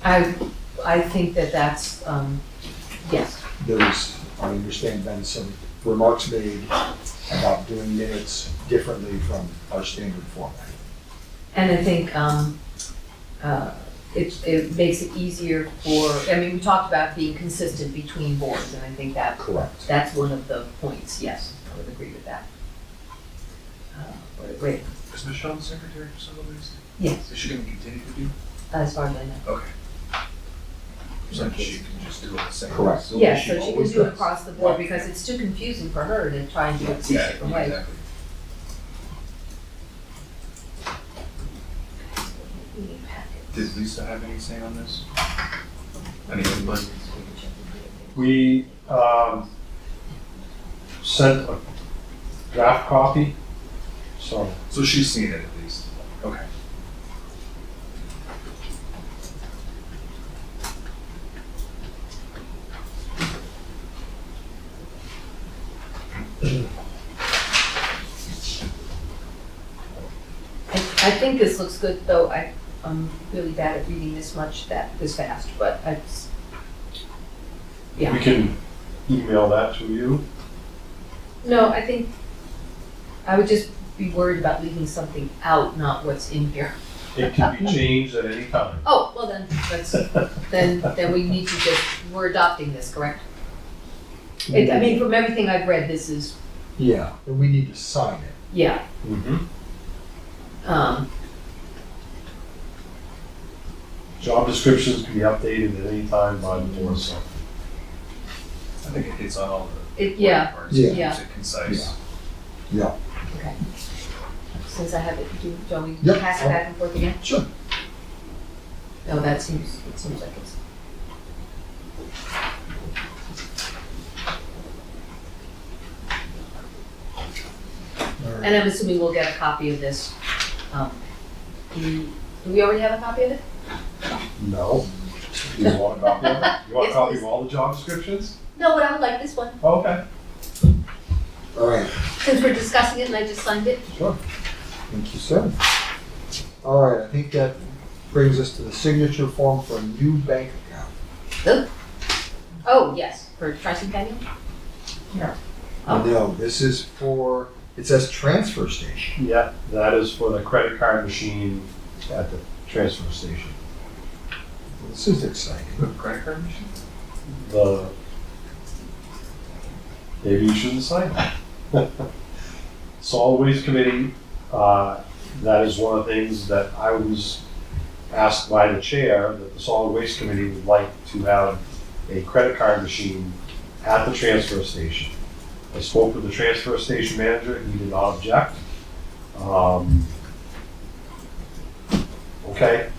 them done? I think that's, yes. There was, I understand, been some remarks made about doing minutes differently from our standard format. And I think it makes it easier for, I mean, we talked about being consistent between boards, and I think Correct. that's one of the points, yes, I would agree with that. Wait, Is Michelle the secretary for some of these? yes, Is she going to continue to do? as far as I know. Okay. So she can just do it the same. Correct. So Yeah, so she can always do it does. across the board, because it's too confusing for her to try and do it 6 Yeah, different ways. exactly. Did Lisa have any say on this? Any input? We sent a draft copy, so So she's seen it at least. Okay. I think this looks good, though I'm really bad at reading this fast, but we yeah. can email that to you. No, I think I would just be worried about leaving something out, not what's in here. It can be changed at any time. Oh, well then we need to we're adopting this, correct? I mean, from everything I've read, this is, Yeah, and we need to sign it. yeah. Mm-hmm. Job descriptions can be updated at any time by the board, so. I think it hits on all the Yeah, parts. Yeah. Keeps it concise. Yeah, okay. Since I have it, shall we Yep. pass it back and forth again? sure. No, it seems like it's. And I'm assuming we'll get a copy of this. Do we already have a copy of it? No. Do you want a copy of it? You want a Yes, copy please. of all the job descriptions? No, but I would like this one, Oh, okay. All right, since we're discussing it and I just signed it. Sure. thank you, sir. All right, I think that brings us to the signature form for a new bank account. Oh, yes, for Tricentennial? Oh. No, this is for, it says transfer station. Yeah, that is for the credit card machine at the transfer station. This is exciting. Credit card machine? Maybe you shouldn't sign that. Solid Waste Committee, that is one of the things that I was asked by the chair, that the Solid Waste Committee would like to have a credit card machine at the transfer station. I spoke with the transfer station manager, he did not object. Okay.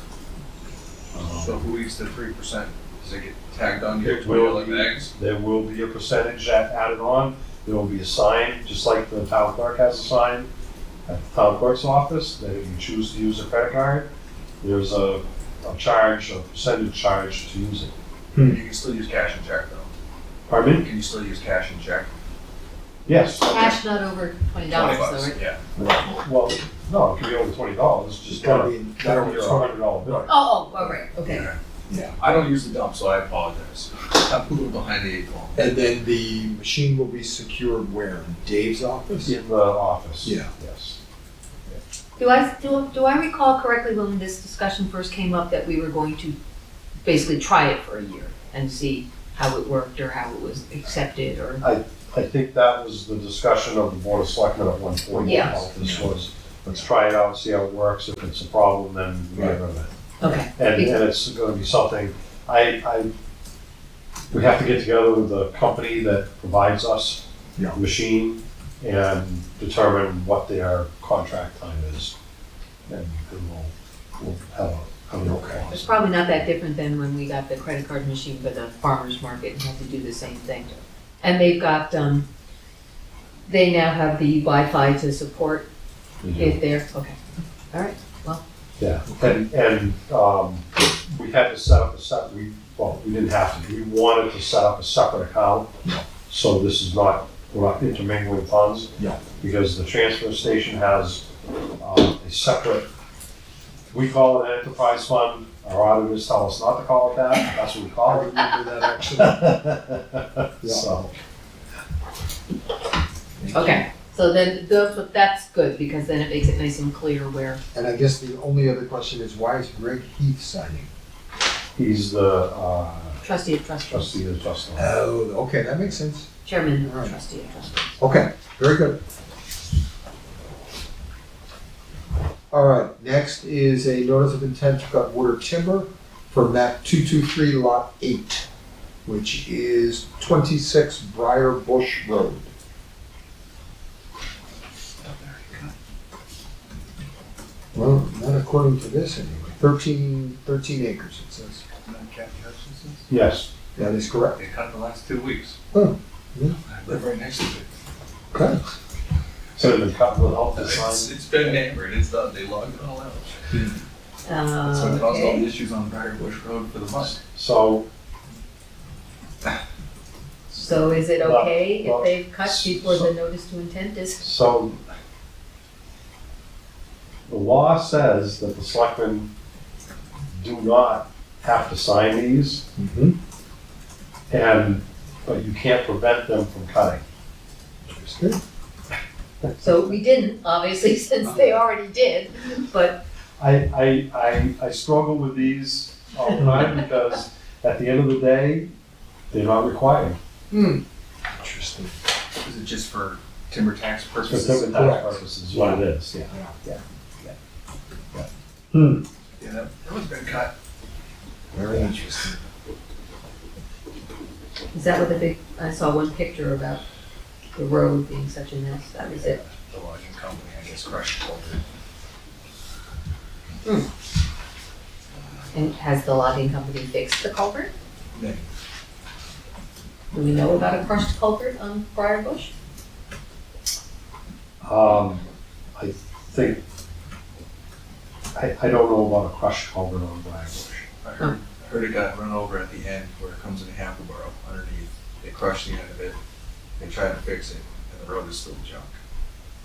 So who eats the 3%? Does it get tagged on to It your will like be. bags? There will be a percentage added on. There will be a sign, just like the town clerk has a sign at the town clerk's office, that if you choose to use a credit card, there's a percentage charge to use it. You can still use cash and check though. Pardon me? Can you still use cash and check? Yes. Cash not over $20, though, right? Yeah. Well, no, it could be over $20, just It's gotta gotta be, gotta be a $200 bill. Oh, right, okay. I don't use the dump, so I apologize. I'm a little behind the 8 ball. and then the machine will be secured where? In Dave's office? In the office. Yeah. Yes. Do I recall correctly when this discussion first came up that we were going to basically try it for a year and see how it worked or how it was accepted or? I think that was the discussion of the Board of Selectmen at one point. Yeah. How this was, let's try it out, see how it works. If it's a problem, then we get rid of it. Okay. And it's gonna be something, we have to get together with the company that provides us Yeah. the machine and determine what their contract time is. And we'll have a look. It's probably not that different than when we got the credit card machine for the farmer's market and had to do the same thing. And they've got, they now have the Wi-Fi to support it there. Okay, all right, well. Yeah, and we had to set up we didn't have to, we wanted to set up a separate account. So this is not, we're not intermingling funds. Yeah. Because the transfer station has a separate, we call it an enterprise fund. Our auditors tell us not to call it that, that's what we I call it. remember that actually. So, Okay, so then that's good because then it makes it nice and clear where. And I guess the only other question is, why is Greg Heath signing? he's the Trustee of trustees. trustee of trust. Oh, okay, that makes sense. Chairman of Right. trustee of trustees. Okay, very good. All right, next is a notice of intent to cut wood or timber for map 223 lot 8, which is 26 Briar Bush Road. Well, not according to this anyway. 13 acres it says. Yes, That is correct. They cut in the last 2 weeks. Oh, yeah. I live right next to it. Okay. so the cut will help the sign. It's been hammered, it's done, they logged it all out. That's what caused all the Okay. issues on Briar Bush Road for the month. So, So is it Well, okay well, if they've cut before the notice to intent is? So, the law says that the selectmen do not have to sign these, Mm-hmm. but you can't prevent them from cutting. Good. So we didn't, obviously, since they already did, but I struggle with these all the time because at the end of the day, they're not required. Interesting. Is it just for timber tax For purposes? different tax purposes, is what it is, yeah. Yeah, that one's been cut. Very interesting. is that what the big, I saw one picture about the road being such a mess, that was it. The logging company, I guess, crushed it over. And has the logging company fixed the culvert? No. Do we know about a crushed culvert on Briar Bush? I think, I don't know about a crushed culvert on Black Bush. I heard it got run over at the end where it comes into Hackleboro underneath. They crushed the end of it. They tried to fix it, and the road is still junk.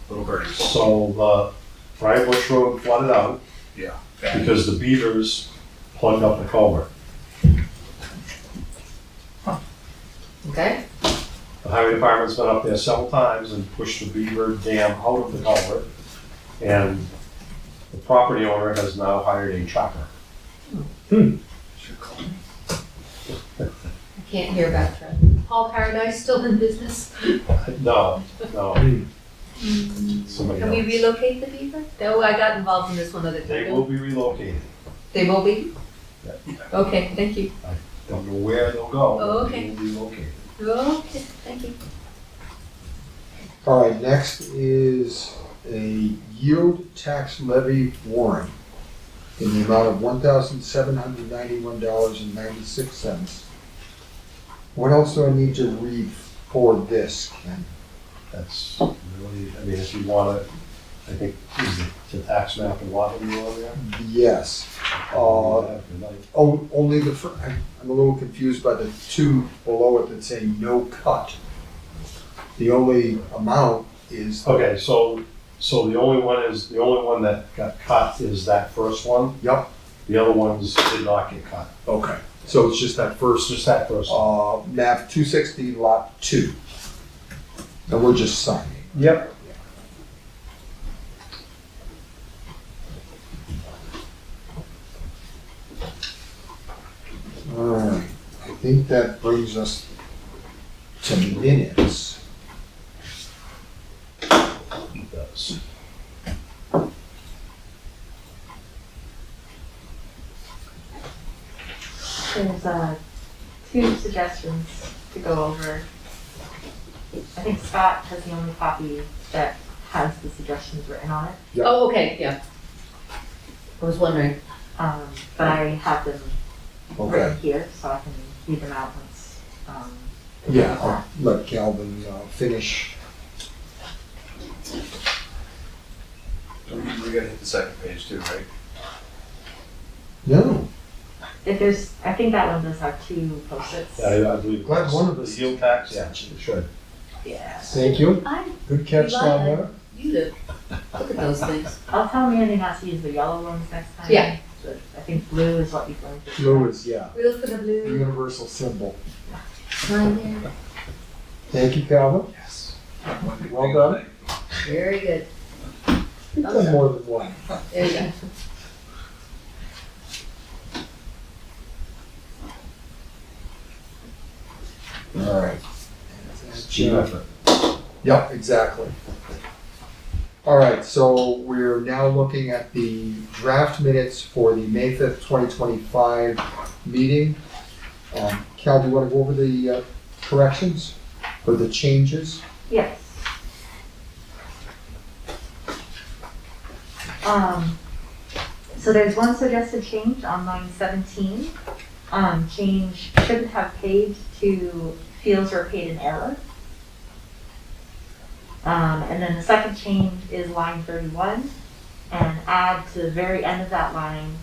Little birdie. So the Briar Bush Road flooded out Yeah. because the beavers plugged up the culvert. Okay, The highway department's been up there several times and pushed the beaver dam out of the culvert. And the property owner has now hired a trucker. I can't hear about Trent. Paul Paradise still in business? No, somebody Can we else. relocate the beaver? No, I got involved in this one other They time. will be relocated. They will be? Yeah. Okay, thank you. Don't know where they'll go. Oh, but okay. They will be relocated. Okay, thank you. All right, next is a yield tax levy warrant in the amount of $1,791.96. What else do I need to read for this, Ken? That's really, I mean, if you want to, I think, is the tax map and lot review on there? Yes. Only I'm a little confused by the two below it that say no cut. The only amount is. Okay, so the only one that got cut is that first one. Yep. The other ones did not get cut. Okay, so it's just that first, Just that first one. map 260 lot 2. And we're just signing. Yep. All right, I think that brings us to minutes. It does. There's two suggestions to go over. I think Scott has the only copy that has the suggestions written on it, Yep. Oh, okay, yeah. I was wondering. but I have them Okay, written here, so I can read them out once. yeah, I'll let Calvin finish. We gotta hit the second page too, right? No, If there's, I think that one does have two post-its. Yeah, I believe. Glad one of us- The yield tax, yeah, it should. Yeah. thank you. Good catch You down like there. You do. Look at those things. I'll tell Mandy not to use the yellow ones next time. Yeah. But I think blue is what you've learned. Blue is, yeah, We look for the blue universal symbol. line there. Thank you, Calvin. Yes. Well done. Very good. You've done more than one. There you go. All right. Team effort. Yep, exactly. All right, so we're now looking at the draft minutes for the May 5th, 2025 meeting. Cal, do you want to go over the corrections or the changes? Yes. So there's one suggested change on line 17. Change shouldn't have paid to fields were paid in error. And then the second change is line 31, and add to the very end of that line,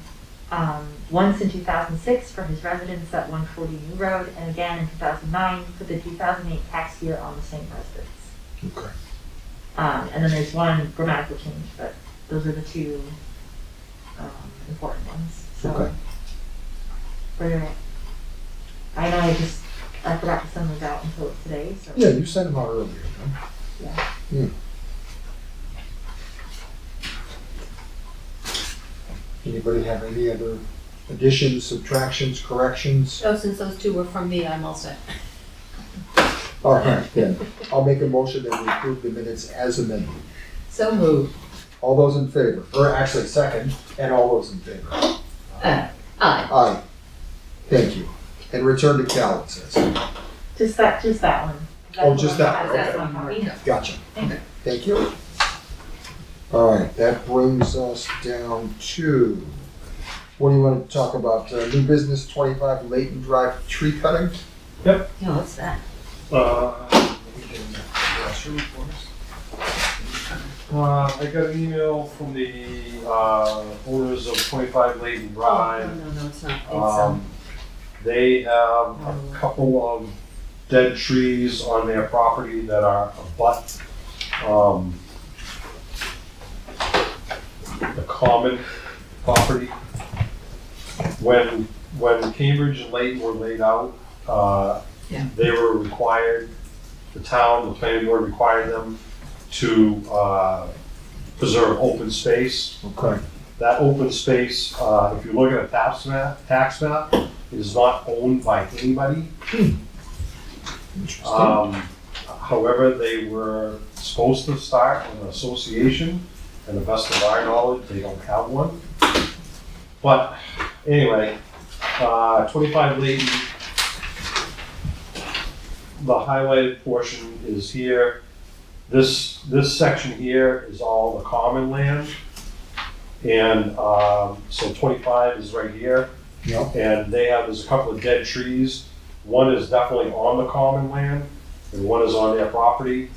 once in 2006 for his residence at 140 New Road, and again in 2009 for the 2008 tax year on the same residence. Okay. And then there's one grammatical change, but those are the two important ones. So Okay. I know I forgot to send those out until today, so. Yeah, you sent them out earlier, huh? Yeah. Anybody have any other additions, subtractions, corrections? Oh, since those two were from me, I'm all set. All right, then, I'll make a motion that we approve the minutes as amended. So moved. All those in favor, or actually second, and all those in favor? Aye. Aye. Thank you. And return to Cal, it says. Just that one. Oh, just that one, That's okay. one copy. Gotcha. Okay. Thank you. All right, that brings us down to, what do you want to talk about? New business 25 Leighton Drive tree cutting? Yeah, what's that? I got an email from the, owners of 25 Layton Oh, Drive. no, it's not. It's, They have a couple of dead trees on their property that are abut, the common property. When Cambridge and Layton were laid out, Yeah. they were required, the town, the planning board required them to, preserve open space. Okay. That open space, if you look at a tax map, it is not owned by anybody. Interesting. However, they were supposed to start an association, and the best of our knowledge, they don't have one. But anyway, 25 Layton, the highlighted portion is here. This section here is all the common land. And so 25 is right here. Yep. And there's a couple of dead trees. One is definitely on the common land, and one is on their property.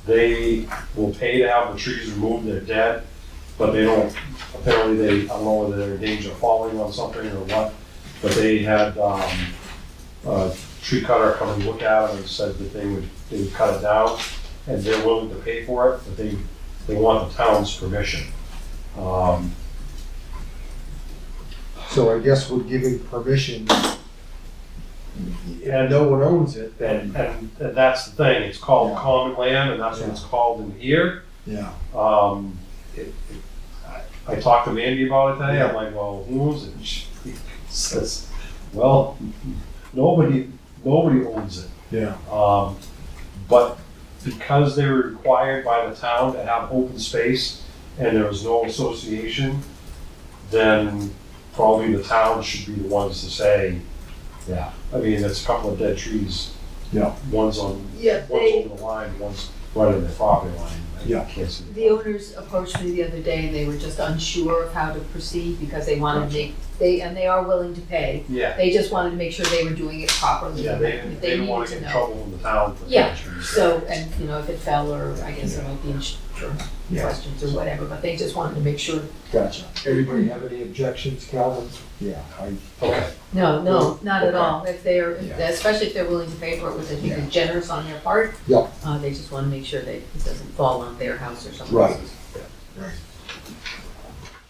They will pay to have the trees removed, they're dead, but they don't, apparently I don't know whether they're in danger of falling on something or what, but they had a tree cutter come and look at them and said that they would cut it down, and they're willing to pay for it, but they want the town's permission. So I guess we're giving permission, and no one owns it, And then, that's the thing, it's called Yeah. common land, and that's what it's called in here. yeah. I talked to Mandy about it today, I'm like, well, who owns it? And she says, well, nobody owns it. Yeah. But because they were required by the town to have open space and there was no association, then probably the town should be the ones to say, yeah. I mean, it's a couple of dead trees. Yeah. One's over the line, one's right on the property line. I Yeah. can't see. The owners approached me the other day and they were just unsure of how to proceed because they wanted to they are willing to pay. Yeah. They just wanted to make sure they were doing it properly. Yeah, they If didn't want needed to get in know. trouble in the town for Yeah, dead trees. So, and you know, if it fell or I guess there might be insurance Yeah. questions or whatever, but they just wanted to make sure. Gotcha. Anybody have any objections, Calvin? Yeah, Okay. No, not at Okay. all. If they're, Yeah. especially if they're willing to pay for it, which I think Yeah. is generous on their part. Yep. They just want to make sure that it doesn't fall on their house or someone Right. else's.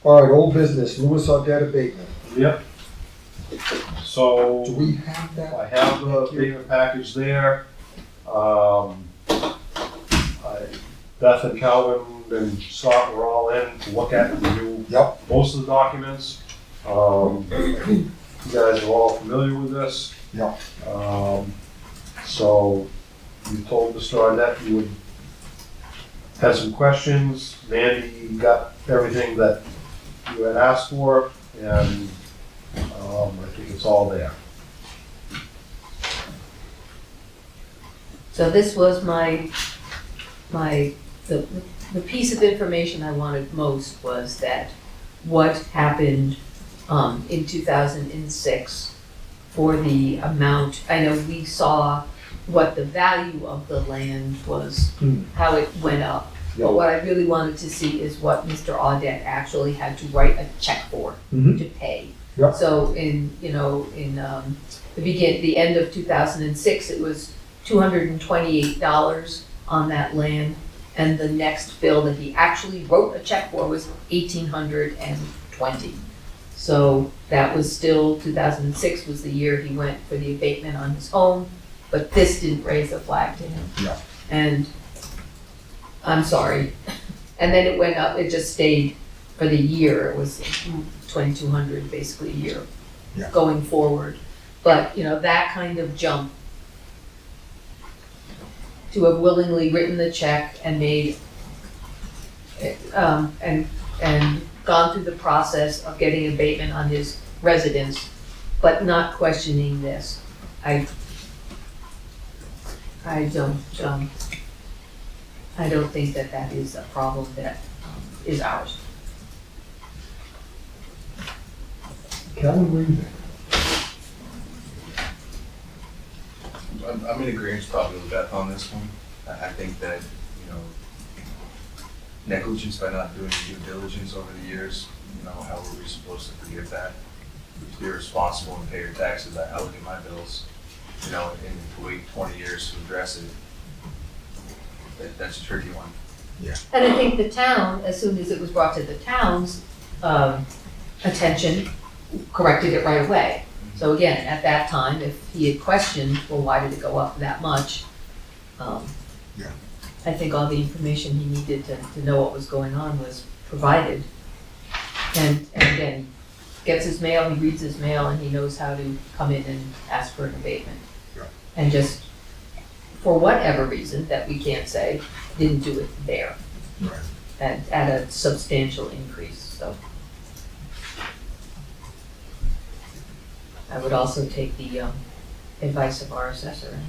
All right, old business, Lewis Audette abatement. Yep. So. Do we have that? I have the abatement package there. Beth and Calvin and Scott were all in to look at and review Yep. most of the documents. You guys are all familiar with this. Yep. So you told Mr. Audette you would have some questions. Mandy got everything that you had asked for, and I think it's all there. So this was the piece of information I wanted most was that what happened in 2006 for the amount, I know we saw what the value of the land was, how it went up. But what I really wanted to see is what Mr. Audette actually had to write a check for Mhm. to pay. Yep. So in the end of 2006, it was $228 on that land. And the next bill that he actually wrote a check for was $1,820. So that was still, 2006 was the year he went for the abatement on his home, but this didn't raise a flag to him. Yeah. And I'm sorry. And then it went up, it just stayed for the year, it was 2,200 basically a year Yeah. going forward. But, you know, that kind of jump to have willingly written the check and made, and gone through the process of getting abatement on his residence, but not questioning this. I don't think that that is a problem that is ours. Calvin, what do you think? I'm in agreement probably with Beth on this one. I think that, you know, negligence by not doing due diligence over the years. You know, how were we supposed to forgive that? Be responsible and pay your taxes. I look at my bills, you know, and to wait 20 years to address it, that's a tricky one. And I think the town, as soon as it was brought to the town's attention, corrected it right away. So again, at that time, if he had questioned, well, why did it go up that much? I think all the information he needed to know what was going on was provided. And again, he gets his mail, he reads his mail, and he knows how to come in and ask for an abatement. Yeah. And just, for whatever reason that we can't say, didn't do it there. Right. At a substantial increase, so. I would also take the advice of our assessor, and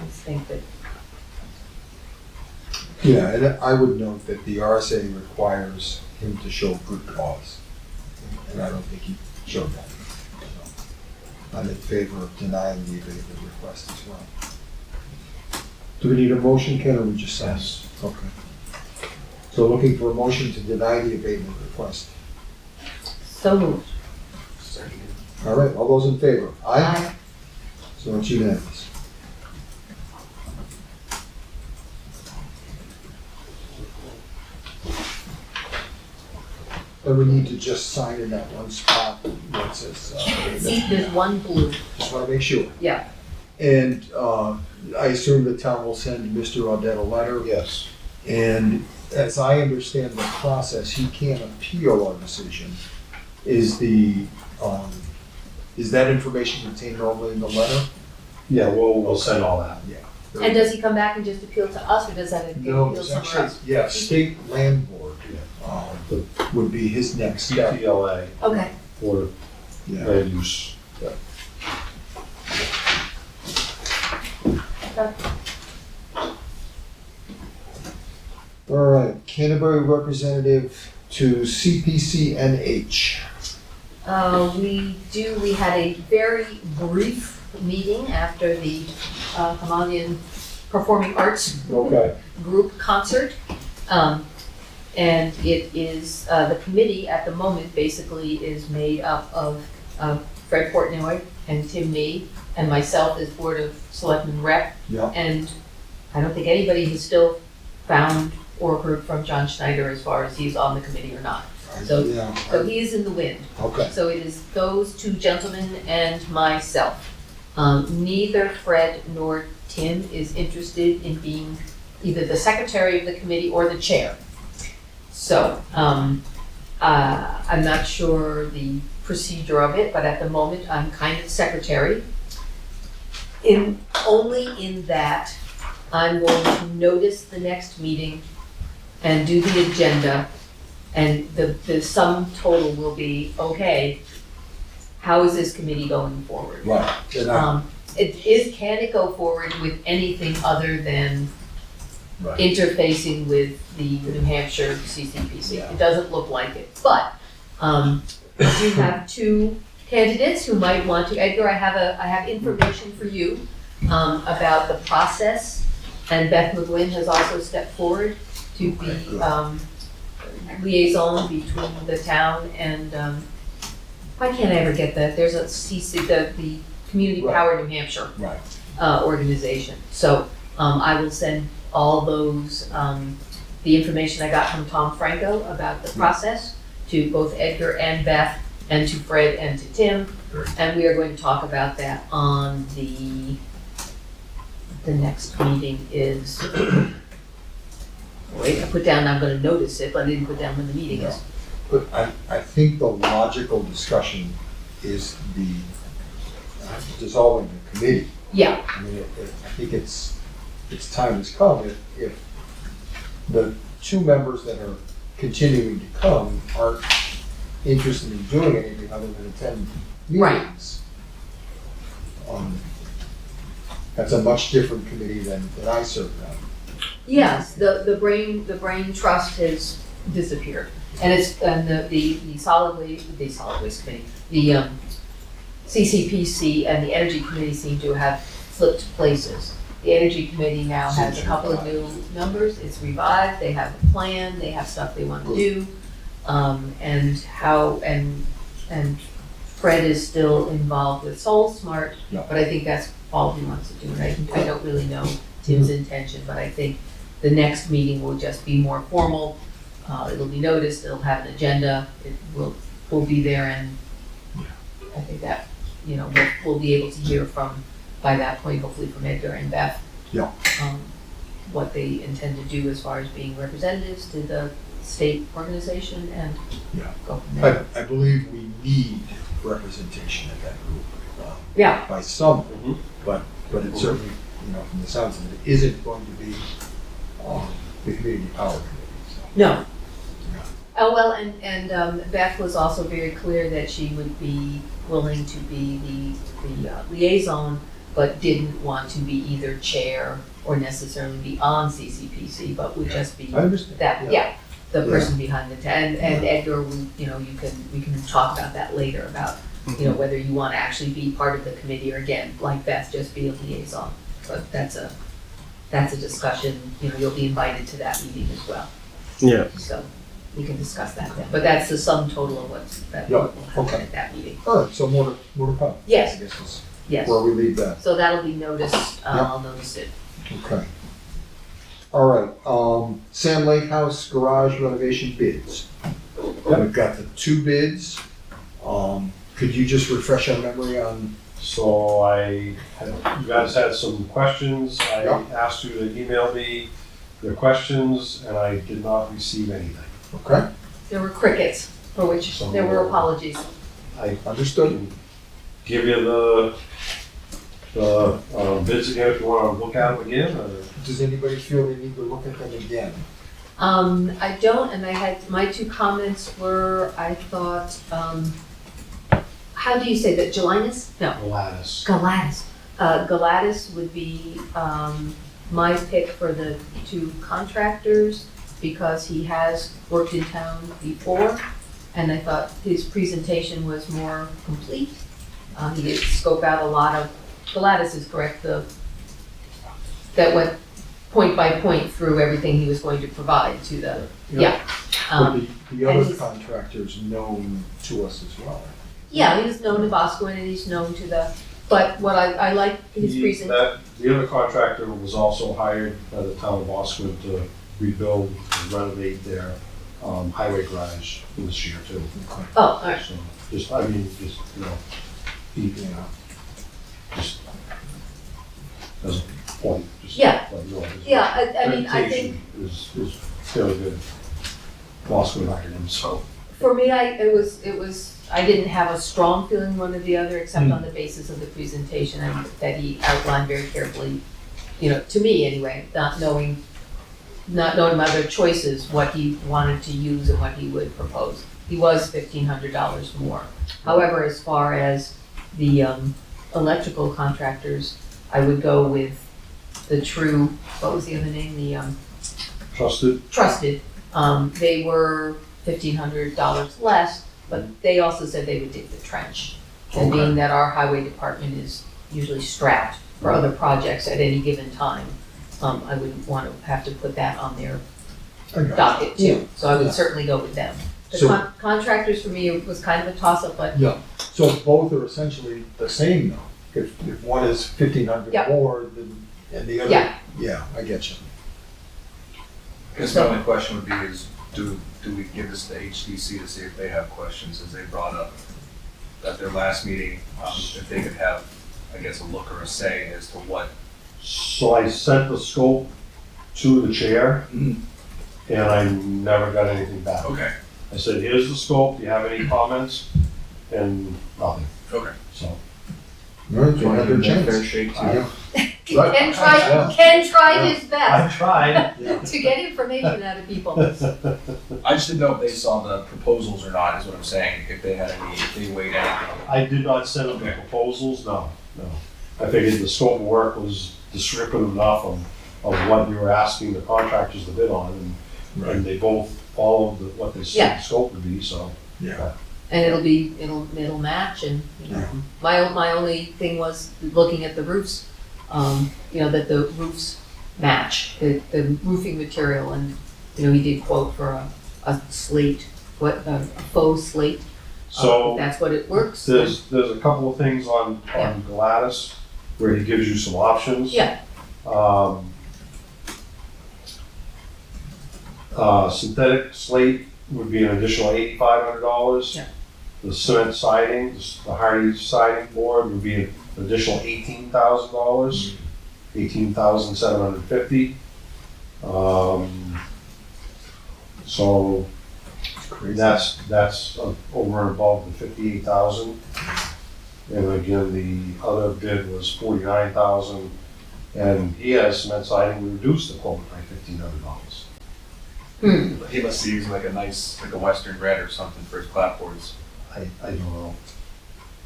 I think that, Yeah, and I would note that the RSA requires him to show good cause, and I don't think he showed that. So I'm in favor of denying the abatement request as well. Do we need a motion, Ken, or we just sign? Yes. Okay. So looking for a motion to deny the abatement request. so moved. All right, all those in favor? Aye. So it's unanimous. And we need to just sign in that one spot where it says, There's one blue, just want to make sure. yeah. And I assume the town will send Mr. Audette a letter. Yes. And as I understand the process, he can't appeal our decision. Is that information contained normally in the letter? Yeah, we'll send all that. Yeah. And does he come back and just appeal to us, or does that No, appeal it's somewhere actually, else? yeah, state land board would be his next step. CPLA Okay, for Yeah. land use. All right, Canterbury representative to CPCNH. we had a very brief meeting after the Himalayan Performing Arts Okay. Group concert. And it is, the committee at the moment basically is made up of Fred Portnoy and Tim Nee and myself as Board of Selectmen rep. Yeah. And I don't think anybody has still found or heard from John Schneider as far as he's on the committee or not. So- Yeah. So he is in the wind. Okay. So it is those two gentlemen and myself. Neither Fred nor Tim is interested in being either the secretary of the committee or the chair. So, I'm not sure the procedure of it, but at the moment, I'm kind of secretary. Only in that I'm going to notice the next meeting and do the agenda, and the sum total will be, okay, how is this committee going forward? Right. And Can it go forward with anything other than Right. interfacing with the New Hampshire CCPC? Yeah. It doesn't look like it, but I do have two candidates who might want to. Edgar, I have information for you about the process, and Beth McGuinn has also stepped forward to be liaison between the town and why can't I ever get that? There's a the Community Right. Power New Hampshire Right. organization. So I will send all those, the information I got from Tom Franco about the process to both Edgar and Beth, and to Fred and to Tim. Great. And we are going to talk about that on the next meeting is, wait, I put down, I'm gonna notice it, but I didn't put down when the meeting is. But I think the logical discussion is the dissolving the committee. Yeah, I mean, I think its time has come. If the two members that are continuing to come aren't interested in doing anything other than attend Right. meetings, that's a much different committee than I served on. yes, the brain trust has disappeared. And the solid waste committee, the CCPC and the energy committee seem to have flipped places. the Energy Committee now has a couple of new members, it's revived, they have a plan, they have stuff they want to do. And Fred is still involved with Soul Smart, Yeah. but I think that's all he wants to do. And I don't really know Tim's intention, but I think the next meeting will just be more formal. It'll be noticed, it'll have an agenda, we'll be there, and I think that, we'll be able to hear from, by that point, hopefully from Edgar and Beth. Yeah. What they intend to do as far as being representatives to the state organization and Yeah. go from there. I believe we need representation in that group. Yeah. By some, Mhm. but it certainly, from the sounds of it, isn't going to be the community power committee, so. No. Oh, well, and Beth was also very clear that she would be willing to be the liaison, but didn't want to be either chair or necessarily be on CCPC, but would just be I understand. the person behind the and Edgar, we can talk about that later about whether you want to actually be part of the committee or again, like Beth, just be a liaison. But that's a discussion. You'll be invited to that meeting as well. Yeah. So we can discuss that then. But that's the sum total of what's that Yeah, will happen okay. at that meeting. All right, so more to come. Yes. I guess is Yes. where we leave that. So that'll be noticed. I'll notice it. Okay. All right, Sand Lake House garage renovation bids. We've got the 2 bids. Could you just refresh our memory on? So you guys had some questions. I Yeah. asked you to email me your questions, and I did not receive anything. Okay, There were crickets, for which So- there were apologies. I understood. can give you the bids again if you want to look at them again, or? Does anybody feel they need to look at them again? I don't, and I had, my 2 comments were, I thought, how do you say that, Gelinas? No, Gladys. Galatis. Galatis would be, my pick for the 2 contractors because he has worked in town before, and I thought his presentation was more complete. He did scope out a lot of, Galatis is correct, that went point by point through everything he was going to provide to the, But the and other he's- contractors known to us as well. yeah, he's known to Boscawen and he's known to the, but what I like his presentation. The other contractor was also hired by the town of Boscawen to rebuild and renovate their highway garage this year too. Oh, all right. So, he, just as a point, just Yeah. let you know. His Yeah, I mean, I think, reputation is fairly good. Boscawen hired him, so. for me, it was, I didn't have a strong feeling one or the other, except on the basis of the presentation and that he outlined very carefully, to me anyway, not knowing my other choices, what he wanted to use and what he would propose. He was $1,500 more. However, as far as the electrical contractors, I would go with the True, what was the other name? The Trusted. They were $1,500 less, but they also said they would dig the trench. And being that our highway department is usually strapped for other projects at any given time, I wouldn't want to have to put that on their docket too. So I would certainly go with them. The So- contractors for me was kind of a toss-up, but Yeah, so both are essentially the same though. If one is 1,500 Yeah. more and the other. Yeah, I get you. I guess my only question would be is, do we give this to HDC to see if they have questions, as they brought up at their last meeting, if they could have, I guess, a look or a say as to what. So I sent the scope to the chair, and I never got anything back. Okay. I said, here's the scope, do you have any comments? And nothing, Okay. so. All right, they had their chance. Fair shake too. Yeah. Ken Yeah. tried his best I tried. Yeah. to get information out of people. I just didn't know if they saw the proposals or not, is what I'm saying, if they had any, if they weighed anything. I did not send them the proposals, no. I figured the scope of work was descriptive enough of what you were asking the contractors to bid on, and they both followed what they said the scope would be, so. Yeah. And it'll match and Yeah. my only thing was looking at the roofs. that the roofs match, the roofing material, and, he did quote for a slate, a faux slate. So If that's what it works. there's a couple of things on Yeah. Gladys where he gives you some options. Yeah, Synthetic slate would be an additional $8,500. Yeah. The cement siding, the hardy siding board would be an additional $18,000, $18,750. So that's over and above the 58,000. And again, the other bid was 49,000, and he has cement siding, we reduced the quote by $1,500. He must be using like a Western red or something for his clapboards. I don't know.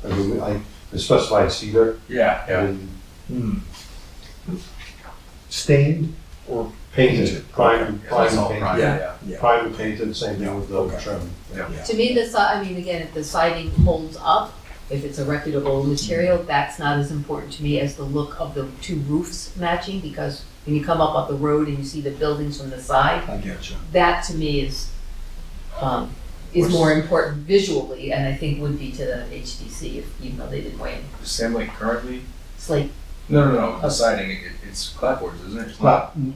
I mean, I specified cedar. Yeah, And Stained or painted, primed and That's all painted. prime, Yeah. yeah. Primed and painted, same thing with the Okay. trim. to me, again, if the siding holds up, if it's a reputable material, that's not as important to me as the look of the two roofs matching, because when you come up the road and you see the buildings from the side, I get you. that to me is more important visually, and I think would be to the HDC, even though they didn't win. Sam Lake currently? Slate, No. The siding, it's clapboards, isn't it?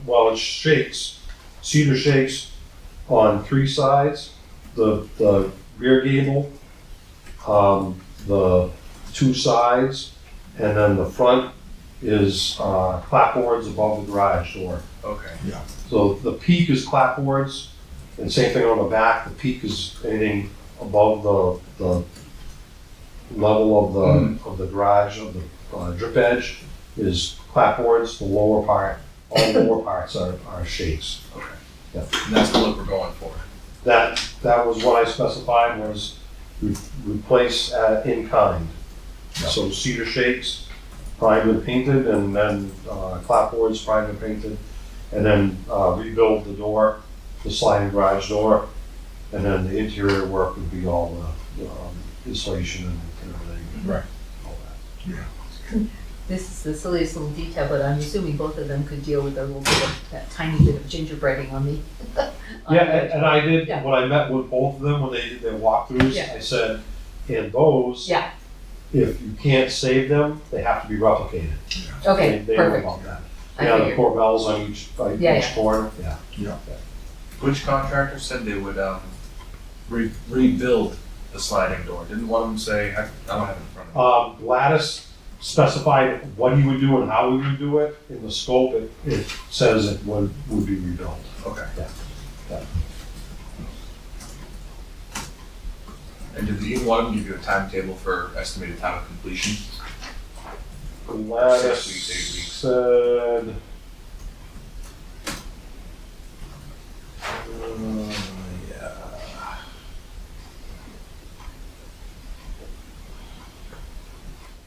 Well, it shakes, cedar shakes on three sides, the rear gable, the two sides, and then the front is clapboards above the garage door. Okay. So the peak is clapboards, and same thing on the back, the peak is anything above the level of the garage, of the drip edge is clapboards, the lower part, all lower parts are shakes. Okay. Yeah. And that's the look we're going for. That was what I specified was replace in kind. So cedar shakes, primed and painted, and then clapboards primed and painted, and then rebuild the door, the sliding garage door, and then the interior work would be all the insulation and everything. Right. All that. this is the silliest little detail, but I'm assuming both of them could deal with a little bit of that tiny bit of gingerbreading on the. Yeah, and I did, Yeah. when I met with both of them, when they did their walkthroughs, Yeah. I said, and those, Yeah, if you can't save them, they have to be replicated. okay, They know perfect. about that. I Yeah, the figured. port bells on each Yeah. corner, yeah. Which contractor said they would rebuild the sliding door? Didn't one of them say, I don't have it in front of me. Gladys specified what he would do and how he would do it. In the scope, it says it would be rebuilt. Okay. Yeah. And did either one of them give you a timetable for estimated time of completion? Gladys 6 weeks, 8 weeks. said, yeah.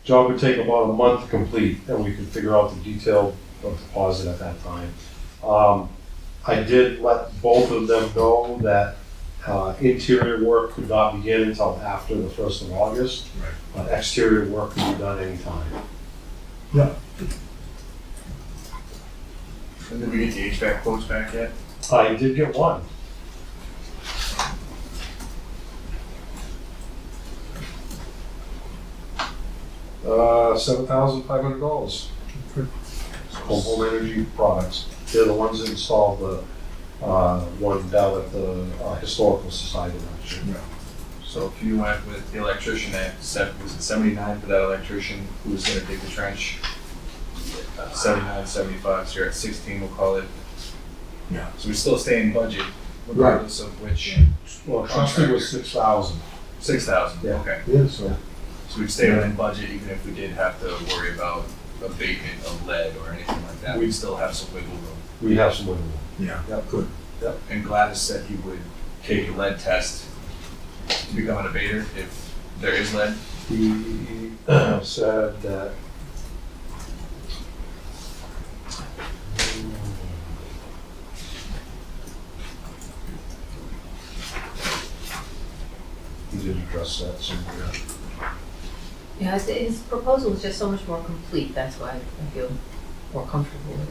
Job would take about a month to complete, and we could figure out the detail of deposit at that time. I did let both of them know that interior work could not begin until after the 1st of August. Right. But exterior work could be done anytime. And did we get the HVAC quotes back yet? I did get one. $7,500. From Home Energy Products. They're the ones that installed the one down at the Historical Society last year. So if you went with the electrician at, was it 79 for that electrician who was gonna dig the trench? 79, 75, so you're at 16, we'll call it. Yeah. So we still stay in budget regardless of which. Well, trusted was 6,000. 6,000, Yeah. okay. Yeah, so. So we'd stay within budget even if we did have to worry about abatement of lead or anything like that. We'd still have some wiggle room. We have some wiggle room. Yeah, Yep. good. And Gladys said he would take a lead test to become an abater if there is lead. He said that he did address that somewhere. Yeah, his proposal was just so much more complete, that's why I feel more comfortable with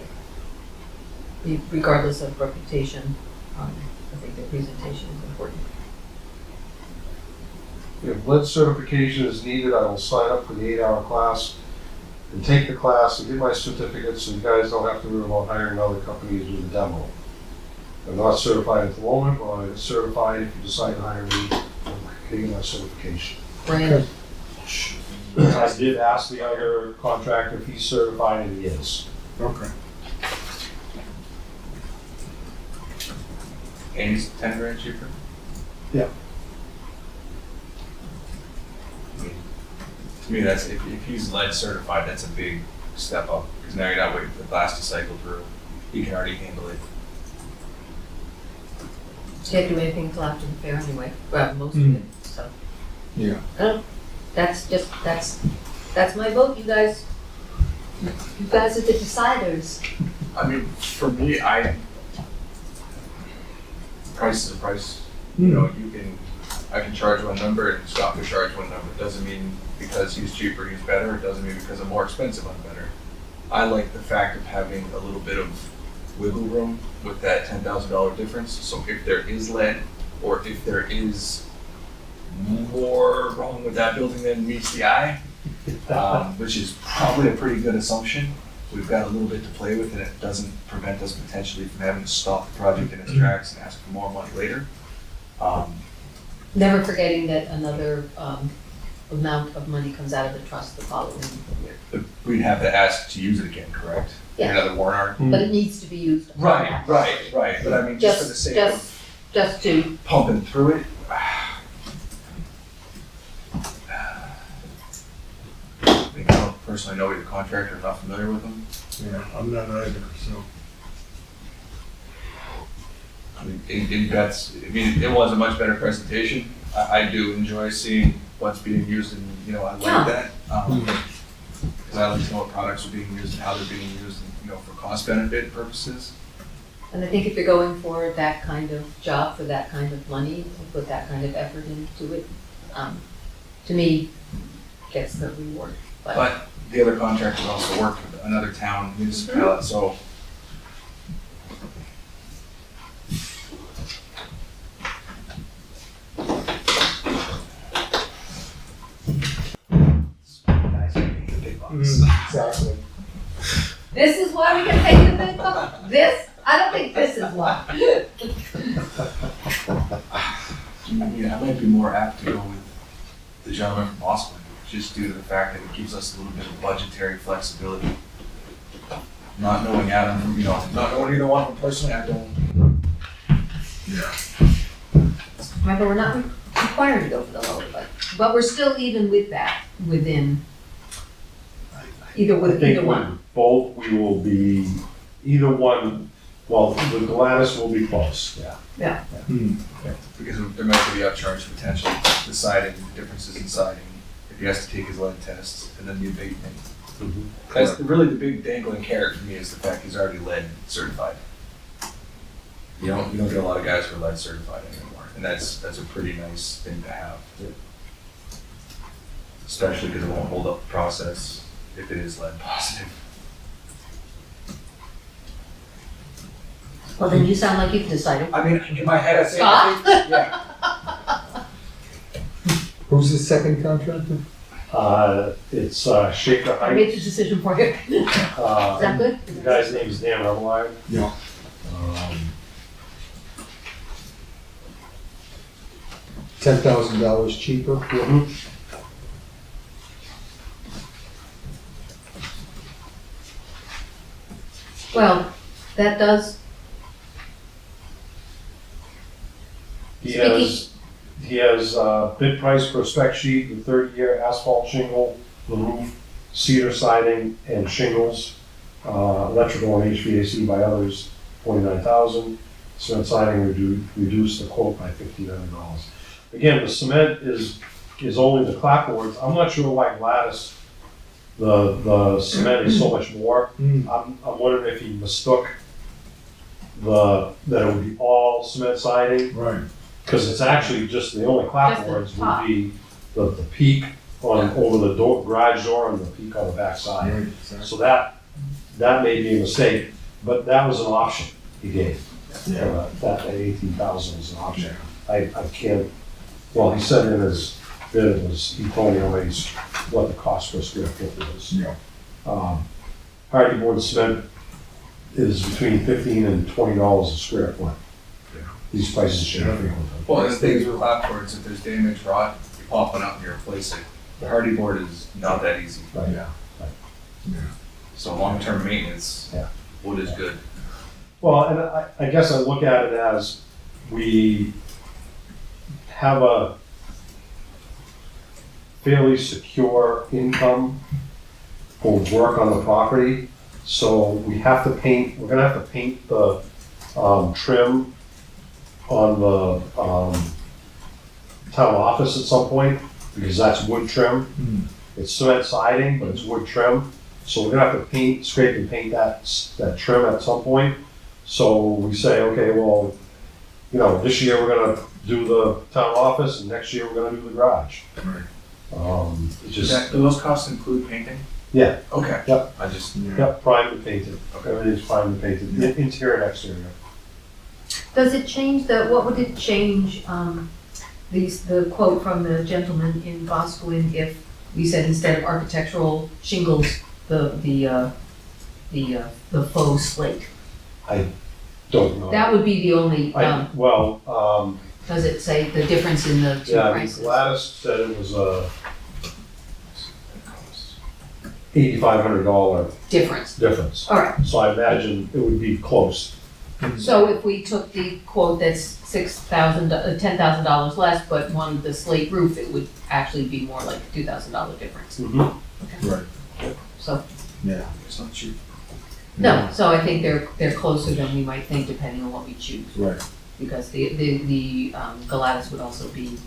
it. Regardless of reputation, I think the presentation is important. If lead certification is needed, I will sign up for the 8-hour class and take the class and get my certificate so you guys don't have to worry about hiring other companies to do the demo. I'm not certified at the moment, but I'm certified if you decide to hire me, I'm getting my certification. Brandon, I did ask the other contractor if he's certified, and he is. Okay. And he's $10 cheaper? Yeah. To me, that's, if he's lead certified, that's a big step up, because now you're not waiting for the glass to cycle through. He can already handle it. can't do anything until after the fair anyway, well, most of it, so. Yeah. That's my vote, you guys. You guys are the deciders. I mean, for me, price is a price. Hmm. You know, I can charge one number and Scott can charge one number. It doesn't mean because he's cheaper, he's better. It doesn't mean because I'm more expensive, I'm better. I like the fact of having a little bit of wiggle room with that $10,000 difference. So if there is lead, or if there is more wrong with that building than meets the eye, which is probably a pretty good assumption, we've got a little bit to play with, and it doesn't prevent us potentially from having to stop the project in its tracks and ask for more money later. Never forgetting that another amount of money comes out of the trust the following year. But we'd have to ask to use it again, correct? Yeah. Another warrant article? But it needs to be used. Right. But I mean, just for the sake of Just to, pumping through it. I mean, I don't personally know the contractor, I'm not familiar with them. Yeah, I'm not either, so. I mean, it was a much better presentation. I do enjoy seeing what's being used, and I like Yeah. that. Because I like to know what products are being used and how they're being used, and, for cost benefit purposes. and I think if you're going for that kind of job, for that kind of money, to put that kind of effort into it, to me, gets the reward. But the other contractors also work with another town municipality, so. Exactly. This is why we can pay the big bucks? This? I don't think this is why. I might be more apt to go with the gentleman from Boston, just due to the fact that it gives us a little bit of budgetary flexibility. Not knowing Adam, not knowing either one of them personally, I don't. Remember, we're not required to go for the lower budget, but we're still even with that, within, either one. Both, we will be, either one, well, the Gladys will be close, yeah. Because there might be upcharge potential, the siding, the differences in siding, if he has to take his lead test, and then the abatement. That's really the big dangling carrot for me, is the fact he's already lead certified. You don't get a lot of guys who are lead certified anymore, and that's a pretty nice thing to have. Especially because it won't hold up the process if it is lead positive. Well, then you sound like you've decided. I mean, in my head, I say, Scott? yeah. Who's the second contractor? It's Shaker I made the Heights. decision for you. Is that good? The guy's name is Dan Everline. Yeah. $10,000 cheaper. Well, that does, He has bid price per spec sheet, the 30-year asphalt shingle, the roof, cedar siding, and shingles, electrical and HVAC by others, $49,000. Cement siding reduced the quote by $1,500. Again, the cement is only the clapboards. I'm not sure why Gladys, the cement is so much more. I'm wondering if he mistook that it would be all cement siding. Right. Because it's actually just, the only clapboards Just the top. would be the peak over the garage door and the peak on the back side. Right, exactly. So that that may be a mistake, but that was an option he gave. Yeah. That 18,000 was an option. I can't, well, he said in his bid, it was, he told me always what the cost per square foot was. Yeah. Hardy board cement is between $15 and $20 a square foot. These prices change frequently. Well, and the things with clapboards, if there's damage, rot, you pop one up and you replace it. The hardy board is not that easy. Right. Yeah. So long-term maintenance, Yeah. wood is good. Well, and I guess I look at it as we have a fairly secure income for work on the property. So we have to paint, we're gonna have to paint the trim on the town office at some point, because that's wood trim. It's cement siding, but it's wood trim. So we're gonna have to paint, scrape and paint that trim at some point. So we say, okay, well, you know, this year we're gonna do the town office, and next year we're gonna do the garage. Right. It just, Do those costs include painting? yeah, Okay. Yep. I just, yep, primed and painted. Everything's primed and painted, interior and exterior. Does it change what would it change, the quote from the gentleman in Boscawen if we said instead of architectural shingles, the faux slate? I don't know. That would be the only, does it say the difference in the two yeah, prices? Gladys said it was a $8,500 Difference, difference. all right. So I imagine it would be close. So if we took the quote that's $10,000 less, but wanted the slate roof, it would actually be more like a $2,000 difference. Right. So, Yeah. it's not cheap. no, so I think they're closer than we might think depending on what we choose. Right. Because the Galatas would also be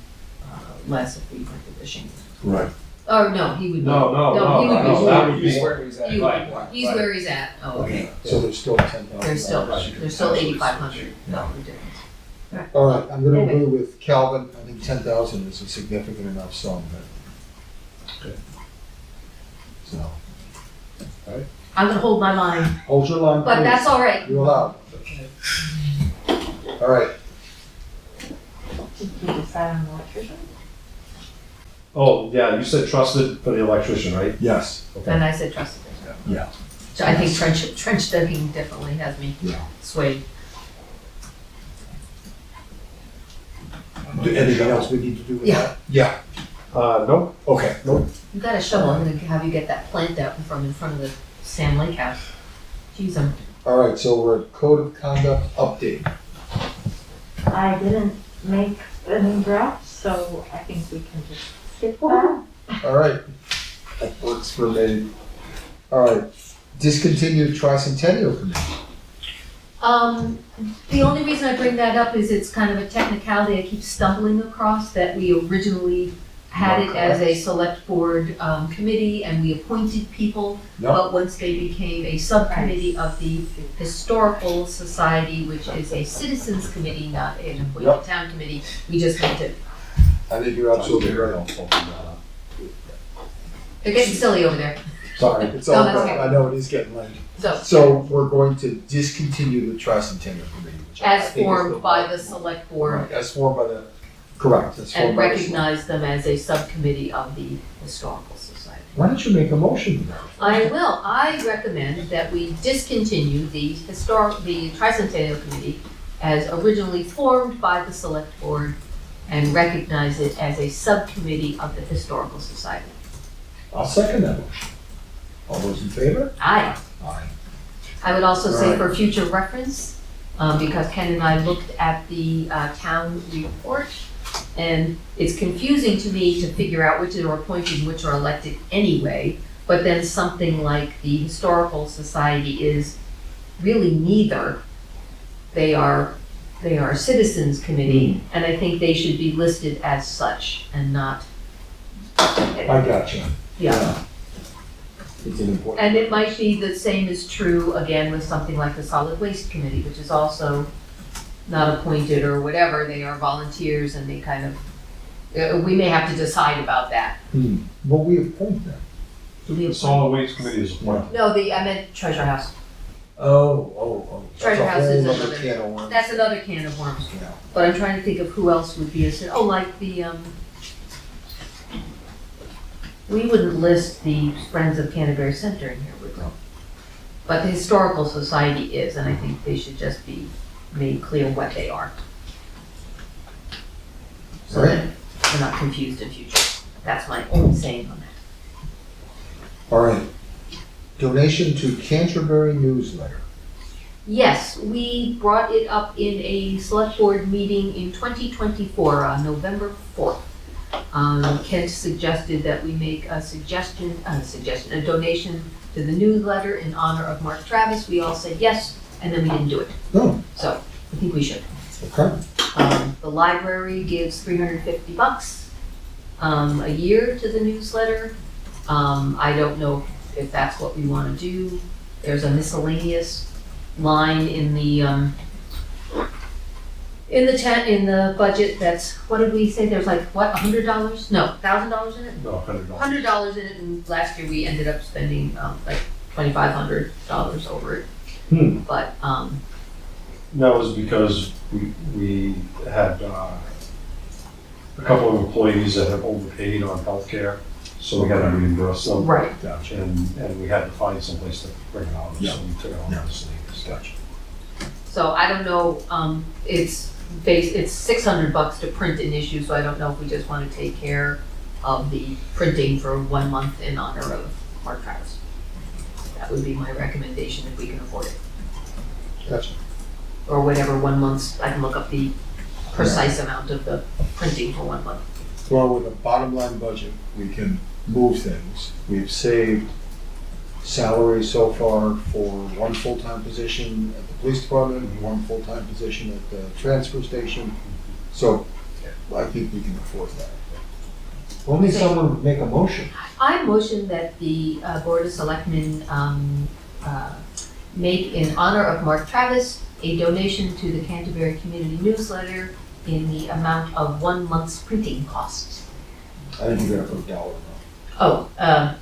less if we went with the shingles. Right. Or no, he would be. No, he would be no, more. that would He's be, where he's at. He would be Right, more. right, He's right. where he's at, oh, okay. So there's still $10,000. There's still $8,500 difference. All right, I'm gonna agree with Calvin. I think 10,000 is a significant enough sum, but. Okay. So, I'm gonna hold my line, hold your line, but please. that's all right. You're allowed. All right, Did we decide on the electrician? oh, yeah, you said trusted for the electrician, right? yes, And I said trusted. yeah, So I think trench digging definitely has me yeah. swayed. Anything else we need to do with Yeah. that? Yeah. Nope. Okay, nope. You got a shovel, I'm gonna have you get that plant out in front of the Sam Lake house. Jeez, All right, so we're at Code of Conduct update. I didn't make a new draft, so I think we can just skip that. All right, that works for me. All right, discontinued Tricentennial Committee. The only reason I bring that up is it's kind of a technicality I keep stumbling across, that we originally had it as a select board committee and we appointed people, Yep. but once they became a subcommittee of the Historical Society, which is a citizens committee, not an appointed Yep. town committee, we just need to, I think you're absolutely right. they're getting silly over there, Sorry, it's No, all that's good. okay. I know it is getting late. so. So we're going to discontinue the Tricentennial Committee. which I As think is formed by the select board Right, as formed by the, correct. As formed and by the recognize them as a subcommittee of the Historical Society. Why don't you make a motion to that? I will. I recommend that we discontinue the Tricentennial Committee as originally formed by the Select Board and recognize it as a subcommittee of the Historical Society. I'll second that motion. All those in favor? Aye. Aye. I would also say Alright. for future reference, because Ken and I looked at the town report, and it's confusing to me to figure out which are appointed and which are elected anyway, but then something like the Historical Society is really neither. They are citizens committee, and I think they should be listed as such and not. I gotcha. Yeah. It's an important. And it might be the same is true again with something like the Solid Waste Committee, which is also not appointed or whatever, they are volunteers and they kind of, we may have to decide about that. Well, we appoint them. Do we The have? solid waste committee is appointed. No, I meant treasure house. Oh. Treasure That's a house is whole other another- can of worms. That's another can of worms. Yeah. But I'm trying to think of who else would be a, like we wouldn't list the Friends of Canterbury Center in here, would we? But the Historical Society is, and I think they should just be made clear what they are. So that we're not confused in future. That's my only saying on that. All right. Donation to Canterbury newsletter. Yes, we brought it up in a select board meeting in 2024, on November 4th. Kent suggested that we make a donation to the newsletter in honor of Mark Travis. We all said yes, and then we didn't do it. Oh, So I think we should. okay. The library gives $350 a year to the newsletter. I don't know if that's what we want to do. There's a miscellaneous line in the budget that's, what did we say? There's like, what, $100? No, $1,000 in it? No, $100. $100 in it, and last year we ended up spending like $2,500 over it. But That was because we had a couple of employees that have overpaid on healthcare, so we had to reimburse them. right. And we had to find someplace to bring it out, so we took it on Yeah. this leave. Gotcha. So I don't know, it's $600 to print an issue, so I don't know if we just want to take care of the printing for 1 month in honor of Mark Travis. That would be my recommendation if we can afford it. Gotcha. Or whatever 1 month, I can look up the precise amount of the printing for 1 month. Well, with a bottom line budget, we can move things. We've saved salaries so far for 1 full-time position at the police department and 1 full-time position at the transfer station. So I think we can afford that. Only someone would make a motion. I motion that the Board of Selectmen make in honor of Mark Travis a donation to the Canterbury Community Newsletter in the amount of 1 month's printing costs. I think you're gonna put a dollar amount. Oh,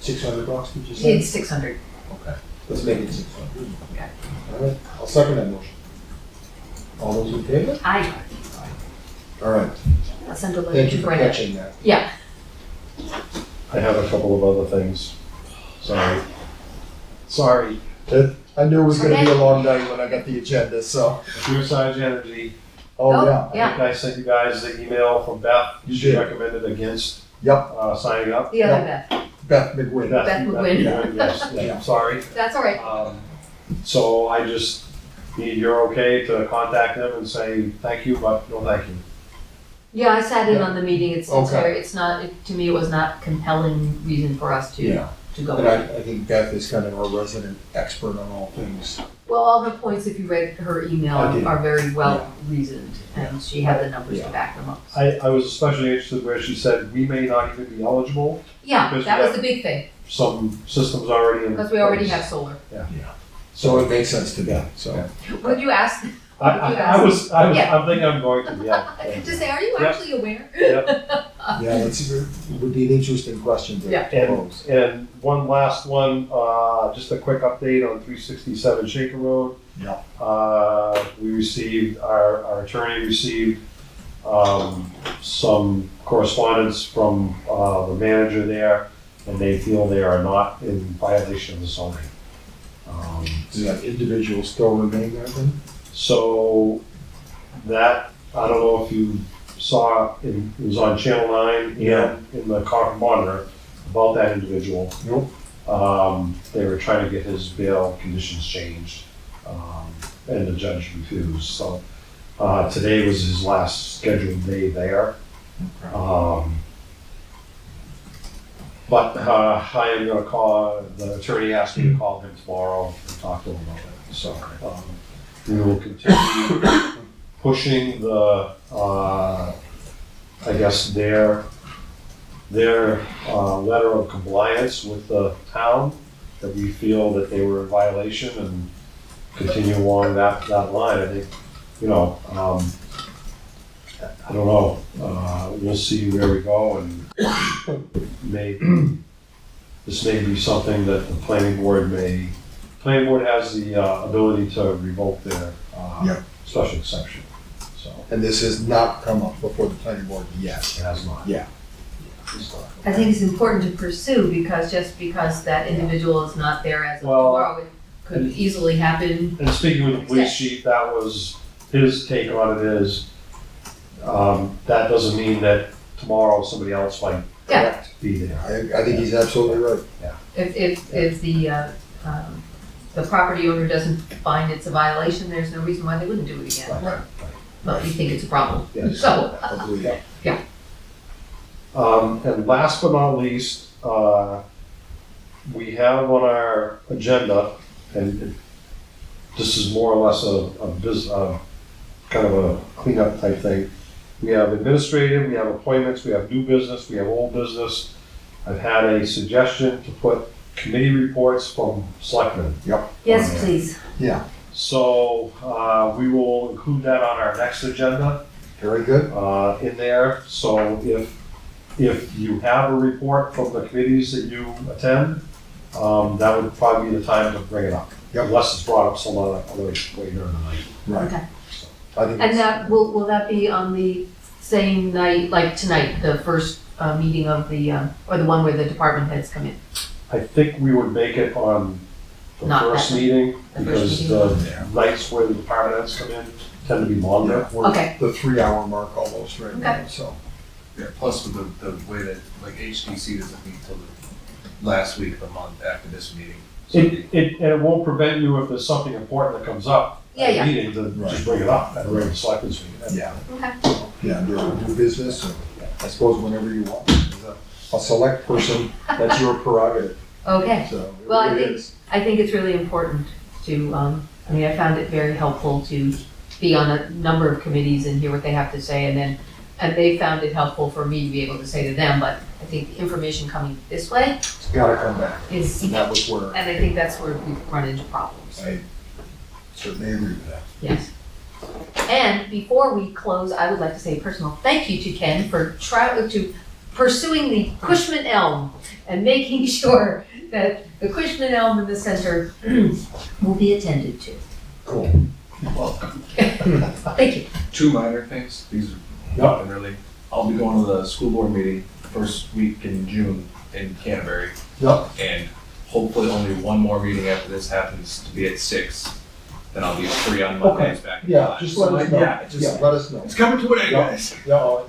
$600, did you say? it's 600. Okay, let's make it 600. Okay. All right, I'll second that motion. All those in favor? I, All right, I'll send a letter thank to you for Brenda. catching that. Yeah, I have a couple of other things. Sorry. I knew it was gonna be a Okay. long night when I got the agenda, so. Kearsarge Energy. Oh, Oh, yeah. I think I sent you guys the email from Beth. You She did. recommended against Yep, signing up. the other Beth. Beth McWin. Beth McGuinn. Yes, yeah, sorry. That's all right. So I just need your okay to contact them and say thank you, but no thank you. Yeah, I sat in on the meeting. It's Okay. very, it's not, to me, it was not compelling reason for us Yeah. to go. And I think Beth is kind of our resident expert on all things. Well, all her points, if you read her email, I did. are very well reasoned, and she had the numbers to Yeah. back them up. I was especially interested where she said we may not even be eligible. Yeah, Because that we was have- the big thing, Some systems already in because we already place. have solar. So it makes sense to Beth, so. Yeah. Would you ask, I'm thinking I'm going to, yeah. just say, are you Yep. actually aware? Yep. Yeah, it would be an interesting question to Yeah. pose. And one last one, just a quick update on 367 Shaker Road. Yeah. We received, our attorney received some correspondence from the manager there, and they feel they are not in violation of the zoning. Does that individual still remain there then? So that, I don't know if you saw, it was on Channel 9 Yeah. and in the Concord Monitor about that individual. Nope. They were trying to get his bail conditions changed, and the judge refused. So today was his last scheduled day there. But I am gonna call, the attorney asked me to call him tomorrow and talk to him about it. So we will continue pushing the, I guess their letter of compliance with the town, that we feel that they were in violation, and continue along that line. I think, you know, I don't know, we'll see where we go, and maybe this may be something that the planning board has the ability to revoke their Yep. special exception, so And this has not come up before the planning board yet. it has not. Yeah. I think it's important to pursue because just because that individual is not there as of Well, tomorrow, it could easily happen. And speaking with the police chief, that was, his take on it is, that doesn't mean that tomorrow somebody else might Yeah. be there. I think he's absolutely right. If the property owner doesn't find it's a violation, there's no reason why they wouldn't do it again. Right. But we think it's a problem. Yes. So, I believe it. And last but not least, we have on our agenda, and this is more or less kind of a cleanup type thing. We have administrative, we have appointments, we have new business, we have old business. I've had a suggestion to put committee reports from selectmen. yes, please. Yeah, So, we will include that on our next agenda. very good. In there, so if you have a report from the committees that you attend, that would probably be the time to bring it up. Yep. Unless it's brought up some other way during the night. Right. Okay. I think And it's- that, will that be on the same night, like tonight, the first meeting of the, or the one where the department heads come in? I think we would make it on the Not first that- meeting, the first because meeting. the nights where the department heads come in tend to be longer. Yeah, we're Okay. at the 3 hour mark almost right now, Okay. so. Yeah, plus with the way that, like, HDC doesn't meet till the last week of the month after this meeting. So And it won't prevent you if there's something important that comes up Yeah, at yeah. a meeting, to just bring it up at a regular selectmen's meeting. Yeah. Okay. Yeah, do business, and I suppose whenever you want. As a select person, that's your prerogative, Okay. so. Well, I it think- is. I think it's really important to, I found it very helpful to be on a number of committees and hear what they have to say, and they found it helpful for me to be able to say to them, but I think the information coming this way It's gotta come back, is, and and that was where I think that's where we've run into problems. I certainly agree with that. Yes. And before we close, I would like to say a personal thank you to Ken for to pursuing the Cushman elm and making sure that the Cushman elm in the center will be attended to. Cool. Thank you. two minor things, these are nothing really. I'll be going to the school board meeting first week in June in Canterbury. Yep. And hopefully only one more meeting after this happens to be at 6. Then I'll be free on Mondays back at Yeah, 5. just let So, us know. Yeah, Yeah, let us know. it's coming to an end, Yeah. guys. Yeah,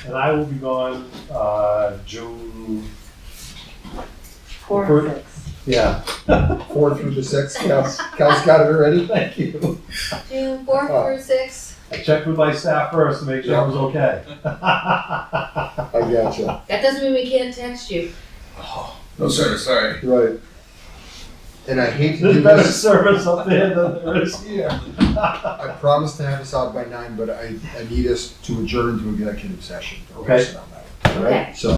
And I will be gone, June, 4 For- and 6. yeah, 4 through the 6th, Cal's got it already? thank you. June 4th through 6th. I checked with my staff first to make sure I was okay. I gotcha, That doesn't mean we can't text you. Oh, no service, sorry. right. And I hate to There's do better this, service up there than there is here. I promised to have us out by 9, but I need us to adjourn to executive session. for Okay. personnel matters, all right? Okay. So.